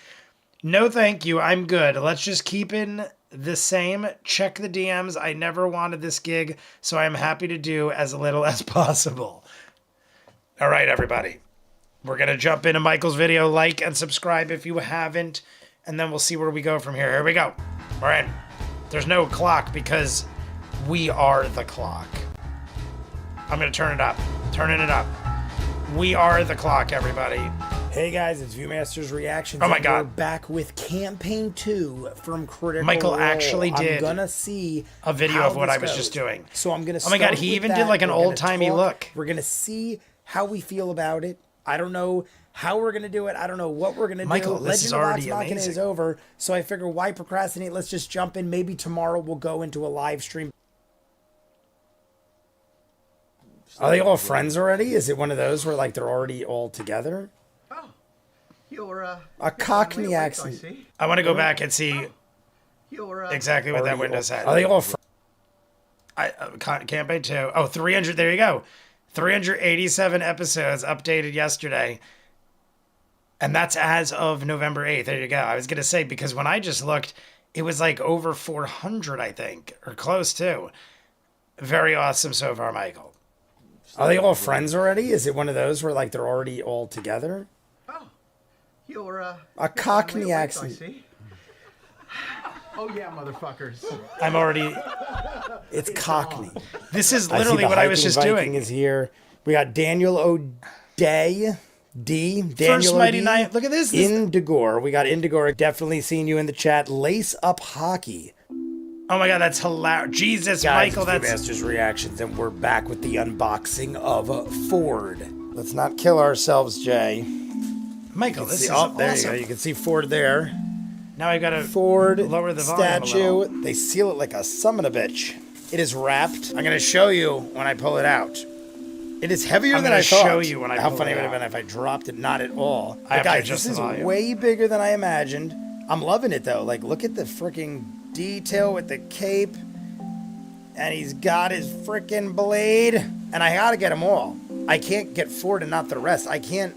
No, thank you. I'm good. Let's just keep in the same. Check the DMs. I never wanted this gig, so I'm happy to do as little as possible. All right, everybody. We're going to jump into Michael's video. Like and subscribe if you haven't, and then we'll see where we go from here. Here we go. All right. There's no clock because we are the clock. I'm going to turn it up. Turning it up. We are the clock, everybody. Hey guys, it's ViewMasters Reactions. Oh my God. We're back with Campaign 2 from Critical Michael Role. actually did I'm gonna see a video how of what this I was goes. just doing. So I'm gonna Oh my God, start he with even that. did like an We're gonna old-timey talk. look. We're gonna see how we feel about it. I don't know how we're gonna do it. I don't know what we're gonna Michael, do. this is already Legend of Vox Machina is amazing. over, so I figure why procrastinate? Let's just jump in. Maybe tomorrow we'll go into a live stream. Are they all friends already? Is it one of those where like they're already all together? You're A Cockney accent. I want to go back and see you're exactly what that Already window all- said. Are they all Campaign 2. Oh, 300. There you go. 387 episodes updated yesterday. And that's as of November 8th. There you go. I was going to say, because when I just looked, it was like over 400, I think, or close to. Very awesome so far, Michael. Are they all friends already? Is it one of those where like they're already all together? you're A Cockney accent. Oh yeah, motherfuckers. I'm already. It's Cockney. This is I see literally the what I was Hiking just Viking doing. is here. We got Daniel O'Day. Daniel First Mighty O'D. Nine. Look at this. Indigor. We got Indigor. Definitely seen you in the chat. Lace Up Hockey. Oh my God, that's hilarious. Jesus, Guys, Michael, it's that's. Masters Reactions, and we're back with the unboxing of Ford. Let's not kill ourselves, Jay. Michael, this is There you go. awesome. You can see Ford there. Now I've got to Ford lower the volume a statue. little. They seal it like a son of a bitch. It is wrapped. I'm going to show you when I pull it out. It is heavier I'm than gonna I thought. show you when I How pull funny it it would have out. been if I dropped it. Not at all. I have But to guys, adjust this the is volume. way bigger than I imagined. I'm loving it though. Like, look at the freaking detail with the cape. And he's got his freaking blade. And I gotta get them all. I can't get Ford and not the rest. I can't.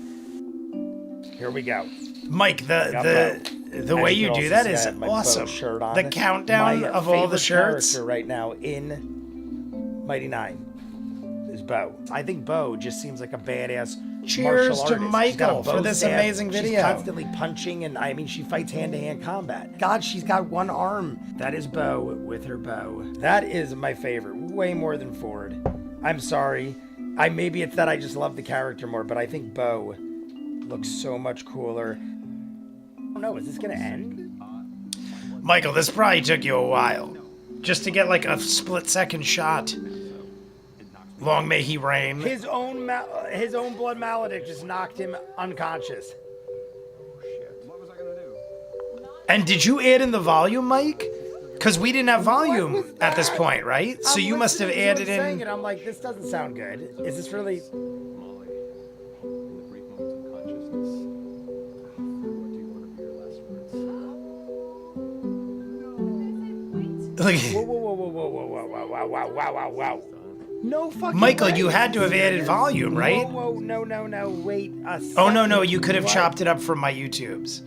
Here we go. Mike, the And way you you can do also that see I is have my Bo awesome. shirt on. The countdown My of all the favorite shirts. character right now in Mighty Nine is Bo. I think Bo just seems like a badass Cheers martial to artist. Michael She's got a for bow this staff. amazing She's video. constantly punching, and I mean, she fights hand-to-hand combat. God, she's got one arm. That is Bo with her bow. That is my favorite, way more than Ford. I'm sorry. Maybe it's that I just love the character more, but I think Bo looks so much cooler. I don't know, is this gonna end? Michael, this probably took you a while. Just to get like a split-second shot. Long may he reign. His own blood maledict just knocked him unconscious. And did you add in the volume, Mike? Because we didn't have volume at this point, right? So you must have added Saying in. it, I'm like, this doesn't sound good. Is this really? Look, Whoa, whoa, whoa, whoa, whoa, whoa, whoa, wow, wow, wow, wow, wow. No fucking Michael, way. you had to have added volume, right? Whoa, whoa, no, no, no, wait a second. Oh, no, you could have What? chopped it up from my YouTubes.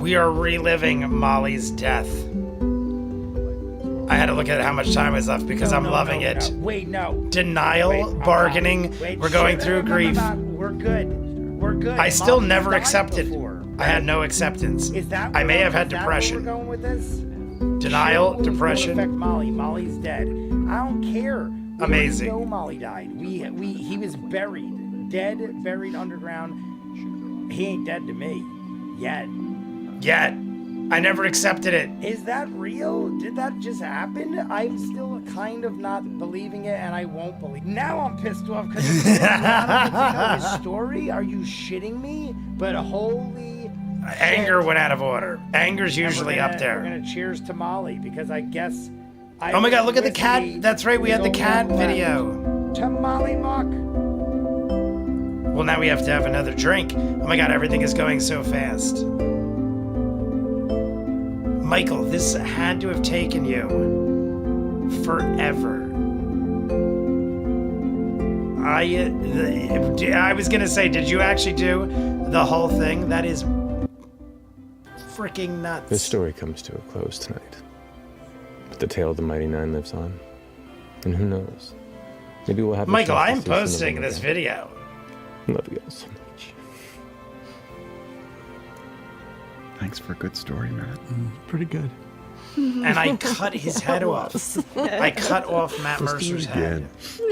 We are reliving Molly's death. I had to look at how much time is left because I'm loving it. No. Wait, no. Denial, Wait, bargaining, wait, we're going shit, through grief. We're good. We're good. I still Molly's never died accepted. before. I had no acceptance. Is that I may where- have had is that where depression. we're going with this? Denial, Shit, won't depression. affect Molly. Molly's dead. I don't care. We Amazing. already know Molly died. He was buried, dead, buried underground. He ain't dead to me yet. Yet. I never accepted it. Is that real? Did that just happen? I'm still kind of not believing it, and I won't believe. Now I'm pissed off because it's I don't get to know his story. Are you shitting me? But holy anger went out of order. Anger's usually up there. We're gonna cheers to Molly because I guess. Oh my God! Look at the cat. That's right. We had the cat video. To Molly Mock. Well, now we have to have another drink. Oh my God! Everything is going so fast. Michael, this had to have taken you forever. I was gonna say, did you actually do the whole thing? That is freaking nuts. This story comes to a close tonight, but the tale of the Mighty Nine lives on, and who knows? Maybe we'll have. Michael, I am posting this video. Love you guys so much. Thanks for a good story, Matt. Pretty good. And I cut his head off. I cut off Matt Mercer's head. From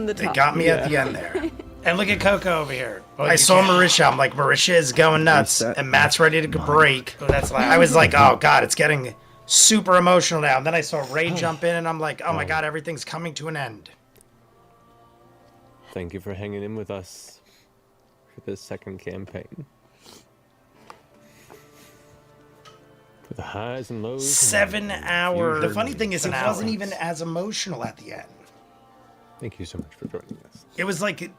the top. They got me at the end there. And look at Coco over here. I saw Marisha. I'm like, Marisha is going nuts. And Matt's ready to break. Oh, that's like, I was like, oh God, it's getting super emotional now. And then I saw Ray jump in and I'm like, oh my God, everything's coming to an end. Thank you for hanging in with us for this second campaign. For the highs and lows. 7 hours. The funny thing is, it wasn't even as emotional at the end. Thank you so much for joining us. It was like...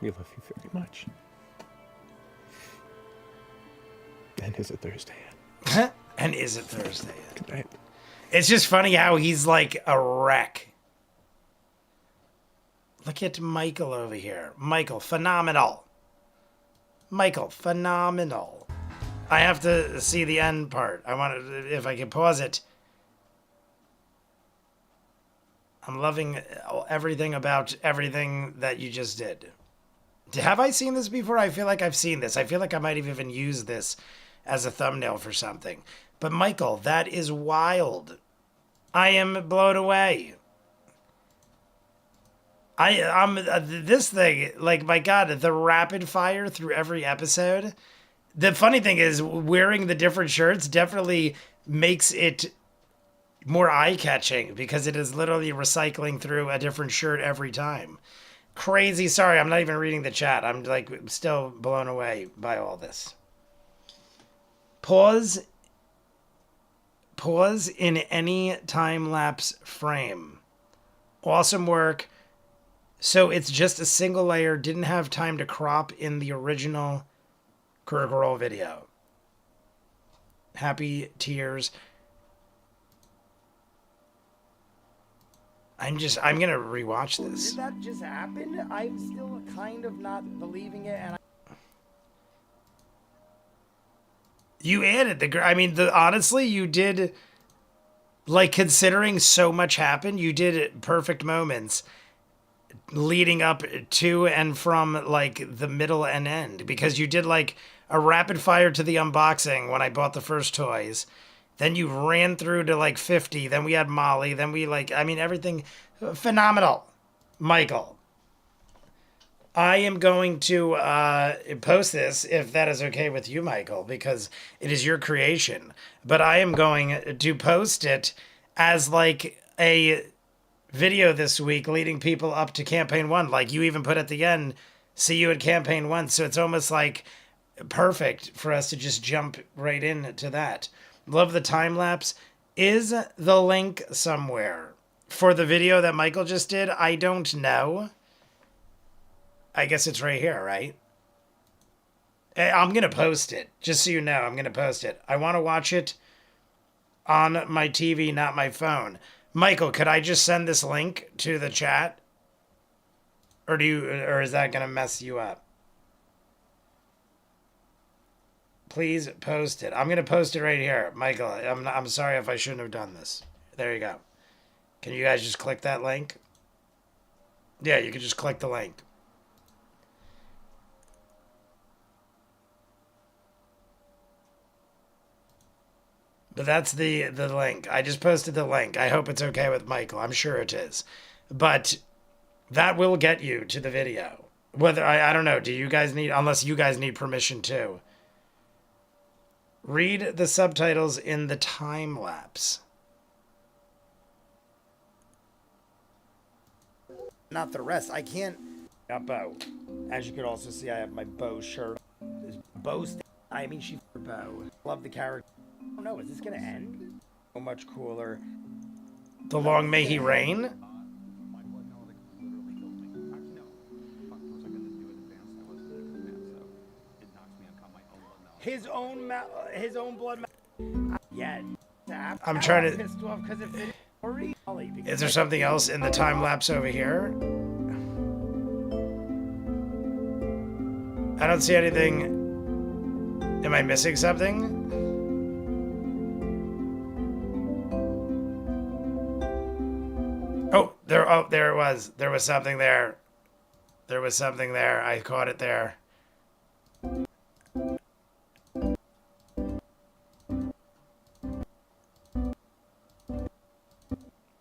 We love you very much. And is it Thursday yet? And is it Thursday yet? Good night. It's just funny how he's like a wreck. Look at Michael over here. Michael, phenomenal. Michael, phenomenal. I have to see the end part. I want to, if I can pause it. I'm loving everything about everything that you just did. Have I seen this before? I feel like I've seen this. I feel like I might have even used this as a thumbnail for something. But Michael, that is wild. I am blown away. I'm this thing, like, my God, the rapid fire through every episode. The funny thing is, wearing the different shirts definitely makes it more eye-catching because it is literally recycling through a different shirt every time. Crazy. Sorry, I'm not even reading the chat. I'm like still blown away by all this. Pause in any time-lapse frame. Awesome work. So it's just a single layer, didn't have time to crop in the original Critical Role video. Happy tears. I'm gonna rewatch this. Did that just happen? I'm still kind of not believing it, and You added honestly, you did, like, considering so much happened, you did perfect moments leading up to and from, like, the middle and end, because you did, like, a rapid fire to the unboxing when I bought the first toys. Then you ran through to, like, 50. Then we had Molly. Then we, like, everything phenomenal. Michael. I am going to post this, if that is okay with you, Michael, because it is your creation. But I am going to post it as, like, a video this week leading people up to Campaign 1. Like, you even put at the end, see you at Campaign 1. So it's almost, like, perfect for us to just jump right into that. Love the time lapse. Is the link somewhere for the video that Michael just did? I don't know. I guess it's right here, right? I'm going to post it. Just so you know, I'm going to post it. I want to watch it on my TV, not my phone. Michael, could I just send this link to the chat? Or is that going to mess you up? Please post it. I'm going to post it right here. Michael, I'm sorry if I shouldn't have done this. There you go. Can you guys just click that link? Yeah, you can just click the link. But that's the link. I just posted the link. I hope it's okay with Michael. I'm sure it is. But That will get you to the video. Whether, I don't know, do you guys need, unless you guys need permission too. Read the subtitles in the time lapse. Not the rest. I can't. Got bow. As you could also see, I have my bow shirt. Bow's. I mean, she's for bow. Love the character. I don't know. Is this gonna end? So much cooler. The long may he reign. His own blood. Yeah. I'm trying to. Pissed off because is there something else in the time lapse over here? I don't see anything. Am I missing something? Oh, there it was. There was something there. There was something there. I caught it there.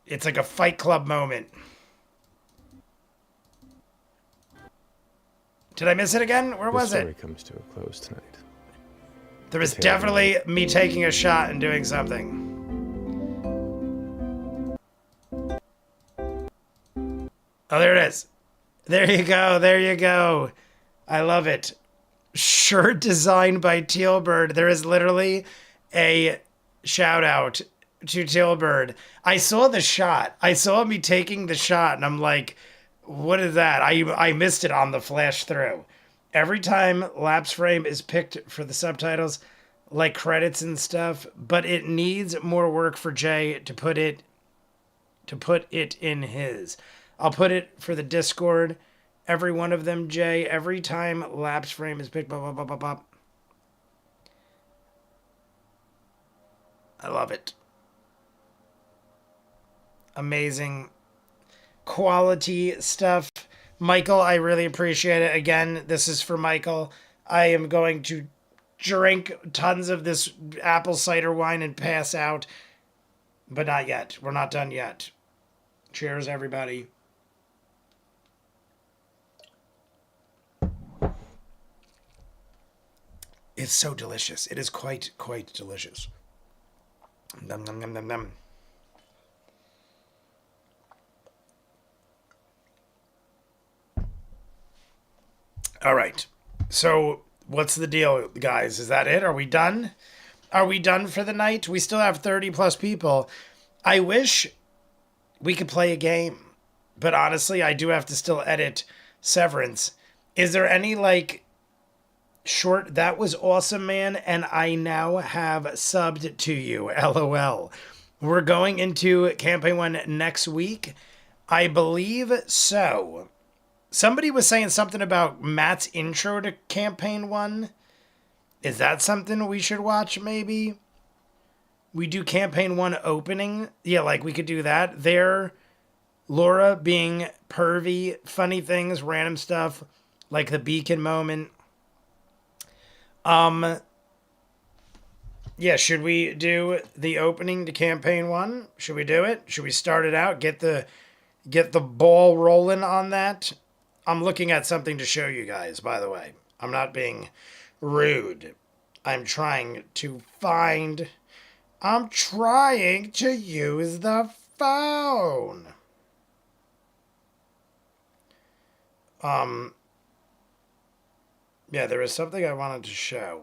It's like a Fight Club moment. Did I miss it again? Where was it? The story comes to a close tonight. There was definitely me taking a shot and doing something. Oh, there it is. There you go. There you go. I love it. Shirt designed by Tealbird. There is literally a shout out to Tealbird. I saw the shot. I saw me taking the shot and I'm like, what is that? I missed it on the flash through. Every time lapse frame is picked for the subtitles, like credits and stuff, but it needs more work for Jay to put it in his. I'll put it for the Discord. Every one of them, Jay. Every time lapse frame is picked, blah, blah, blah, blah, blah. I love it. Amazing quality stuff. Michael, I really appreciate it. Again, this is for Michael. I am going to drink tons of this apple cider wine and pass out. But not yet. We're not done yet. Cheers, everybody. It's so delicious. It is quite delicious. Nom, nom, nom, nom, nom. All right. So what's the deal, guys? Is that it? Are we done? Are we done for the night? We still have 30 plus people. I wish we could play a game, but honestly, I do have to still edit Severance. Is there any short, that was awesome, man, and I now have subbed to you, LOL. We're going into Campaign 1 next week. I believe so. Somebody was saying something about Matt's intro to Campaign 1. Is that something we should watch, maybe? We do Campaign 1 opening. Yeah, we could do that. There, Laura being pervy, funny things, random stuff, like the beacon moment. Yeah, should we do the opening to Campaign 1? Should we do it? Should we start it out? Get the ball rolling on that? I'm looking at something to show you guys, by the way. I'm not being rude. I'm trying to use the phone. Yeah, there was something I wanted to show.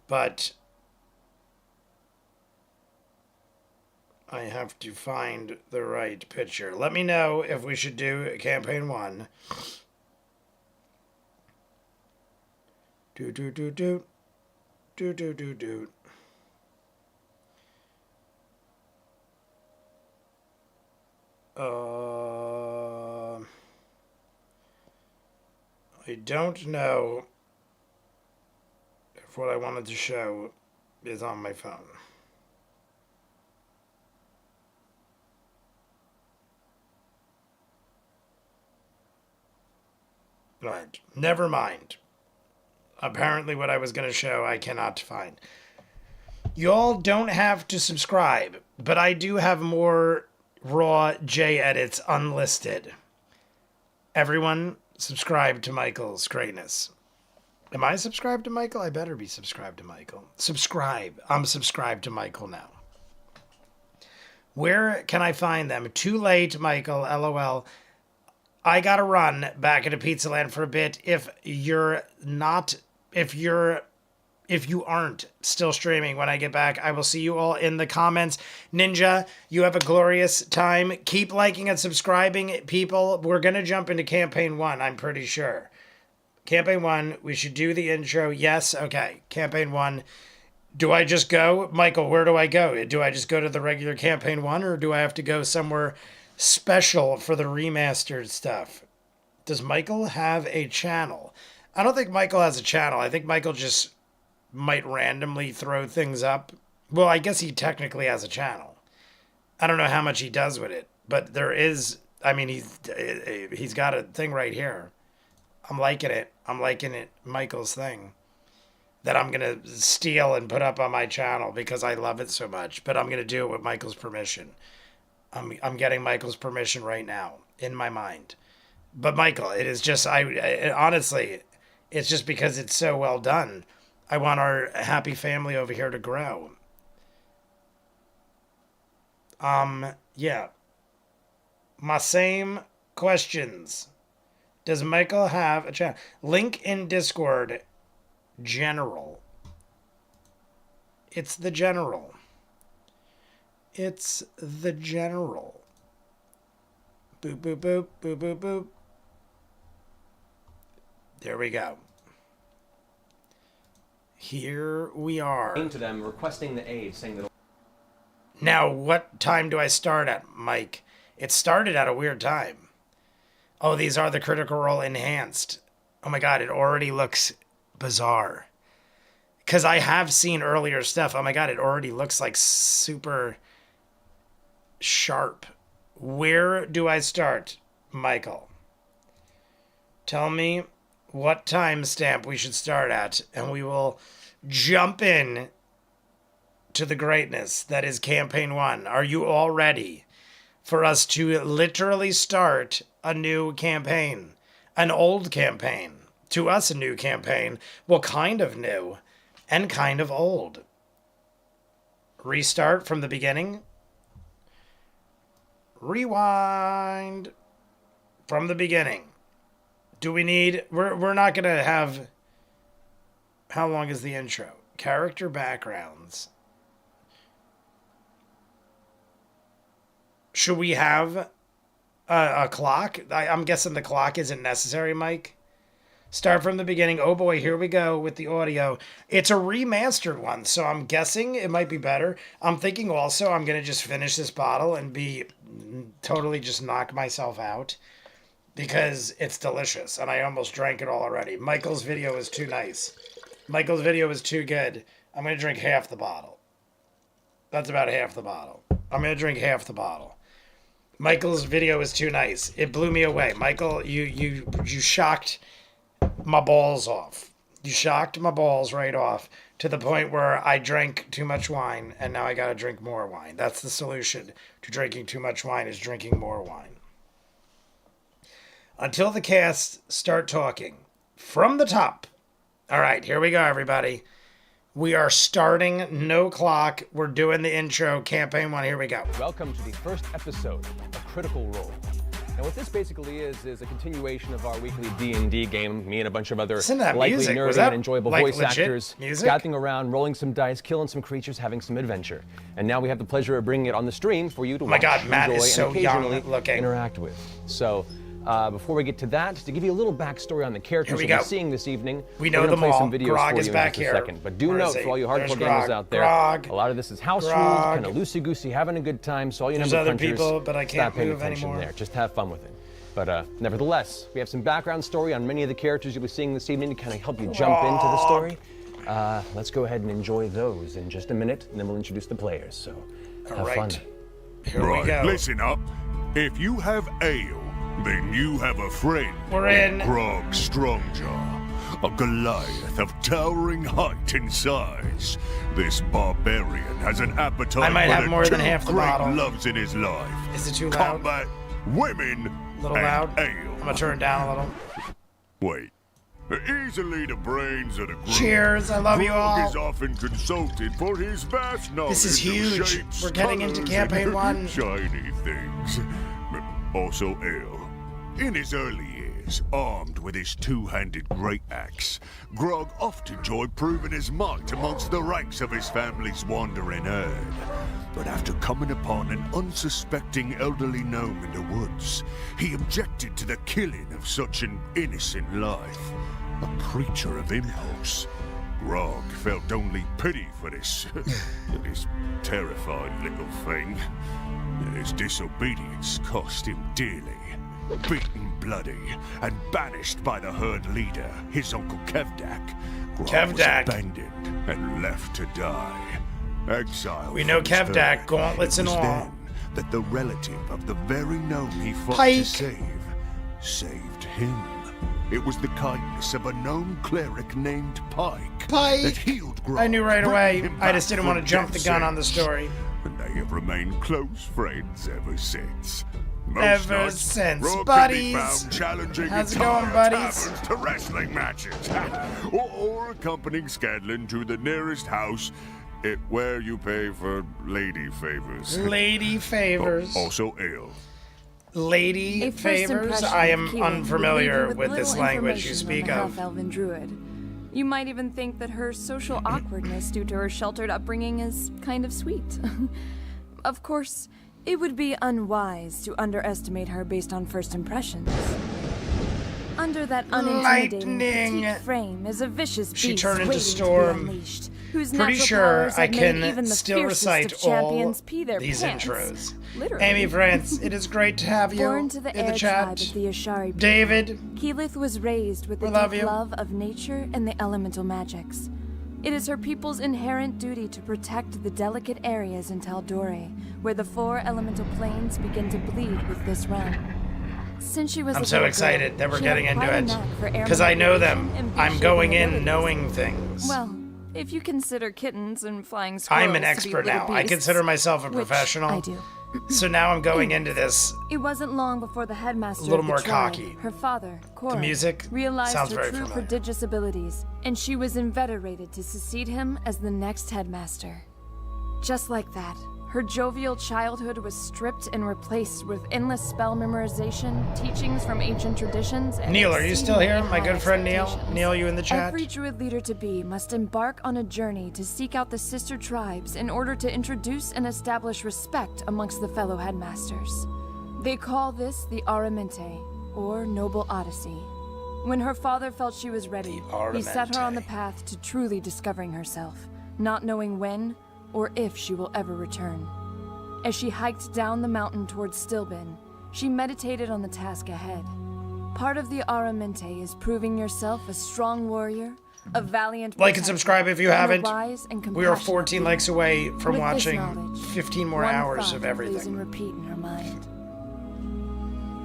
But I have to find the right picture. Let me know if we should do Campaign 1. Do. I don't know if what I wanted to show is on my phone. Right. Never mind. Apparently what I was going to show I cannot find. Y'all don't have to subscribe, but I do have more Raw J edits unlisted. Everyone subscribe to Michael's greatness. Am I subscribed to Michael? I better be subscribed to Michael. Subscribe. I'm subscribed to Michael now. Where can I find them? Too late, Michael. LOL. I gotta run back into Pizza Land for a bit. If you aren't still streaming when I get back, I will see you all in the comments. Ninja, you have a glorious time. Keep liking and subscribing, people. We're gonna jump into campaign 1, I'm pretty sure. Campaign 1, we should do the intro. Yes, okay. Campaign 1. Do I just go? Michael, where do I go? Do I just go to the regular campaign 1, or do I have to go somewhere special for the remastered stuff? Does Michael have a channel? I don't think Michael has a channel. I think Michael just might randomly throw things up. Well, I guess he technically has a channel. I don't know how much he does with it, but there is, I mean, he's got a thing right here. I'm liking it. I'm liking it, Michael's thing, that I'm going to steal and put up on my channel because I love it so much, but I'm going to do it with Michael's permission. I'm getting Michael's permission right now in my mind. But Michael, it is just, honestly, it's just because it's so well done. I want our happy family over here to grow. Yeah. My same questions. Does Michael have a channel? Link in Discord. General. It's the general. It's the general. Boop, boop, boop, boop, boop, boop. There we go. Here we are. To them, requesting the aid, saying that. Now, what time do I start at, Mike? It started at a weird time. Oh, these are the Critical Role enhanced. Oh my god, it already looks bizarre. Because I have seen earlier stuff. Oh my god, it already looks like super sharp. Where do I start, Michael? Tell me what timestamp we should start at, and we will jump in to the greatness that is campaign 1. Are you all ready for us to literally start a new campaign? An old campaign. To us, a new campaign. Well, kind of new and kind of old. Restart from the beginning. Rewind from the beginning. Do we need... We're not going to have... How long is the intro? Character backgrounds. Should we have a clock? I'm guessing the clock isn't necessary, Mike. Start from the beginning. Oh boy, here we go with the audio. It's a remastered one, so I'm guessing it might be better. I'm thinking also I'm going to just finish this bottle and be totally just knock myself out because it's delicious and I almost drank it all already. Michael's video is too nice. Michael's video is too good. I'm going to drink half the bottle. That's about half the bottle. I'm going to drink half the bottle. Michael's video is too nice. It blew me away. Michael, you shocked my balls off. You shocked my balls right off to the point where I drank too much wine and now I got to drink more wine. That's the solution to drinking too much wine, is drinking more wine. Until the cast start talking. From the top. All right, here we go, everybody. We are starting, no clock. We're doing the intro, campaign 1. Here we go. Welcome to the first episode of Critical Role. Now, what this basically is a continuation of our weekly D&D game. Me and a bunch of other likely nerdy and enjoyable voice actors scouting around, rolling some dice, killing some creatures, having some adventure. And now we have the pleasure of bringing it on the stream for you to watch, Matt enjoy, is so and occasionally young looking. Interact with. So. Before we get to that, to give you a little backstory on the characters we'll be seeing this evening, we know we're going to play all. some videos Grog for is you back in just a second. But do note, for all you hardcore gamers out there, a lot of this is house rules, kind of loosey-goosey, having a good time, so all you number crunchers, people, but I can't stop paying move attention anymore. there. Just have fun with it. But nevertheless, we have some background story on many of the characters you'll be seeing this evening to kind of help you jump into the story. Let's go ahead and enjoy those in just a minute, and then we'll introduce the players, so have fun. Here we go. Listen up. If you have ale, then you have a friend. We're in. Grog Strongjaw. a Goliath of towering height and size. This barbarian has an appetite I might for have the more than two half the great bottle. loves in his life. Is it too loud? Combat, women, A little and loud? ale. I'm gonna turn it down a little. Wait. Easily the brains of the group. Cheers, I love you Grog all. is often consulted for his vast knowledge This is of huge. shapes, We're getting into colours, campaign and one. shiny things. Also ale. In his early years, armed with his two-handed great axe, Grog oft enjoyed proving his might amongst the ranks of his family's wandering herd. But after coming upon an unsuspecting elderly gnome in the woods, he objected to the killing of such an innocent life. A creature of impulse, Grog felt only pity for this terrified little thing. His disobedience cost him dearly. Beaten bloody and banished by the herd leader, his uncle Kevdak, Grog was abandoned and left to die. Exile. We know from his Kevdak, herd. gauntlets It and was all. then that the relative of the very gnome he fought Pike. to save saved him. It was the kindness of a gnome cleric named Pike that healed Grog. I knew right away. bringing him I just back didn't want to from jump the death's gun on the edge. story. And they have remained close friends ever since. Most Ever nights, since, Grog can be buddies. found challenging How's it entire going, buddies? taverns to wrestling matches, or accompanying Scadlin to the nearest house, where you pay for lady favors. Lady favors. Also ale. Lady A first favors? impression I of am Keelan would unfamiliar leave you with this little language you information speak on the of. half-elven druid. You might even think that her social awkwardness due to her sheltered upbringing is kind of sweet. Of course, it would be unwise to underestimate her based on first impressions. Under that unintimidating Lightning. petite frame is a vicious She beast turned into waiting to be Storm. unleashed, whose Pretty natural sure powers I have made even can the still fiercest recite of all champions pee their these pants. intros. Literally. Amy France, it is great to have you Born to the in the air chat. tribe of the Ashari people, David. Keyleth was raised with the We love deep you. love of nature and the elemental magics. It is her people's inherent duty to protect the delicate areas in Tal'dorei, where the four elemental planes begin to bleed with this realm. Since she was I'm a so little excited girl, that we're she had getting into quite a it. knack for air Because I know them. manipulation and I'm beast going shaping in abilities. knowing things. Well, if you consider kittens and flying squirrels I'm an to be expert little now. I beasts, consider myself a which professional. I do. So now I'm going into this. It wasn't long before the headmaster A little of the more tribe, cocky. her father, Cora, music realized sounds her very true familiar. prodigious abilities, and she was inveterated to succeed him as the next headmaster. Just like that, her jovial childhood was stripped and replaced with endless spell memorization, teachings from ancient traditions, and Neil, are you still here? My good friend Neil? expectations. Neil, you in the chat? Every druid leader to be must embark on a journey to seek out the sister tribes in order to introduce and establish respect amongst the fellow headmasters. They call this the Aramente, or Noble Odyssey. When her father felt she was ready, he set her on the path to truly discovering herself, not knowing when or if she will ever return. As she hiked down the mountain towards Stilben, she meditated on the task ahead. Part of the Aramente is proving yourself a strong warrior, a valiant Like and subscribe if you haven't. wise and We are compassionate 14 likes away from With this watching knowledge, 15 more one hours thought of plays everything. and repeat in her mind.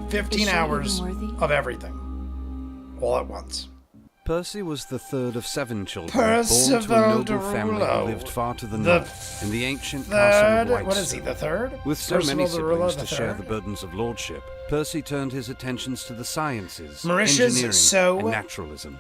15 Is she hours even worthy? of everything. All at once. Percy was the third of 7 children, Percival born to a noble family Derulo. who lived far to the The north, in the ancient castle third? of Whitestone. What is he, the third? With so Percival many Derulo siblings the to share third? the burdens of lordship, Percy turned his attentions to the sciences, Marisha's engineering, so and naturalism.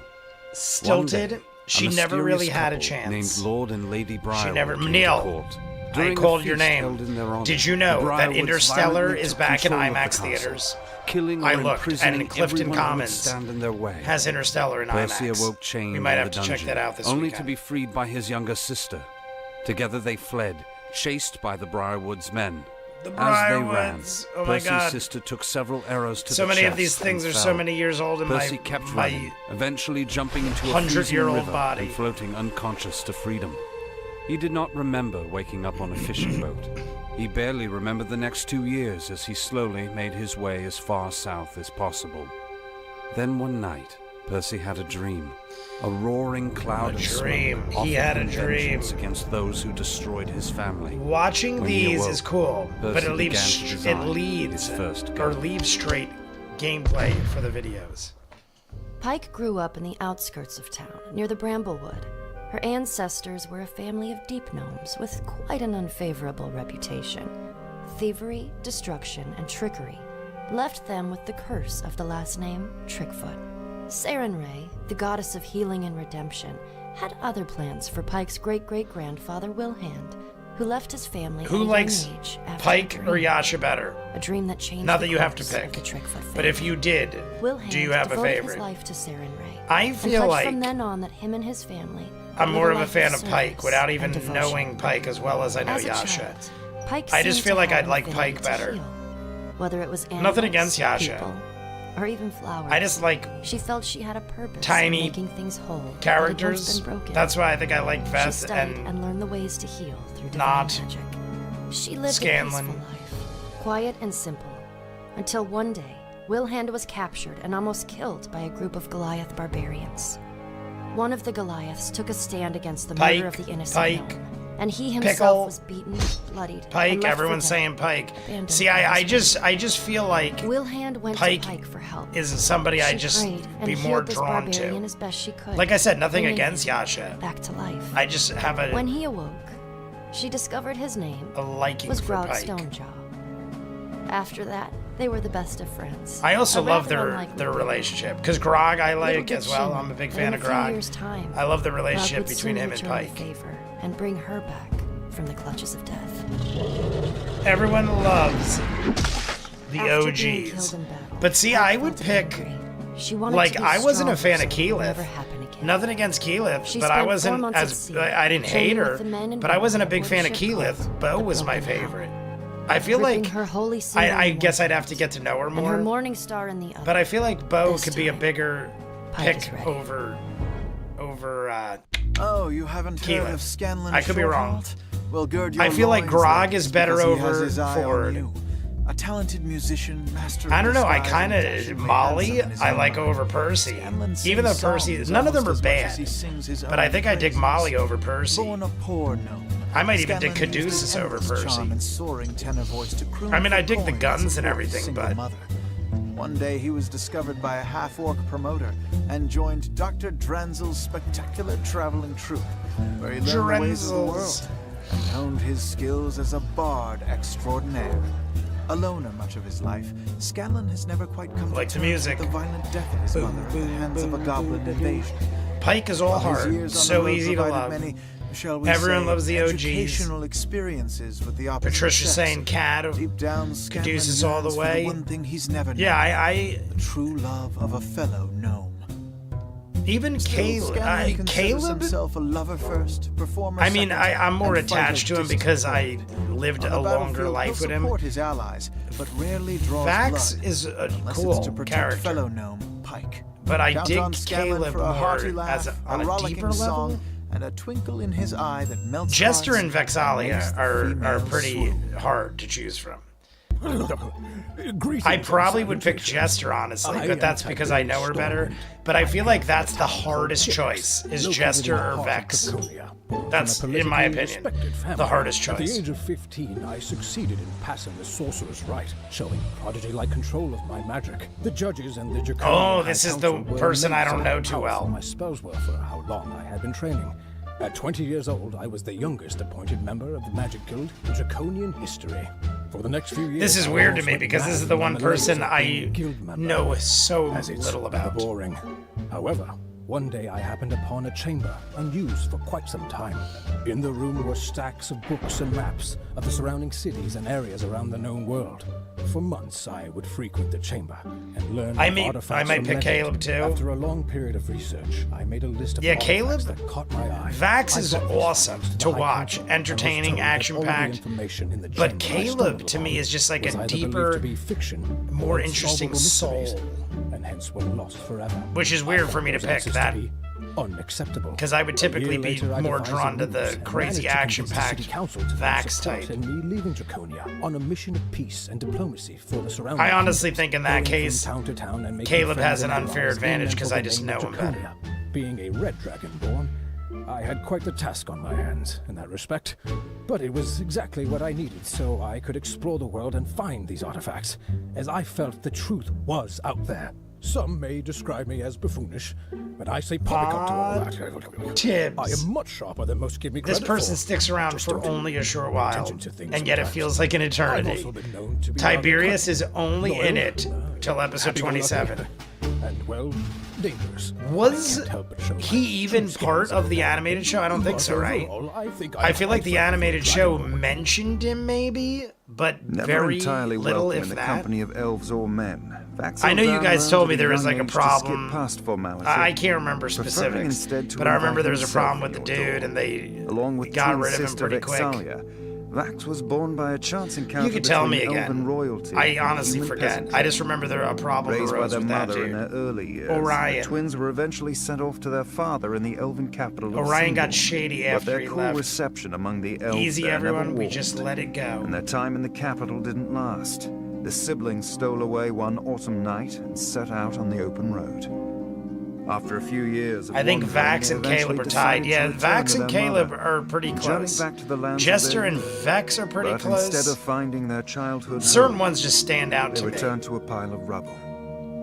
stilted, One day, she a never really mysterious had a couple chance. Named Lord and Lady Briarwood She never. came to Neil, court. I During a called your feast name. held in their honor, Did you the know that Briarwoods Interstellar violently is took back in control of the IMAX castle, theaters? killing I or looked, imprisoning and Clifton everyone who would Commons stand in their way. has Interstellar in Percy IMAX. awoke chained We might in have the to check dungeon, that out this only weekend. to be freed by his younger sister. Together they fled, chased by the Briarwoods men. The As they ran, Briarwoods. Oh my Percy's God. sister took several arrows to So the many of chest these things and are so fell. many years old in Percy my- kept my running, eventually jumping into a 100-year-old freezing river body. and floating unconscious to freedom. He did not remember waking up on a fishing boat. He barely remembered the next 2 years as he slowly made his way as far south as possible. Then one night, Percy had a dream. A roaring cloud of smoke dream. He offered had a him vengeance dream. against those who destroyed his family. Watching When he these awoke, is cool, but Percy it leaves began to design leads his first or gun. leaves straight gameplay for the videos. Pike grew up in the outskirts of town, near the Bramblewood. Her ancestors were a family of deep gnomes with quite an unfavorable reputation. Thievery, destruction, and trickery left them with the curse of the last name, Trickfoot. Sarenrae, the goddess of healing and redemption, had other plans for Pike's great-great-grandfather Wilhand, who left his family Who at a young likes age after Pike a or dream. Yasha better? A dream that changed Not the that you have to course of pick. the Trickfoot family. But if you did, Wilhand do you have a devoted favorite? his life to Sarenrae, I and feel pledged like from then on that him and his family I'm would more live of a life fan of Pike service without and even devotion. knowing Pike as well as I know As a Yasha. child, Pike I just seemed feel to like have I'd an like affinity Pike to better. heal, whether it was animals, Nothing against Yasha. people, or even flowers. I just like she felt she had a purpose tiny in making things whole that had characters. once been broken. That's why I think I like She Veth studied and and learned the ways to heal through divine not magic. She lived a Scanlan. peaceful life, quiet and simple, until one day, Wilhand was captured and almost killed by a group of Goliath barbarians. One of the Goliaths took a stand against the murder of the innocent Pike, gnome, and he himself Pickle, was beaten, bloodied, and Pike, left for everyone's dead, saying Pike. abandoned See, by I his just feel like Wilhand went Pike to Pike for help. is somebody I She just prayed and be healed more this drawn barbarian to. as best she could, Like I said, nothing bringing against him Yasha. back to life. I just have When he awoke, she discovered his name a liking was for Grog Pike. Stonejaw. After that, they were the best of friends. I also A love rather their unlikely relationship because Grog I Little like did as she well. know I'm a big that fan in of a few Grog. years' time, I love the Grog relationship would between soon him and return the Pike. favor and bring her back from the clutches of death. Everyone loves the After being OGs. killed in battle, But see, Pike I would felt pick angry. She wanted like to be I wasn't a stronger fan of so it would Keyleth. never happen again. Nothing against Keyleth, She but I spent 4 wasn't months at as sea, I didn't hate training her, with the men and but I wasn't a women big aboard fan a of ship Keyleth. called Bo the was my Broken Hill. favorite. I feel Gripping like her holy symbol I in guess one I'd have to get to know her and her more. morning star in the other. But I feel like Bo This could be a time, bigger Pike is pick ready. over Oh, you haven't heard of Keyleth. Scanlan I could be wrong. Shorthalt? Well, gird your I feel like loins, Grog ladies, is better because he has over his eye on Ford. you. A talented musician, master of I don't know. I disguise, kind and of dashingly Molly. handsome in his I own like right. over Percy. Scanlan Even though sings Percy, songs none of them are almost as much as bad. he sings his But own I think I dig praises. Molly over Percy. Born a poor gnome, I might even dig Scanlan used his Caduceus over endless Percy. charm and soaring tenor voice to croon I mean, for I dig the coin guns and support everything, his single but mother. One day he was discovered by a half-orc promoter and joined Dr. Dranzel's spectacular traveling troupe, where he learned the ways of the world Dranzel's. and honed his skills as a bard extraordinaire. A loner much of his life, Scanlan has never quite come Like to the terms music. with the violent death of his mother at the hands of a goblin invasion. Pike is all While his hard, years on the so road easy to provided love. many, shall we Everyone say, loves the OGs. educational experiences with the opposite Patricia sex. saying cat, Deep down, Scanlan Caduceus all the yearns for way. one thing he's never known. Yeah, I the true love of a fellow gnome. even Scanlan considers Caleb. himself a lover first, performer I mean, second, I'm more and fighter attached to him distant. because I lived On a the longer battlefield, life he'll with him. support his allies, but rarely draws Vax blood, is a unless cool it's to protect character. fellow gnome Pike. But I Count dig on Scanlan Caleb for a hearty more laugh, as on a rollicking deeper song, level. and a twinkle in his eye that melts Jester hearts and Vexalia makes the are females pretty swoon. hard to choose from. I probably would pick Jester, honestly, but that's because I know her better. But I feel like that's the hardest choice, is Jester or Vex. That's, in my opinion, the hardest At the choice. age of 15, I succeeded in passing the sorcerer's rite, showing prodigy-like control of my magic. The judges and the Draconian Oh, this High is the Council were person I amazed don't at know how too powerful well. My spells were for how long I had been training. At 20 years old, I was the youngest appointed member of the Magic Guild in Draconian history. For the next few years, This is I weird to almost me went because this is mad the on one the levels person of being I a guild member, know so as it's little rather about. boring. However, one day I happened upon a chamber unused for quite some time. In the room were stacks of books and maps of the surrounding cities and areas around the known world. For months, I would frequent the chamber and learn I of might artifacts pick from legend. Caleb too. After a long period of research, I made a list of Yeah, artifacts Caleb? that caught my eye. Vax I is brought these awesome items to the High watch, Council and was entertaining, told that all the action-packed. information in the But chamber I Caleb, stumbled to me, upon is just like was a either believed deeper, to be fiction or more interesting unsolvable mysteries, soul. and hence were lost forever. Which is weird for me to Those pick answers that. be unacceptable. Because I would typically A year be later, I more devised drawn to a the ruse and crazy managed to convince the action-packed city council to Vax support type. in me leaving Draconia on a mission of peace and diplomacy for the surrounding I honestly kingdoms, think in that going from case, town to town and making Caleb friends has an and unfair allies in advantage and because for I the just name know of him better. Draconia. Being a red dragonborn, I had quite the task on my hands in that respect. But it was exactly what I needed so I could explore the world and find these artifacts, as I felt the truth was out there, Some may describe me as buffoonish, but I say poppycock to all that. Tibbs. I am much sharper than most give me credit This person for. sticks around Just for don't only a short pay while, attention to things and yet it sometimes. feels like an I've eternity. also been known to be Tiberius is only loyal, in it till episode 27. And, well, dangerous. Was he even part of the animated show? I don't think so, right? I feel like the animated show mentioned him maybe, but Never very entirely little, welcome if in the that. company of elves or men. I know you guys learned told me at there was young like a age to problem. skip past formality, I can't remember preferring specifics, instead to but I remember invite there was a himself problem with in the your dude, and they Along with got twin rid of him sister pretty quick. Vexalia, Vax was born by a chance encounter You could tell me between again. elven royalty I and honestly human forget. peasantry. I just remember there a problem Raised by arose their with that mother in dude. their early years, Orion. the twins were eventually sent off to their father in the elven capital of Orion got Sindor. shady But after their he cool left. reception among the elves Easy, there never everyone. We warmed. just let it go. And their time in the capital didn't last. The siblings stole away one autumn night and set out on the open road. After a few years of I think wandering, Vax they and eventually Caleb are decided tied. to Yeah, return Vax to and their Caleb mother, are pretty journey close. back to the lands of Jester their and youth. Vex are pretty But close. instead of finding their childhood Certain home, ones just stand out they to me. returned to a pile of rubble.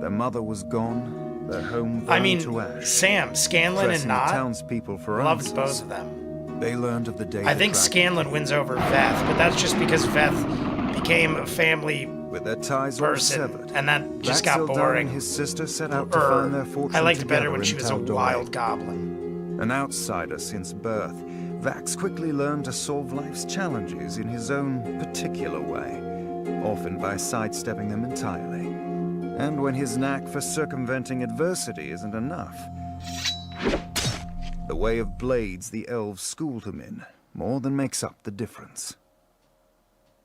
Their mother was gone, their home burned I mean, to ash. Sam, Scanlan, and Pressing the Knott townspeople for loved answers. both of them. They learned of the day I think Scanlan wins over Veth, but that's just because Veth became a family with their ties all person, severed. and that just got Vax'ildan boring. and his sister set out to find their fortune I liked it better together when in she was a Tal'dorei. wild goblin. An outsider since birth, Vax quickly learned to solve life's challenges in his own particular way, often by sidestepping them entirely. And when his knack for circumventing adversity isn't enough, the way of blades the elves schooled him in more than makes up the difference.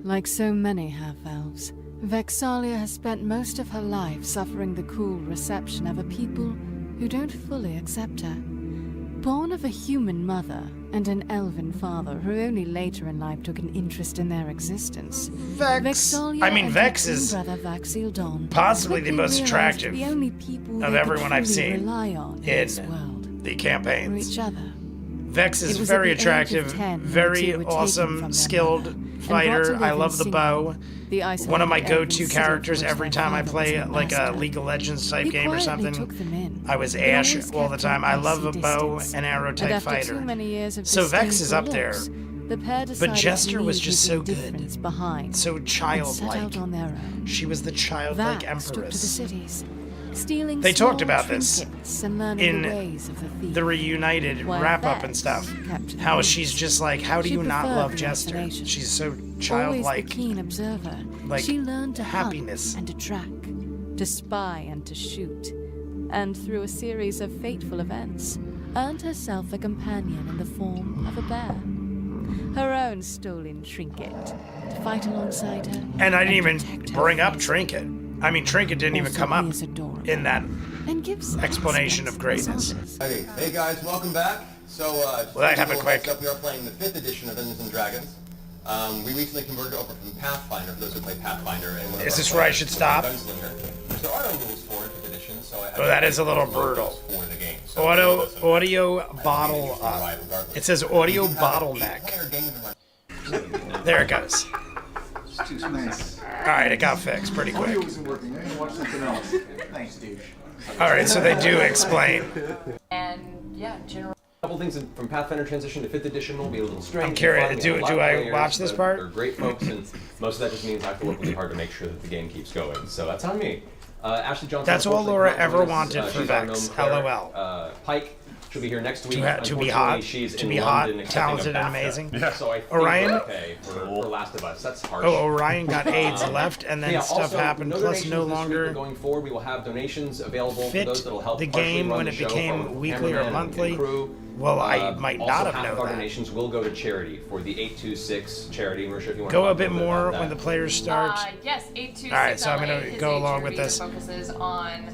Like so many half-elves, Vexalia has spent most of her life suffering the cool reception of a people who don't fully accept her. Born of a human mother and an elven father who only later in life took an interest in their existence, Vexalia I mean, and Vex her twin is brother Vax'ildan possibly the quickly most realized attractive the only people of they everyone could I've truly seen rely on in this world the were campaigns. each other. Vex It is was at very the age of attractive, 10 when the very two were taken awesome, from their skilled mother and fighter. brought to I live love in the Sindor, bow. the One of my isolated go-to elven characters city for every which time I their play father was like a master. League of Legends type He game or quietly something. took them in, I was but Ash always all the kept time. an I love a icy bow distance. and arrow And type after fighter. too many years of So Vex is up disdainful there. looks, the pair But decided Jester to was leave just his so good. indifference behind So and set childlike. out on their own. She was the childlike Vax took to the empress. cities, stealing They talked small about this trinkets and learning in the ways of the thief. the reunited While wrap-up and Vex stuff. kept to the How roots. she's just like, how do She you not preferred love the Jester? isolation. She's so Always the childlike. keen observer, like, she learned to happiness. hunt and to track, to spy and to shoot, and through a series of fateful events, earned herself a companion in the form of a bear. Her own stolen trinket, to fight alongside her. And I didn't even bring up Trinket. I mean, Trinket didn't even Also, come up he is adorable in that and gives explanation of greatness. Hey guys, welcome back. So, Well, that happened quick. We are playing the 5th edition of Dungeons & Dragons. We recently converted over from Pathfinder, for those who play Pathfinder. And one of Is our this where I players should was a stop? gunslinger, which there are no rules for in 5th edition, so Oh, that is a little brutal. for the game. So Audio bottle up. It says audio bottleneck. There it goes. It's too nice. All right, it got fixed pretty quick. Audio isn't working. I'm gonna watch something else. Thanks, douche. All right, so they do explain. And yeah, general. A couple things from Pathfinder transition to 5th edition will be a little strange. I'm curious, and fun. We have a do lot of I players, watch this but part? They're great folks, and most of that just means I have to work really hard to make sure that the game keeps going. So that's on me. Ashley Johnson. That's all unfortunately, Laura can't ever join us. wanted for She's our Vex. gnome cleric. LOL. Pike, she'll be here next week. To be Unfortunately, hot, she's to in be hot, London accepting a talented, and BAFTA. amazing. Yeah. So I think Orion? we're okay for Last of Us. That's harsh. Oh, Orion got AIDS left, and then Yeah, stuff also, happened. no Plus, donations no this week, longer but going forward, we will have donations available for fit those that will help the partially game run when the it show, became from weekly or cameraman and monthly. crew. Well, I might Also, not have half known of our that. donations will go to charity for the 826 charity. Marisha, if you want Go to a bit more when the players start. Yes, 826. All right, so I'm LA gonna is go a along with charity this. that focuses on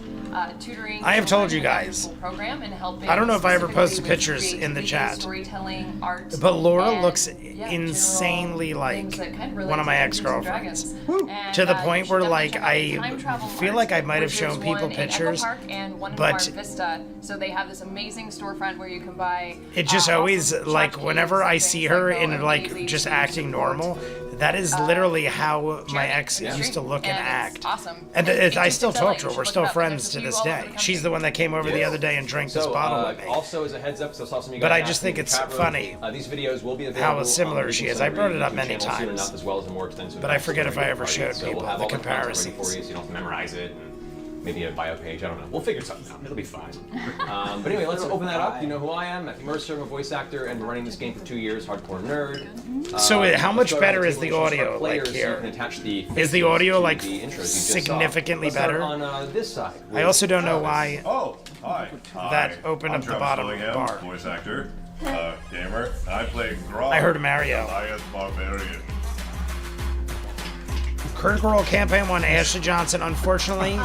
tutoring. I have told children you in guys. after-school program and helping I don't know if I ever specifically posted with pictures in the creativity, chat. Storytelling, art, But Laura and, looks yeah, insanely general like things that kind of relate one of my to Dungeons and ex-girlfriends. And, To the you point should where, definitely like, check out the Time I Travel feel Mart, like I might have which shown is people one in Echo pictures, Park and one in but Mar Vista. So they have this amazing storefront where you can buy. it just always, like, whenever I see her in, like, just acting normal, That is literally how my ex used to look and act. Awesome. And I still talk to her. We're still friends to this day. She's the one that came over the other day and drank this bottle with me. Also, as a heads up, so I saw some of you guys. But I just think it's funny these videos will be available how similar she is. I brought it up many times. As well as a more extensive. But I forget if I ever showed so people we'll have the all comparisons. For you, so you don't have to memorize it. Maybe a bio page, I don't know. We'll figure something out. It'll be fine. But anyway, let's open that up. You know who I am, Matthew Mercer. I'm a voice actor and running this game for 2 years, hardcore nerd. So how much better is the audio like here? Is the audio like significantly better? On this side. I also don't know why Oh, hi. that opened up the bottom bar. Voice actor, gamer. I play Grog. I heard Mario. Goliath Barbarian. Critical Role Campaign 1, Ashley Johnson, unfortunately,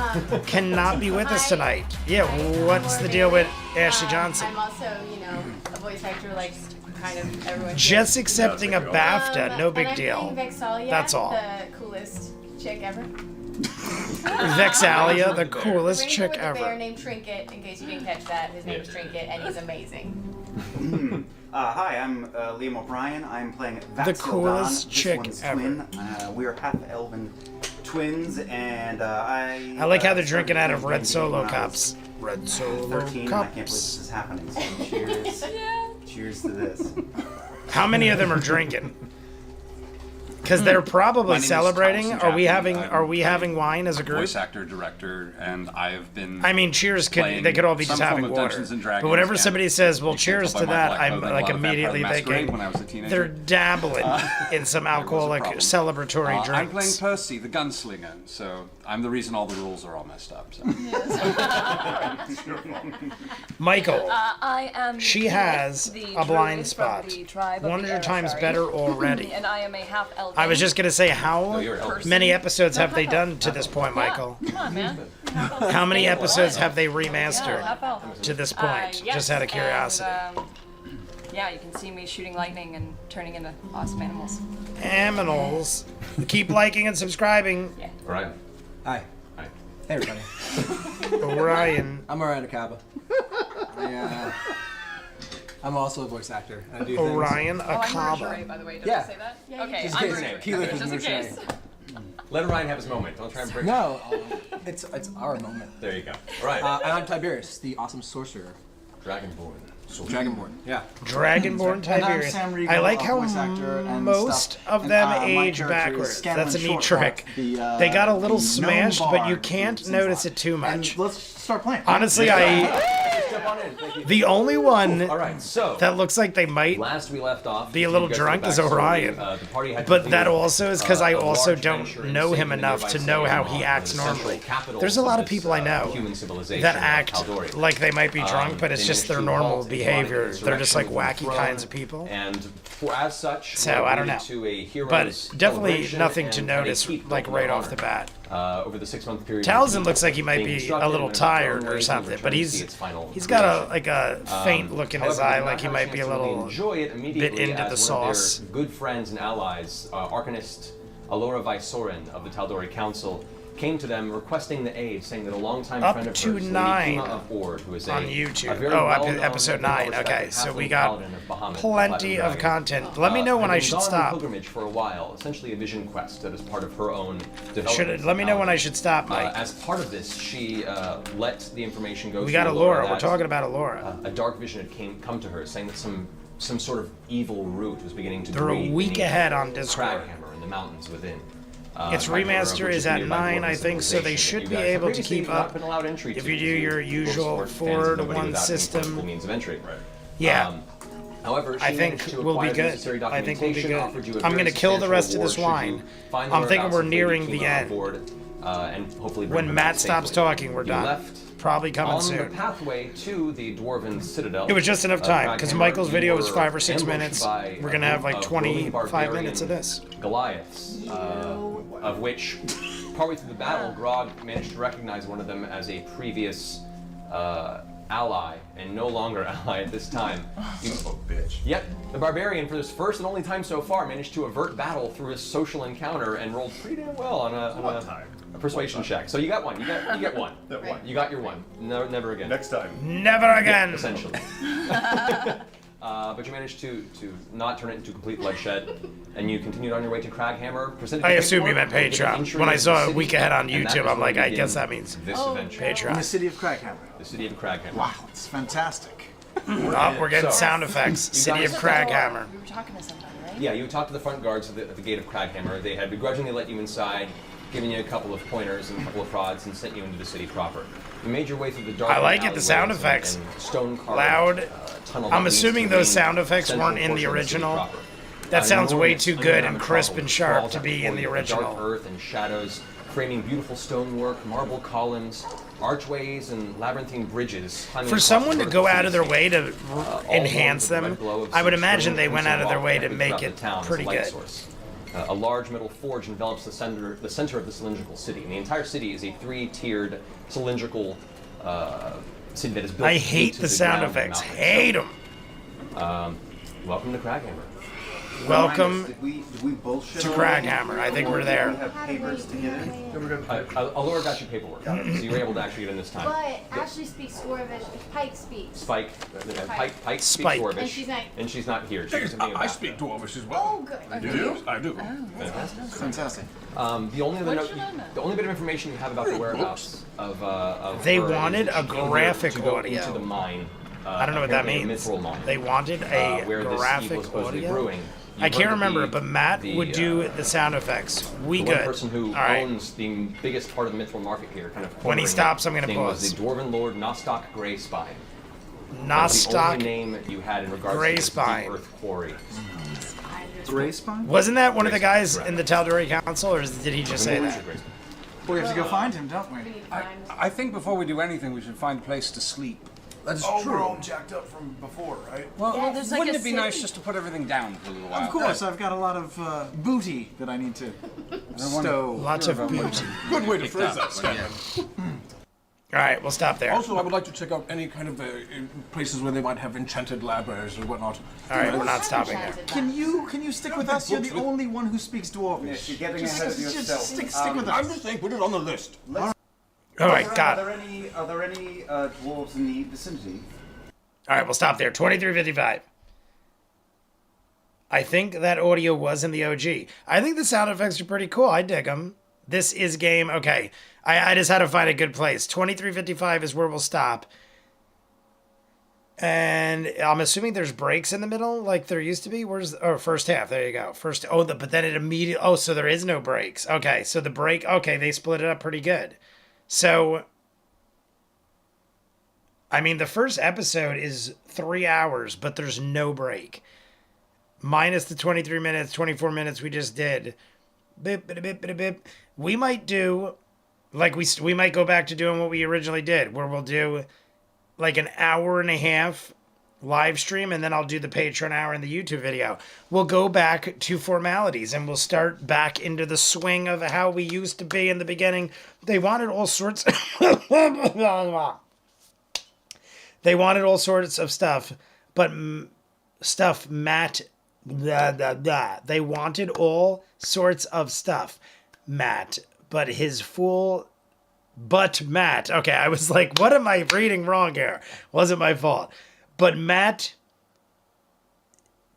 cannot be with us tonight. Yeah, what's the deal with Ashley Johnson? I'm also, a voice actor like kind of everyone. Just accepting a BAFTA, no big deal. And I'm playing Vexalia, That's all. the coolest chick ever. Vexalia, the coolest chick With a bear ever. named Trinket, in case you didn't catch that. His name is Trinket, and he's amazing. Hi, I'm Liam O'Brien. I'm playing The Vaxil coolest Don, chick this one's ever. twin. We're half elven twins, and I I like how they're started drinking out of doing red D&D Solo when I was cups. Red Solo 13, and I can't believe cups. this is happening. So cheers. Cheers to this. How many of them are drinking? Because they're My probably name is celebrating. Thomas Are we Jaffe. having wine as a group? Voice actor, director, and I have been. I mean, cheers playing they could all be some just form having of water. Dungeons and Dragons, But whenever and somebody says, "Well, you can cheers tell to by my that," black I'm clothing, like a lot of immediately Vampire the Masquerade thinking when I was a teenager. they're dabbling in some alcoholic celebratory I'm playing drinks. Percy, the gunslinger, so I'm the reason all the rules are all messed up. So. Michael, I am. she has the a blind druid spot. from the tribe of 100 the times Aeorian. better already. And I am a half elven. I was just gonna say, how many episodes have they done to this point, Yeah, Michael? come on, man. How many episodes have they remastered half elf. to this point? Yes, Just out of curiosity. And, yeah, you can see me shooting lightning and turning into awesome animals. Aminals. Keep liking and subscribing. Yeah. Right. Hi. Hi. Hey, everybody. Orion. I'm Orion Akaba. I'm also a voice actor. I do Orion Oh, I'm Akaba. Marjorie, by the way. Did Yeah. I say that? Yeah, Okay, Just I'm in case. Marjorie. Keyleth is Just in Marjorie. case. Let Orion have his moment. Don't try and break No, it's our moment. There you go. All right. And I'm Tiberius, the awesome sorcerer. Dragonborn. Dragonborn, yeah. Dragonborn And I'm Tiberius. Sam Riegel, I like a how voice actor and most stuff. of And, them my age character is backwards. Scanlan That's a neat Shortcut, trick. They got a little the smashed, gnome but you bard can't who notice sings it too much. And let's start playing. Honestly, Step on in. Thank you. the only one All right, so that looks like they might last we left off, be a little you guys know drunk the is backstory. Orion. The party had But that completed, also is because I a also large don't venture in know him saving the enough to nearby know how city he of acts the central normally. capital There's a lot of of people I this, know human civilization that of act Tal'dorei. like they might be drunk, but it's They just their managed to normal halt behavior. Islamic They're just like insurrection wacky overthrown, kinds of people. And for as such, So were I don't know. admitted to a hero's But definitely celebration nothing to and had a notice keep like built right in off honor. the bat. Over the 6-month period, Taliesin looks like he might being be a constructed little and tired adapted or to something, return but to he's see its final got creation. a faint look in his However, eye, did like not he have a might be a chance to really little enjoy it bit immediately into the as one of sauce. their good friends and allies, Arcanist Alora Vysoren of the Tal'dorei Council, came to them requesting the aid, saying that a longtime Up friend of to hers, Lady 9 Kima of Ord, who is on a YouTube. very Oh, well-known episode and 9. well-respected Okay, so we halfling got paladin of Bahamut, the plenty Platinum of Dragon. content. Let me know when had I been should gone on stop. pilgrimage for a while, essentially a vision quest that is part of her own development. Let me know when I should stop, Mike. As part of this, she let the information go. We to got Alora Alora. We're that, talking about Alora. a dark vision had come to her, saying that some sort of evil root was beginning to They're a breed week beneath ahead on the Discord. Craghammer in the mountains within. Its remaster is at 9, I think, so they should be able to keep up. If you do your usual 4-to-1 system. Means of entry. Yeah. However, I think we'll be good. I think we'll be good. I'm going to kill the rest of this wine. I'm thinking we're nearing the end. And hopefully when Matt stops talking, we're done. Probably coming soon. On the pathway to the Dwarven Citadel. It was just enough time, because Michael's video was 5 or 6 minutes. We're going to have like 25 minutes of this. Goliaths, of which, partway through the battle, Grog managed to recognize one of them as a previous ally, and no longer ally at this time. Oh, bitch. Yep, the barbarian, for his first and only time so far, managed to avert battle through a social encounter and rolled pretty damn well on a persuasion check. So you got one. You get one. You got your one. No, never again. Next time. Never again. Yeah, essentially. but you managed to not turn it into complete bloodshed, and you continued on your way to Craghammer. I assume you meant Patreon. When I saw a week ahead on YouTube, I'm like, I guess that means this adventure. Patreon. In the city of Craghammer. The city of Craghammer. Wow, it's fantastic. Oh, we're getting sound effects. City of Craghammer. We were talking to somebody, right? Yeah, you talked to the front guards at the gate of Craghammer. They had begrudgingly let you inside, given you a couple of pointers and a couple of prods, and sent you into the city proper. You made your way through the dark. I like it, the sound effects. Stone loud. I'm assuming those sound effects weren't in the original. That sounds way too good and crisp and sharp to be in the original. Dark earth and shadows, framing beautiful stonework, marble columns, archways, and labyrinthine bridges. For someone to go out of their way to enhance them, I would imagine they went out of their way to make it pretty good. A large metal forge envelops the center of the cylindrical city, and the entire city is a three-tiered cylindrical city that is built. I hate the sound effects. Hate them. Welcome to Craghammer. Welcome Did we bullshit to Craghammer. I think we're there. We have papers to get in. Allura got you paperwork, so you were able to actually get in this time. But Ashley speaks Dwarvish. Pike speaks. Pike speaks Spike. Dwarvish, and she's not here. She's I speak Dwarvish as well. Oh, good. You do? I do. Fantastic. Fantastic. The only bit of information you have about the whereabouts of They her wanted is a she came here graphic to go audio. into the mine. I don't know what that apparently a means. mithril mine, They wanted a where this graphic evil was supposedly audio. brewing. You I can't heard that remember, but Matt would do the sound effects. We the good. one person who All right. owns the biggest part of the mithril market here, kind of When he cornering stops, I'm gonna his name pause. was the Dwarven Lord Nostock Greyspine. Nostock the only name you had in regards to this deep Greyspine. earth quarry. Greyspine? Wasn't that one of the guys in the Tal'dorei Council, or did he just say that? We have to go find him, don't we? I think before we do anything, we should find a place to sleep. That's Oh, true. we're all jacked up from before, right? Well, Yeah, there's like wouldn't a it be nice city. just to put everything down for a little while? Of course, I've got a lot of booty that I need to stow. Lots of booty. Good way to phrase that, Stan. All right, we'll stop there. Also, I would like to check out any kind of places where they might have enchanted libraries or whatnot. All right, we're not stopping there. Can you stick with us? You're the only one who speaks Dwarvish. You're getting Just- ahead of just yourself. stick with I'm us. just saying, put it on the list. All right, got it. Are there any dwarves in the vicinity? All right, we'll stop there. 23:55. I think that audio was in the OG. I think the sound effects are pretty cool. I dig them. This is game. Okay. I just had to find a good place. 23:55 is where we'll stop. And I'm assuming there's breaks in the middle like there used to be. First half. There you go. But then it immediately, so there is no breaks. Okay. So the break, okay, they split it up pretty good. So, I mean, the first episode is 3 hours, but there's no break. Minus the 23 minutes, 24 minutes we just did. Bip, bip, bip, bip, bip. We might do, like we might go back to doing what we originally did, where we'll do like an hour and a half live stream, and then I'll do the Patreon hour and the YouTube video. We'll go back to formalities, and we'll start back into the swing of how we used to be in the beginning. They wanted all sorts They wanted all sorts of stuff, but stuff Matt... They wanted all sorts of stuff, Matt, but his full... But Matt... Okay, I was like, what am I reading wrong here? Wasn't my fault. But Matt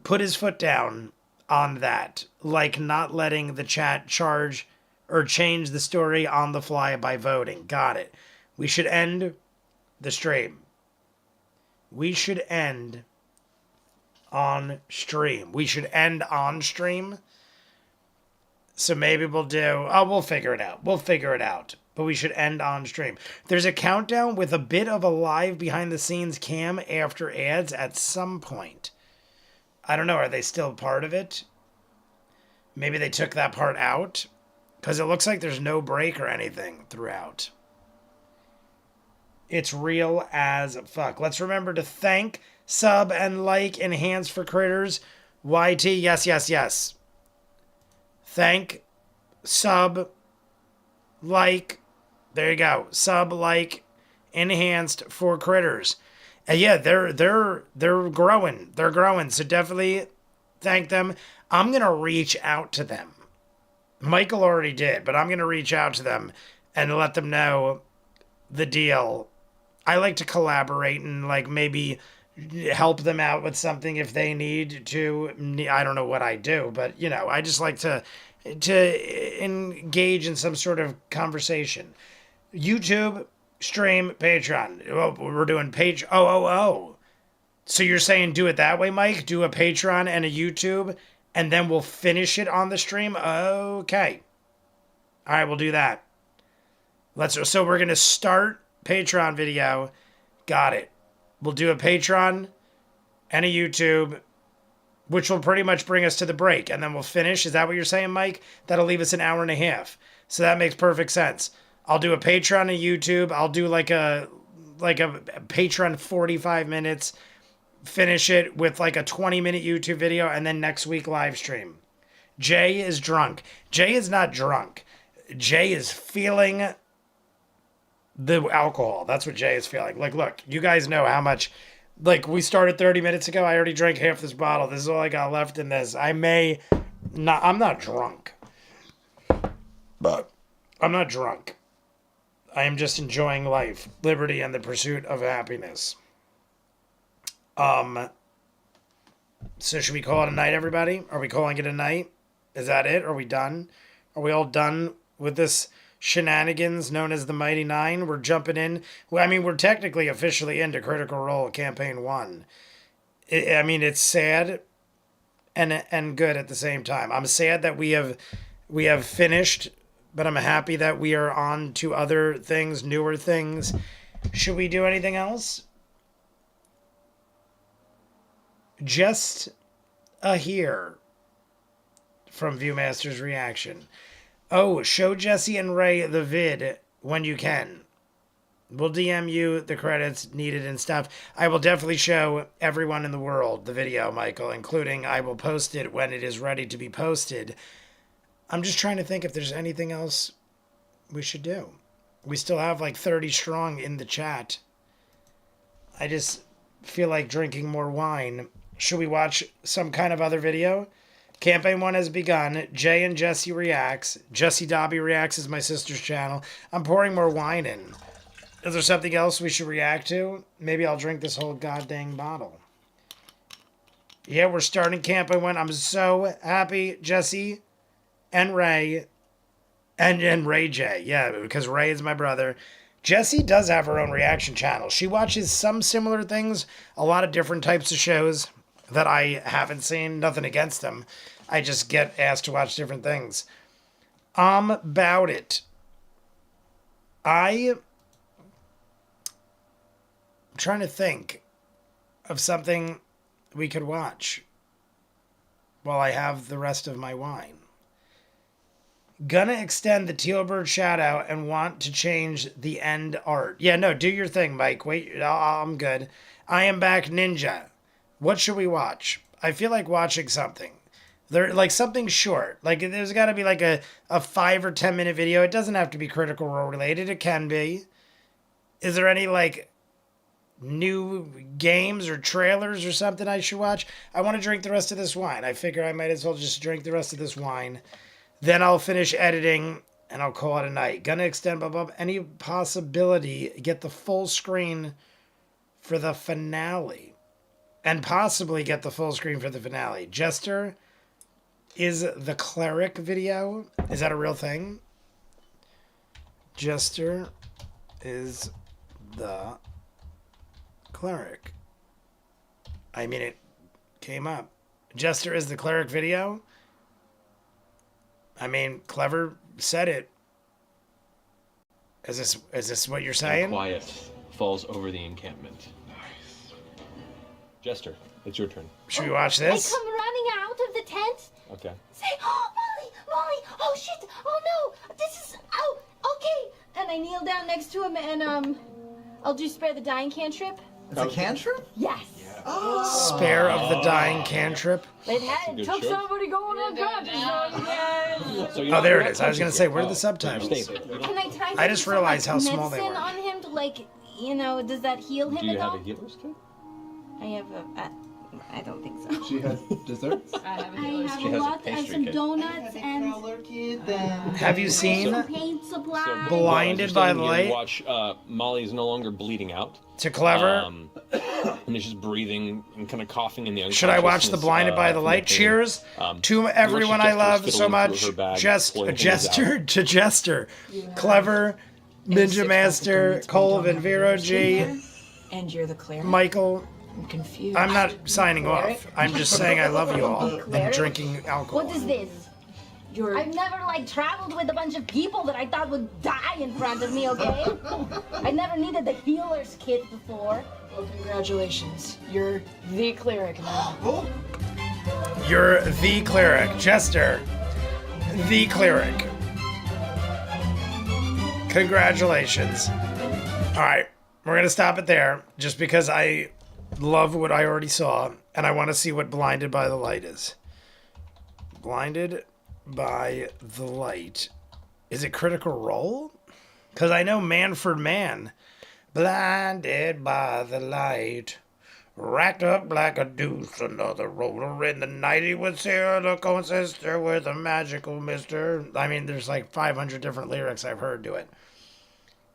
put his foot down on that, like not letting the chat charge or change the story on the fly by voting. Got it. We should end the stream. We should end on stream. We should end on stream. So maybe we'll do... Oh, we'll figure it out. We'll figure it out. But we should end on stream. There's a countdown with a bit of a live behind the scenes cam after ads at some point. I don't know. Are they still part of it? Maybe they took that part out? Because it looks like there's no break or anything throughout. It's real as fuck. Let's remember to thank, sub, and like Enhance for Critters. YT, yes, yes, yes. Thank, sub, like, there you go. Sub, like, Enhanced for Critters. And yeah, they're growing. They're growing. So definitely thank them. I'm gonna reach out to them. Michael already did, but I'm gonna reach out to them and let them know the deal. I like to collaborate and like maybe help them out with something if they need to. I don't know what I do, but you know, I just like to engage in some sort of conversation. YouTube, stream, Patreon. Well, we're doing page. Oh. So you're saying do it that way, Mike? Do a Patreon and a YouTube, and then we'll finish it on the stream? Okay. All right, we'll do that. So we're going to start Patreon video. Got it. We'll do a Patreon and a YouTube, which will pretty much bring us to the break, and then we'll finish. Is that what you're saying, Mike? That'll leave us an hour and a half. So that makes perfect sense. I'll do a Patreon and a YouTube. I'll do like a Patreon 45 minutes, finish it with like a 20-minute YouTube video, and then next week live stream. Jay is drunk. Jay is not drunk. Jay is feeling the alcohol. That's what Jay is feeling. Like, look, you guys know how much, like, we started 30 minutes ago. I already drank half this bottle. This is all I got left in this. I'm not drunk. But I'm not drunk. I am just enjoying life, liberty, and the pursuit of happiness. So should we call it a night, everybody? Are we calling it a night? Is that it? Are we done? Are we all done with this shenanigans known as the Mighty Nine? We're jumping in. Well, I mean, we're technically officially into Critical Role Campaign 1. I mean, it's sad and good at the same time. I'm sad that we have finished, but I'm happy that we are on to other things, newer things. Should we do anything else? Just a here from ViewMasters reaction. Oh, show Jesse and Ray the vid when you can. We'll DM you the credits needed and stuff. I will definitely show everyone in the world the video, Michael, including I will post it when it is ready to be posted. I'm just trying to think if there's anything else we should do. We still have like 30 strong in the chat. I just feel like drinking more wine. Should we watch some kind of other video? Campaign 1 has begun. Jay and Jesse reacts. Jesse Dobby reacts is my sister's channel. I'm pouring more wine in. Is there something else we should react to? Maybe I'll drink this whole goddamn bottle. Yeah, we're starting Campaign 1. I'm so happy, Jesse and Ray. And Ray J. Yeah, because Ray is my brother. Jessie does have her own reaction channel. She watches some similar things, a lot of different types of shows that I haven't seen. Nothing against them. I just get asked to watch different things. About it. I'm trying to think of something we could watch while I have the rest of my wine. Gonna extend the Tealbird shout out and want to change the end art. Yeah, no, do your thing, Mike. Wait, I'm good. I am back, Ninja. What should we watch? I feel like watching something. Like something short. Like there's got to be like a 5 or 10 minute video. It doesn't have to be Critical Role related. It can be. Is there any like new games or trailers or something I should watch? I want to drink the rest of this wine. I figure I might as well just drink the rest of this wine. Then I'll finish editing and I'll call it a night. Gonna extend above any possibility. Get the full screen for the finale. And possibly get the full screen for the finale. Jester is the cleric video. Is that a real thing? Jester is the cleric. I mean, it came up. Jester is the cleric video. I mean, Clever said it. Is this what you're saying? And quiet falls over the encampment. Jester, it's your turn. Should we watch this? I come running out of the tent. Okay. Say, oh, Molly, oh shit, oh no, this is, oh, okay. And I kneel down next to him and I'll do spare the dying cantrip. It's a cantrip? Yes. Oh. Spare of the dying cantrip. It took somebody going unconscious. Oh, there it is. I was gonna say, where are the subtitles? Can I try? I just realized how small they medicine were. on him to like, you know, does that heal him Do you at have all? a healer's kit? I have I don't think so. She has desserts? I have some donuts and Have you seen paint supplies. Blinded by the Light? Watch Molly's no longer bleeding out. To Clever? and he's just breathing and kind of coughing in the unconsciousness. Should I watch the Blinded by the Light? Cheers to everyone I love so much. Jester to Jester. Clever, Ninja Master, Colvin, Vero G. And you're the cleric? Michael. I'm confused. I'm not signing off. I'm just saying I love you all and drinking alcohol. What is this? I've never traveled with a bunch of people that I thought would die in front of me, okay? I never needed the healer's kit before. Well, congratulations. You're the cleric now. You're the cleric. Jester. The cleric. Congratulations. Alright, we're gonna stop it there just because I love what I already saw and I want to see what Blinded by the Light is. Blinded by the Light. Is it Critical Role? Because I know Manfred Mann. Blinded by the light. Racked up like a deuce. Another roller in the night. He would see her going sister with a magical mister. I mean, there's like 500 different lyrics I've heard to it.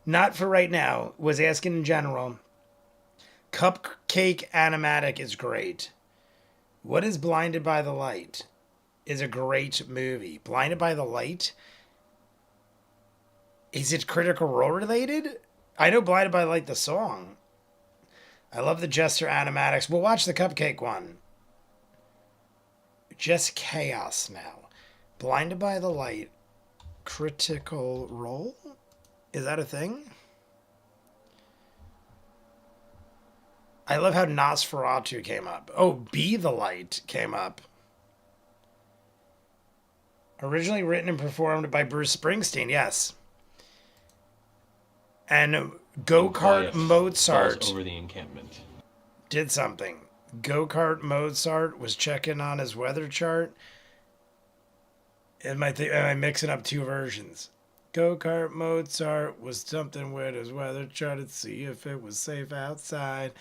Not for right now. Was asking in general. Cupcake Animatic is great. What is Blinded by the Light? Is a great movie. Blinded by the Light? Is it Critical Role related? I know Blinded by the Light, the song. I love the Jester animatics. We'll watch the Cupcake one. Just chaos now. Blinded by the Light. Critical Role? Is that a thing? I love how Nosferatu came up. Oh, Be the Light came up. Originally written and performed by Bruce Springsteen, yes. And Go-Kart Mozart over the encampment. Did something. Go-Kart Mozart was checking on his weather chart. Am I mixing up two versions? Go-Kart Mozart was something with his weather chart to see if it was safe outside.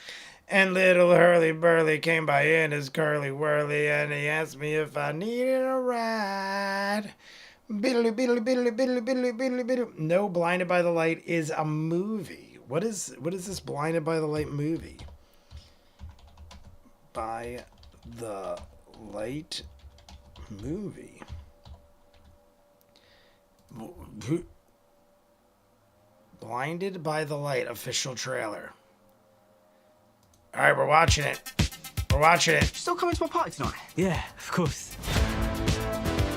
And little Hurly-Burly came by in his curly-whirly, and he asked me if I needed a ride. Biddly, biddly, biddly, biddly, biddly, biddly, biddly. No, Blinded by the Light is a movie. What is this Blinded by the Light movie? By the Light movie. Blinded by the Light official trailer. All right, we're watching it. We're watching it. Still coming to my party tonight? Yeah, of course.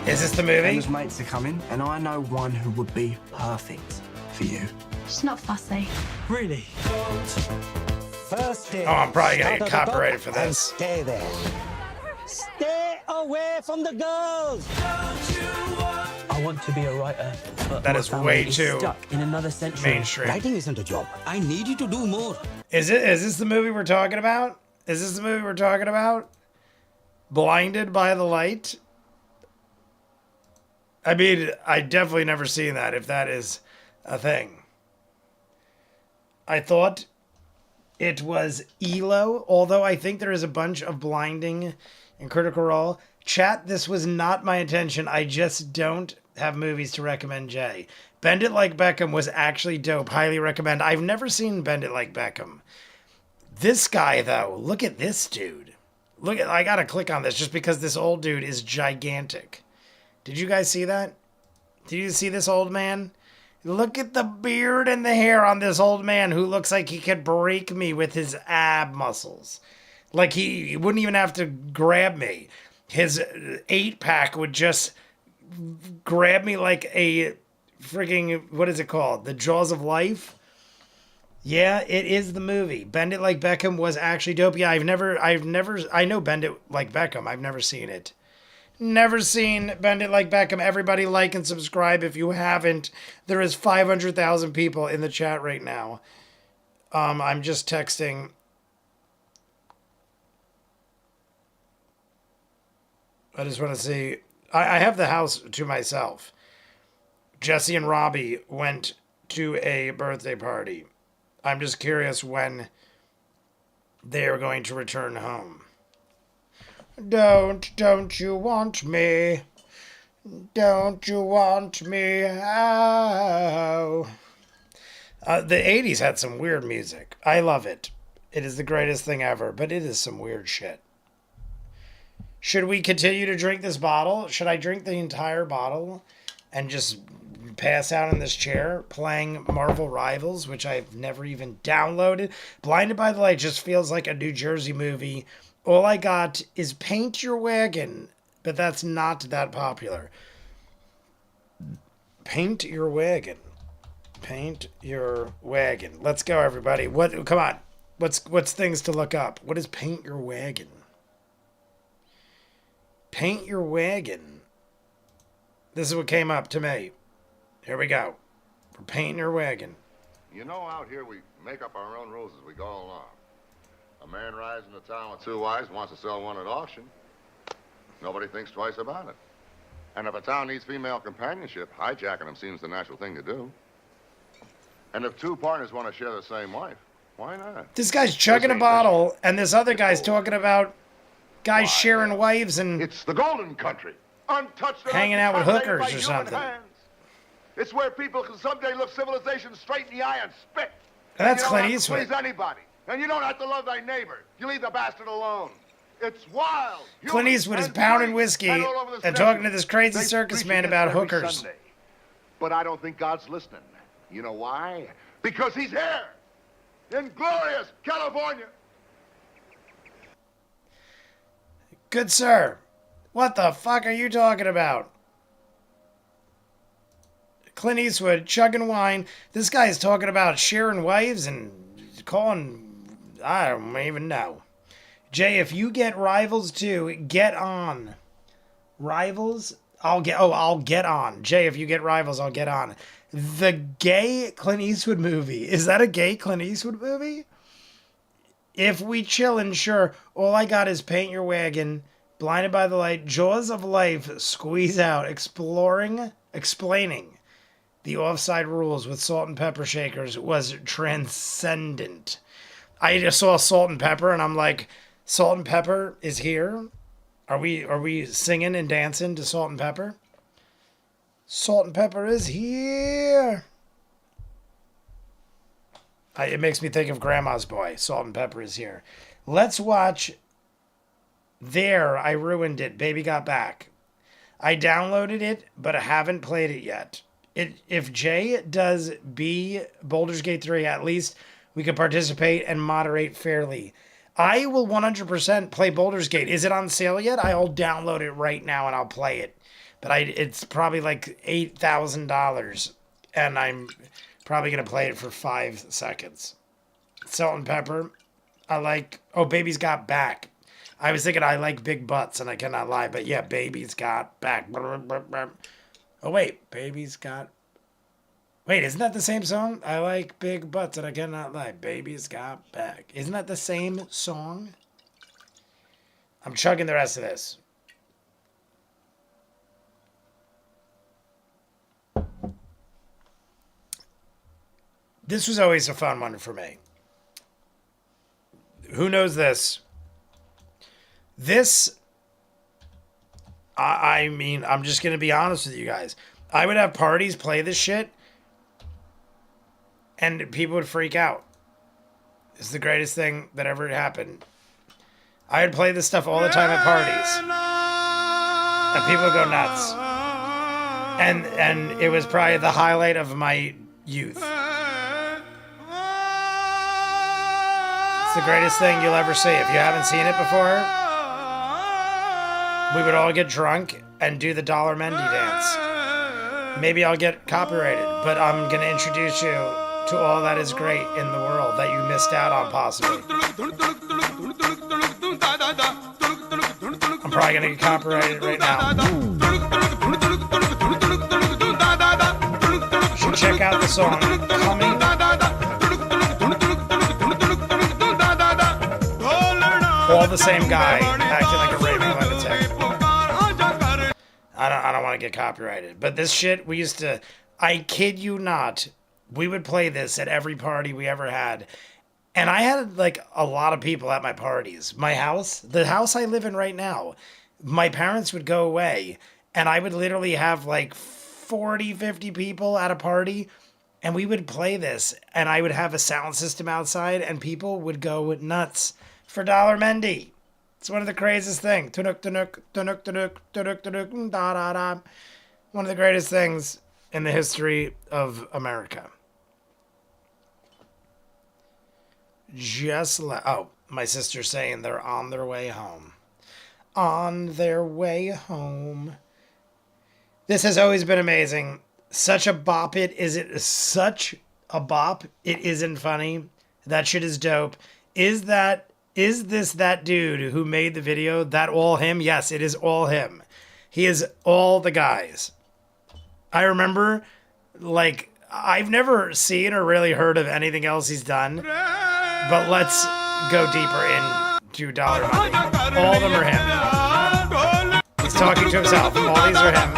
Is this the movie? Emma's mates are coming, and I know one who would be perfect for you. She's not fussy. Really? Oh, I'm probably gonna get copyrighted for this. Stay there. Stay away from the girls. I want to be a writer, but that my is family way is too stuck in another century. mainstream. Writing isn't a job. I need you to do more. Is this the movie we're talking about? Is this the movie we're talking about? Blinded by the Light? I mean, I definitely never seen that, if that is a thing. I thought it was ELO, although I think there is a bunch of blinding in Critical Role. Chat, this was not my intention. I just don't have movies to recommend Jay. Bend It Like Beckham was actually dope. Highly recommend. I've never seen Bend It Like Beckham. This guy, though, look at this dude. I gotta click on this just because this old dude is gigantic. Did you guys see that? Did you see this old man? Look at the beard and the hair on this old man who looks like he could break me with his ab muscles. Like he wouldn't even have to grab me. His 8-pack would just grab me like a frigging, what is it called? The Jaws of Life? Yeah, it is the movie. Bend It Like Beckham was actually dope. Yeah, I know Bend It Like Beckham. I've never seen it. Never seen Bend It Like Beckham. Everybody like and subscribe if you haven't. There is 500,000 people in the chat right now. I'm just texting. I just want to see. I have the house to myself. Jesse and Robbie went to a birthday party. I'm just curious when they are going to return home. Don't you want me? Don't you want me? Oh. The 80s had some weird music. I love it. It is the greatest thing ever, but it is some weird shit. Should we continue to drink this bottle? Should I drink the entire bottle and just pass out in this chair playing Marvel Rivals, which I've never even downloaded? Blinded by the Light just feels like a New Jersey movie. All I got is Paint Your Wagon, but that's not that popular. Paint Your Wagon. Paint Your Wagon. Let's go, everybody. Come on. What's things to look up? What is Paint Your Wagon? Paint Your Wagon. This is what came up to me. Here we go. We're painting your wagon. You know, out here we make up our own rules as we go along. A man rides into town with 2 wives, wants to sell one at auction. Nobody thinks twice about it. And if a town needs female companionship, hijacking them seems the natural thing to do. And if 2 partners want to share the same wife, why not? This guy's chugging a bottle, and this other guy's talking about guys sharing wives and... It's the golden country. Untouched, hanging out with hookers or something. It's where people can someday look civilization straight in the eye and spit. And that's Clint Eastwood. You don't have to please anybody. And you don't have to love thy neighbor. You leave the bastard alone. It's wild. Clint Eastwood is pounding whiskey and talking to this crazy circus man about hookers. Sunday. But I don't think God's listening. You know why? Because he's here. In glorious California. Good sir. What the fuck are you talking about? Clint Eastwood chugging wine. This guy is talking about sharing wives and calling... I don't even know. Jay, if you get Rivals 2, get on. Rivals? I'll get on. Jay, if you get Rivals, I'll get on. The gay Clint Eastwood movie. Is that a gay Clint Eastwood movie? If we chillin', sure. All I got is Paint Your Wagon, Blinded by the Light, Jaws of Life, Squeeze Out, explaining the offside rules with salt and pepper shakers was transcendent. I just saw Salt and Pepper and I'm like, Salt and Pepper is here? Are we singing and dancing to Salt and Pepper? Salt and Pepper is here. It makes me think of Grandma's Boy. Salt and Pepper is here. Let's watch There, I Ruined It. Baby Got Back. I downloaded it, but I haven't played it yet. If Jay does Baldur's Gate 3, at least we can participate and moderate fairly. I will 100% play Baldur's Gate. Is it on sale yet? I'll download it right now and I'll play it. But it's probably like $8,000. And I'm probably going to play it for 5 seconds. Salt and Pepper. I like... Oh, Baby's Got Back. I was thinking I like big butts and I cannot lie. But yeah, Baby's Got Back. Oh, wait. Baby's Got... Wait, isn't that the same song? I like big butts and I cannot lie. Baby's Got Back. Isn't that the same song? I'm chugging the rest of this. This was always a fun one for me. Who knows this? This, I mean, I'm just going to be honest with you guys. I would have parties play this shit, and people would freak out. It's the greatest thing that ever happened. I would play this stuff all the time at parties, and people would go nuts. And it was probably the highlight of my youth. It's the greatest thing you'll ever see. If you haven't seen it before, we would all get drunk and do the Dollar Mendy dance. Maybe I'll get copyrighted, but I'm going to introduce you to all that is great in the world that you missed out on, possibly. I'm probably going to get copyrighted right now. You should check out the song Coming. All the same guy acting like a raving lunatic. I don't want to get copyrighted. But this shit, we used to... I kid you not. We would play this at every party we ever had. And I had, like, a lot of people at my parties. My house, the house I live in right now, my parents would go away. And I would literally have, like, 40, 50 people at a party. And we would play this, and I would have a sound system outside, and people would go nuts for Dollar Mendy. It's one of the craziest things. Tunuk, tunuk, tunuk, tunuk, tunuk, tunuk, da da da. One of the greatest things in the history of America. Oh, my sister's saying they're on their way home. On their way home. This has always been amazing. Such a bop it. Is it such a bop? It isn't funny. That shit is dope. Is this that dude who made the video? That all him? Yes, it is all him. He is all the guys. I remember, like, I've never seen or really heard of anything else he's done. But let's go deeper into Dollar Money. All of them are him. He's talking to himself. All these are him.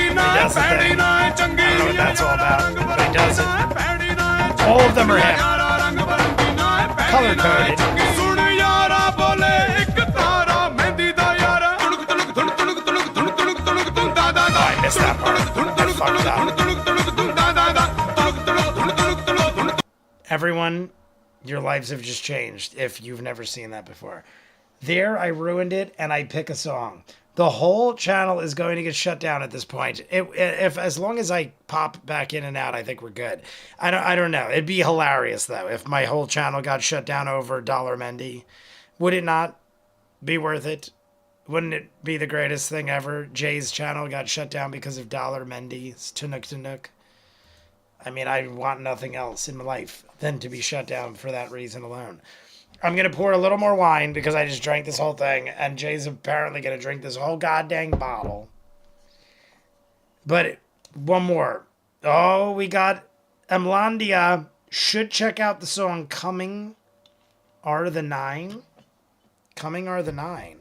He does the thing. I don't know what that's all about, but he does it. All of them are him. Color coded. Oh, I missed that part. I fucked up. Everyone, your lives have just changed if you've never seen that before. There, I ruined it, and I pick a song. The whole channel is going to get shut down at this point. If as long as I pop back in and out, I think we're good. I don't know. It'd be hilarious though if my whole channel got shut down over Dollar Mendy. Would it not be worth it? Wouldn't it be the greatest thing ever? Jay's channel got shut down because of Dollar Mendy's Tunuk Tunuk. I mean, I want nothing else in my life than to be shut down for that reason alone. I'm going to pour a little more wine because I just drank this whole thing, and Jay's apparently going to drink this whole goddamn bottle. But one more. Oh, we got Emlandia. Should check out the song Coming Are the Nine. Coming Are the Nine.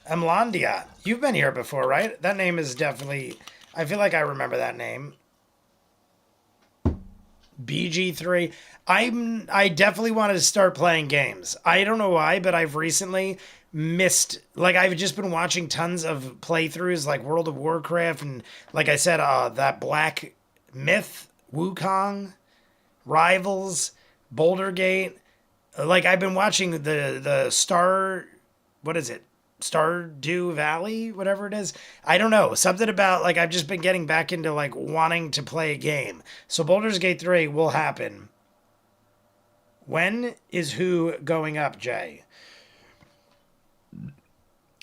Emlandia. You've been here before, right? That name is definitely... I feel like I remember that name. BG3. I definitely wanted to start playing games. I don't know why, but I've recently missed, like, I've just been watching tons of playthroughs like World of Warcraft and, like I said, that Black Myth, Wukong, Rivals, Boulder Gate. Like, I've been watching the Star, what is it? Stardew Valley, whatever it is. I don't know. Something about, like, I've just been getting back into, like, wanting to play a game. So Baldur's Gate 3 will happen. When is who going up, Jay?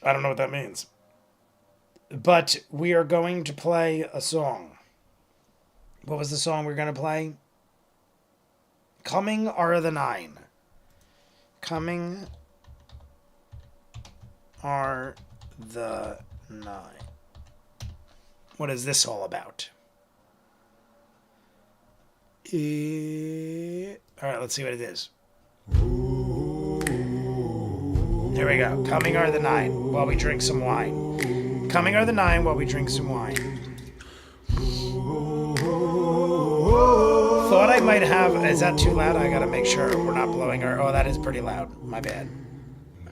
I don't know what that means. But we are going to play a song. What was the song we were going to play? Coming Are the Nine. Coming Are the Nine. What is this all about? All right, let's see what it is. There we go. Coming Are the Nine while we drink some wine. Coming Are the Nine while we drink some wine. Thought I might have... Is that too loud? I gotta make sure we're not blowing our... Oh, that is pretty loud. My bad.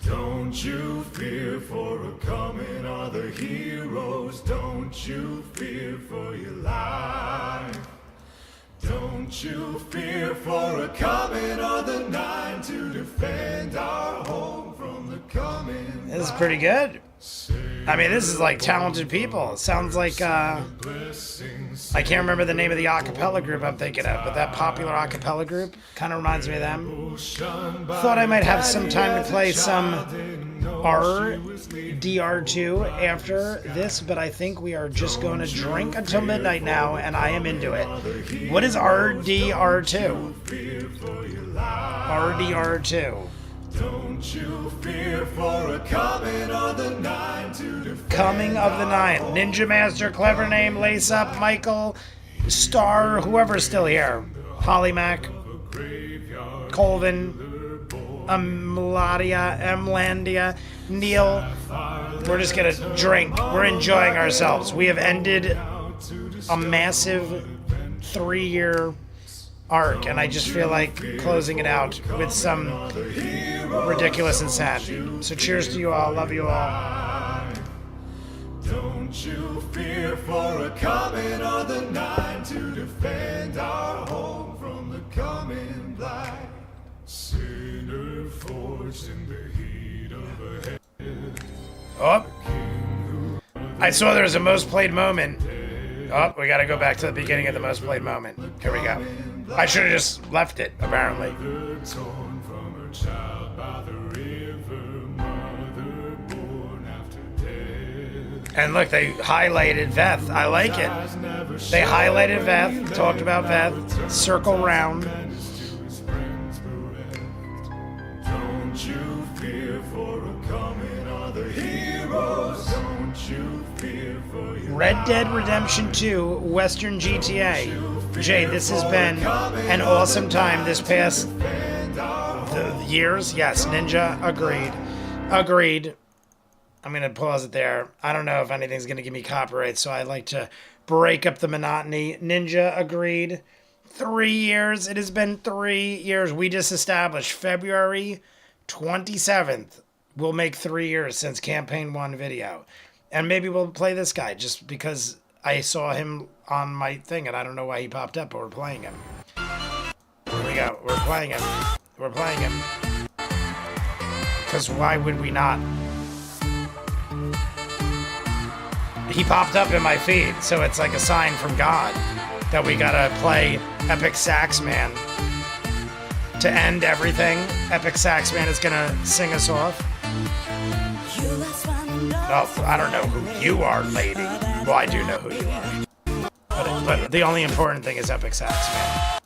Don't you fear for a coming are the heroes. Don't you fear for your life. Don't you fear for a coming are the nine to defend our home from the coming. This is pretty good. I mean, this is like talented people. It sounds like, I can't remember the name of the acapella group I'm thinking of, but that popular acapella group kind of reminds me of them. Thought I might have some time to play some RDR2 after this, but I think we are just going to drink until midnight now, and I am into it. What is RDR2? RDR2. Don't you fear for a coming of the nine to defend. Coming of the Nine. Ninja Master, clever name, Lace Up, Michael, Star, whoever's still here. Holly Mac, Colvin, Emlandia, Neil. We're just gonna drink. We're enjoying ourselves. We have ended a massive 3-year arc, and I just feel like closing it out with some ridiculous insanity. So cheers to you all. Love you all. Don't Don't you fear, for a coming of the Nine to defend our home from the coming blight. Sinner forged in the heat of a head. Oh. I saw there was a most played moment. Oh, we gotta go back to the beginning of the most played moment. Here we go. I should have just left it, apparently. Torn from her child by the river, mother born after death. And look, they highlighted Veth. I like it. They highlighted Veth, talked about Veth, circle round. Don't you fear, for a coming of the heroes. Don't you fear for your Red Dead Redemption 2, Western GTA. Jay, this has been an awesome time this past years. Yes, Ninja, agreed. Agreed. I'm going to pause it there. I don't know if anything's going to give me copyright, so I like to break up the monotony. Ninja, agreed. 3 years. It has been 3 years. We just established February 27th. We'll make 3 years since Campaign 1 video. And maybe we'll play this guy just because I saw him on my thing and I don't know why he popped up, but we're playing him. Here we go. We're playing him. We're playing him. Because why would we not? He popped up in my feed, so it's like a sign from God that we gotta play Epic Sax Man. To end everything, Epic Sax Man is gonna sing us off. Oh, I don't know who you are, lady. Well, I do know who you are. But the only important thing is Epic Sax Man.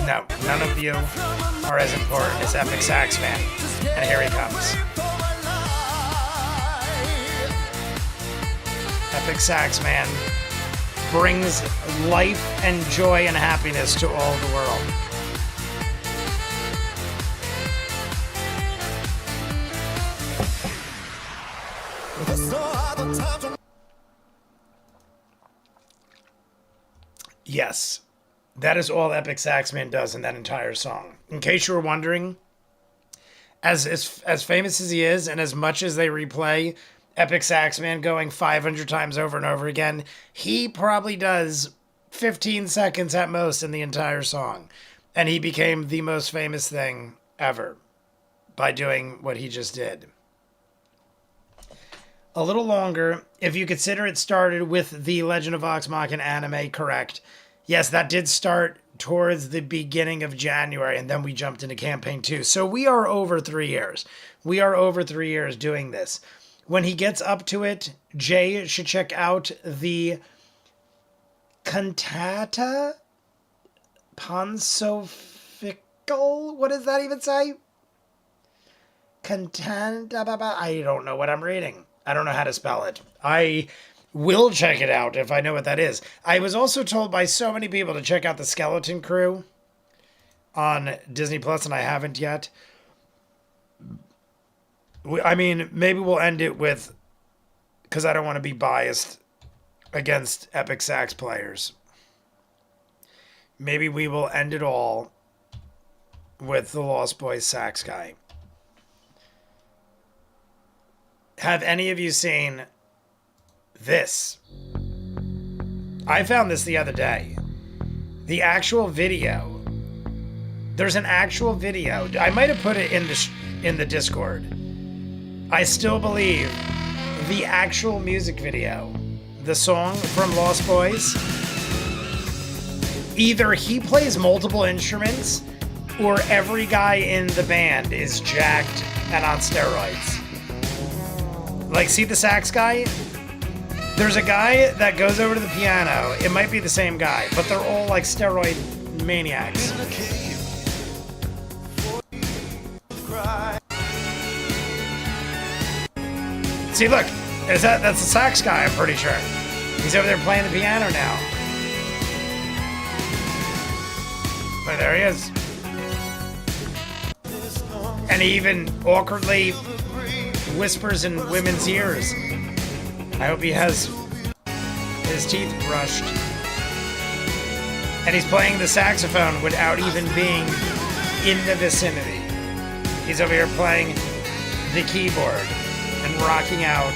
No, none of you are as important as Epic Sax Man. And here he comes. Epic Sax Man brings life and joy and happiness to all the world. Yes, that is all Epic Sax Man does in that entire song. In case you were wondering, as famous as he is, and as much as they replay Epic Sax Man going 500 times over and over again, he probably does 15 seconds at most in the entire song. And he became the most famous thing ever by doing what he just did. A little longer, if you consider it started with the Legend of Vox Machina anime, correct. Yes, that did start towards the beginning of January, and then we jumped into Campaign 2. So we are over 3 years. We are over 3 years doing this. When he gets up to it, Jay should check out the Cantata Pontifical. What does that even say? Cantata. I don't know what I'm reading. I don't know how to spell it. I will check it out if I know what that is. I was also told by so many people to check out the Skeleton Crew on Disney Plus, and I haven't yet. I mean, maybe we'll end it with, because I don't want to be biased against Epic Sax players. Maybe we will end it all with the Lost Boys sax guy. Have any of you seen this? I found this the other day. The actual video. There's an actual video. I might have put it in the Discord. I still believe the actual music video, the song from Lost Boys, either he plays multiple instruments or every guy in the band is jacked and on steroids. Like, see the sax guy? There's a guy that goes over to the piano. It might be the same guy, but they're all like steroid maniacs. See, look, that's the sax guy, I'm pretty sure. He's over there playing the piano now. But there he is. And he even awkwardly whispers in women's ears. I hope he has his teeth brushed. And he's playing the saxophone without even being in the vicinity. He's over here playing the keyboard and rocking out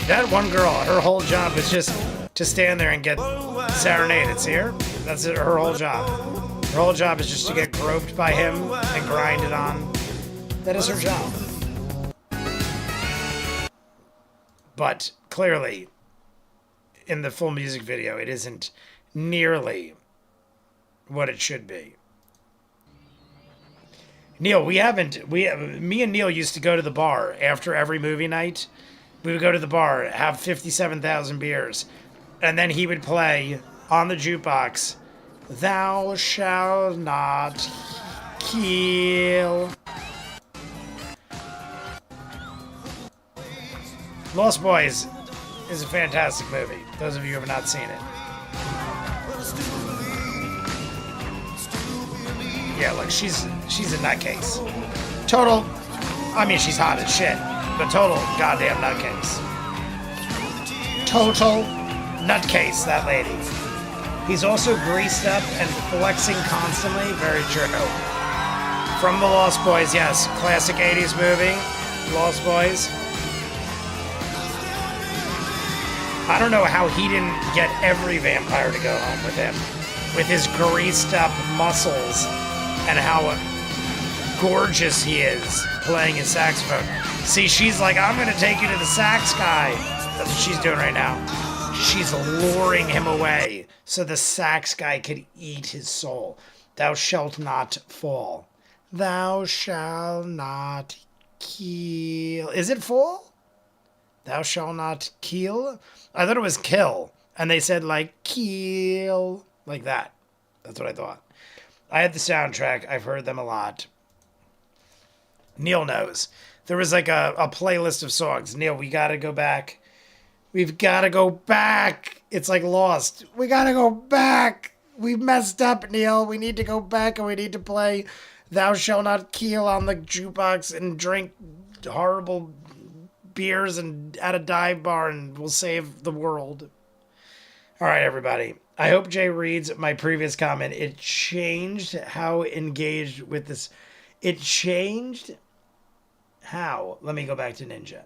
That one girl, her whole job is just to stand there and get serenaded. See her? That's it, her whole job. Her whole job is just to get groped by him and grinded on. That is her job. But clearly, in the full music video, it isn't nearly what it should be. Neil, me and Neil used to go to the bar after every movie night. We would go to the bar, have 57,000 beers, and then he would play on the jukebox, "Thou shalt not kill." Lost Boys is a fantastic movie. Those of you who have not seen it. Yeah, look, she's a nutcase. Total, I mean, she's hot as shit, but total goddamn nutcase. Total nutcase, that lady. He's also greased up and flexing constantly. Very true. From the Lost Boys, yes. Classic 80s movie, Lost Boys. I don't know how he didn't get every vampire to go home with him. With his greased up muscles and how gorgeous he is playing his saxophone. See, she's like, I'm going to take you to the sax guy. That's what she's doing right now. She's luring him away so the sax guy could eat his soul. Thou shalt not fall. Thou shalt not kill. Is it fall? Thou shalt not kill? I thought it was kill. And they said, like, kill. Like that. That's what I thought. I had the soundtrack. I've heard them a lot. Neil knows. There was like a playlist of songs. Neil, we got to go back. We've got to go back. It's like Lost. We got to go back. We messed up, Neil. We need to go back and we need to play Thou Shalt Not Kill on the jukebox and drink horrible beers and at a dive bar, and we'll save the world. All right, everybody. I hope Jay reads my previous comment. It changed how engaged with this. It changed how. Let me go back to Ninja.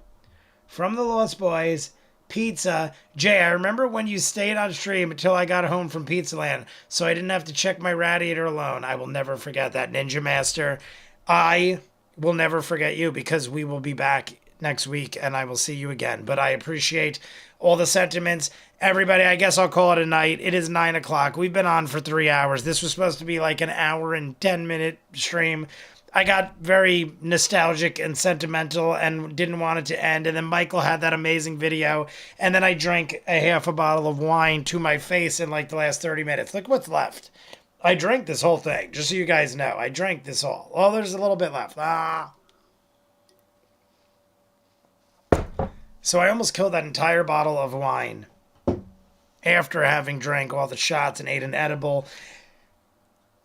From the Lost Boys, pizza. Jay, I remember when you stayed on stream until I got home from Pizza Land, so I didn't have to check my radiator alone. I will never forget that, Ninja Master. I will never forget you because we will be back next week and I will see you again. But I appreciate all the sentiments. Everybody, I guess I'll call it a night. It is 9 o'clock. We've been on for 3 hours. This was supposed to be like an hour and 10-minute stream. I got very nostalgic and sentimental and didn't want it to end. And then Michael had that amazing video. And then I drank a half a bottle of wine to my face in like the last 30 minutes. Look what's left. I drank this whole thing, just so you guys know. I drank this all. Oh, there's a little bit left. So I almost killed that entire bottle of wine after having drank all the shots and ate an edible.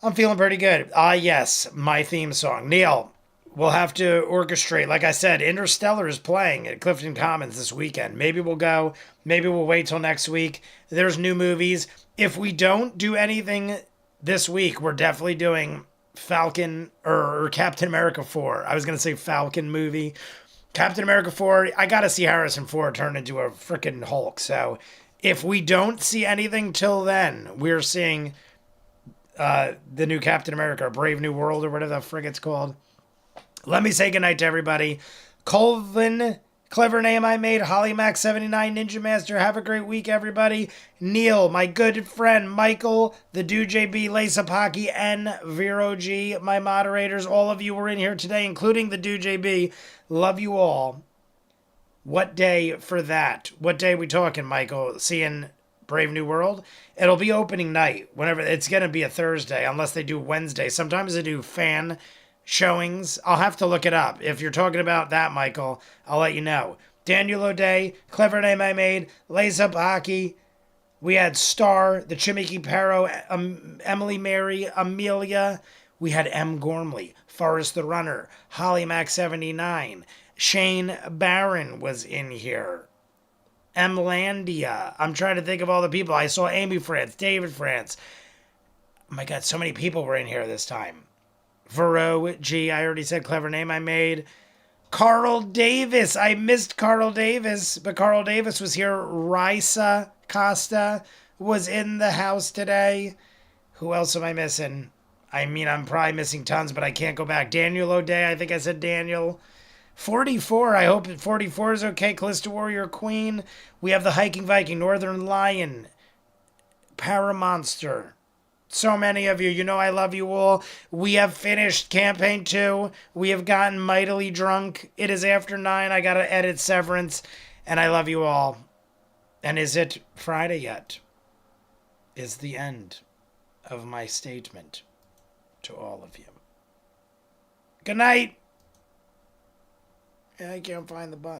I'm feeling pretty good. Yes, my theme song. Neil, we'll have to orchestrate. Like I said, Interstellar is playing at Clifton Commons this weekend. Maybe we'll go. Maybe we'll wait till next week. There's new movies. If we don't do anything this week, we're definitely doing Falcon or Captain America 4. I was going to say Falcon movie. Captain America 4, I got to see Harrison Ford turn into a freaking Hulk. So if we don't see anything till then, we're seeing the new Captain America, Brave New World, or whatever the frig it's called. Let me say goodnight to everybody. Colvin, clever name I made. HollyMac79, Ninja Master. Have a great week, everybody. Neil, my good friend. Michael, the DJB, Lasapaki, and Vero G, my moderators. All of you were in here today, including the DJB. Love you all. What day for that? What day we talking, Michael? Seeing Brave New World? It'll be opening night. Whenever it's going to be a Thursday, unless they do Wednesday. Sometimes they do fan showings. I'll have to look it up. If you're talking about that, Michael, I'll let you know. Daniel O'Day, clever name I made. Lace Up Hockey. We had Star, the Chimiki Pero, Emily Mary, Amelia. We had M. Gormley, Forrest the Runner, HollyMac79. Shane Barron was in here. Mlandia. I'm trying to think of all the people. I saw Amy France, David France. Oh my God, so many people were in here this time. Vero G, I already said clever name I made. Carl Davis. I missed Carl Davis, but Carl Davis was here. Risa Costa was in the house today. Who else am I missing? I mean, I'm probably missing tons, but I can't go back. Daniel O'Day. I think I said Daniel. 44. I hope 44 is okay. Callista Warrior Queen. We have the Hiking Viking, Northern Lion, Paramonster. So many of you. You know I love you all. We have finished Campaign 2. We have gotten mightily drunk. It is after 9. I got to edit Severance. And I love you all. And is it Friday yet? Is the end of my statement to all of you. Good night. I can't find the button.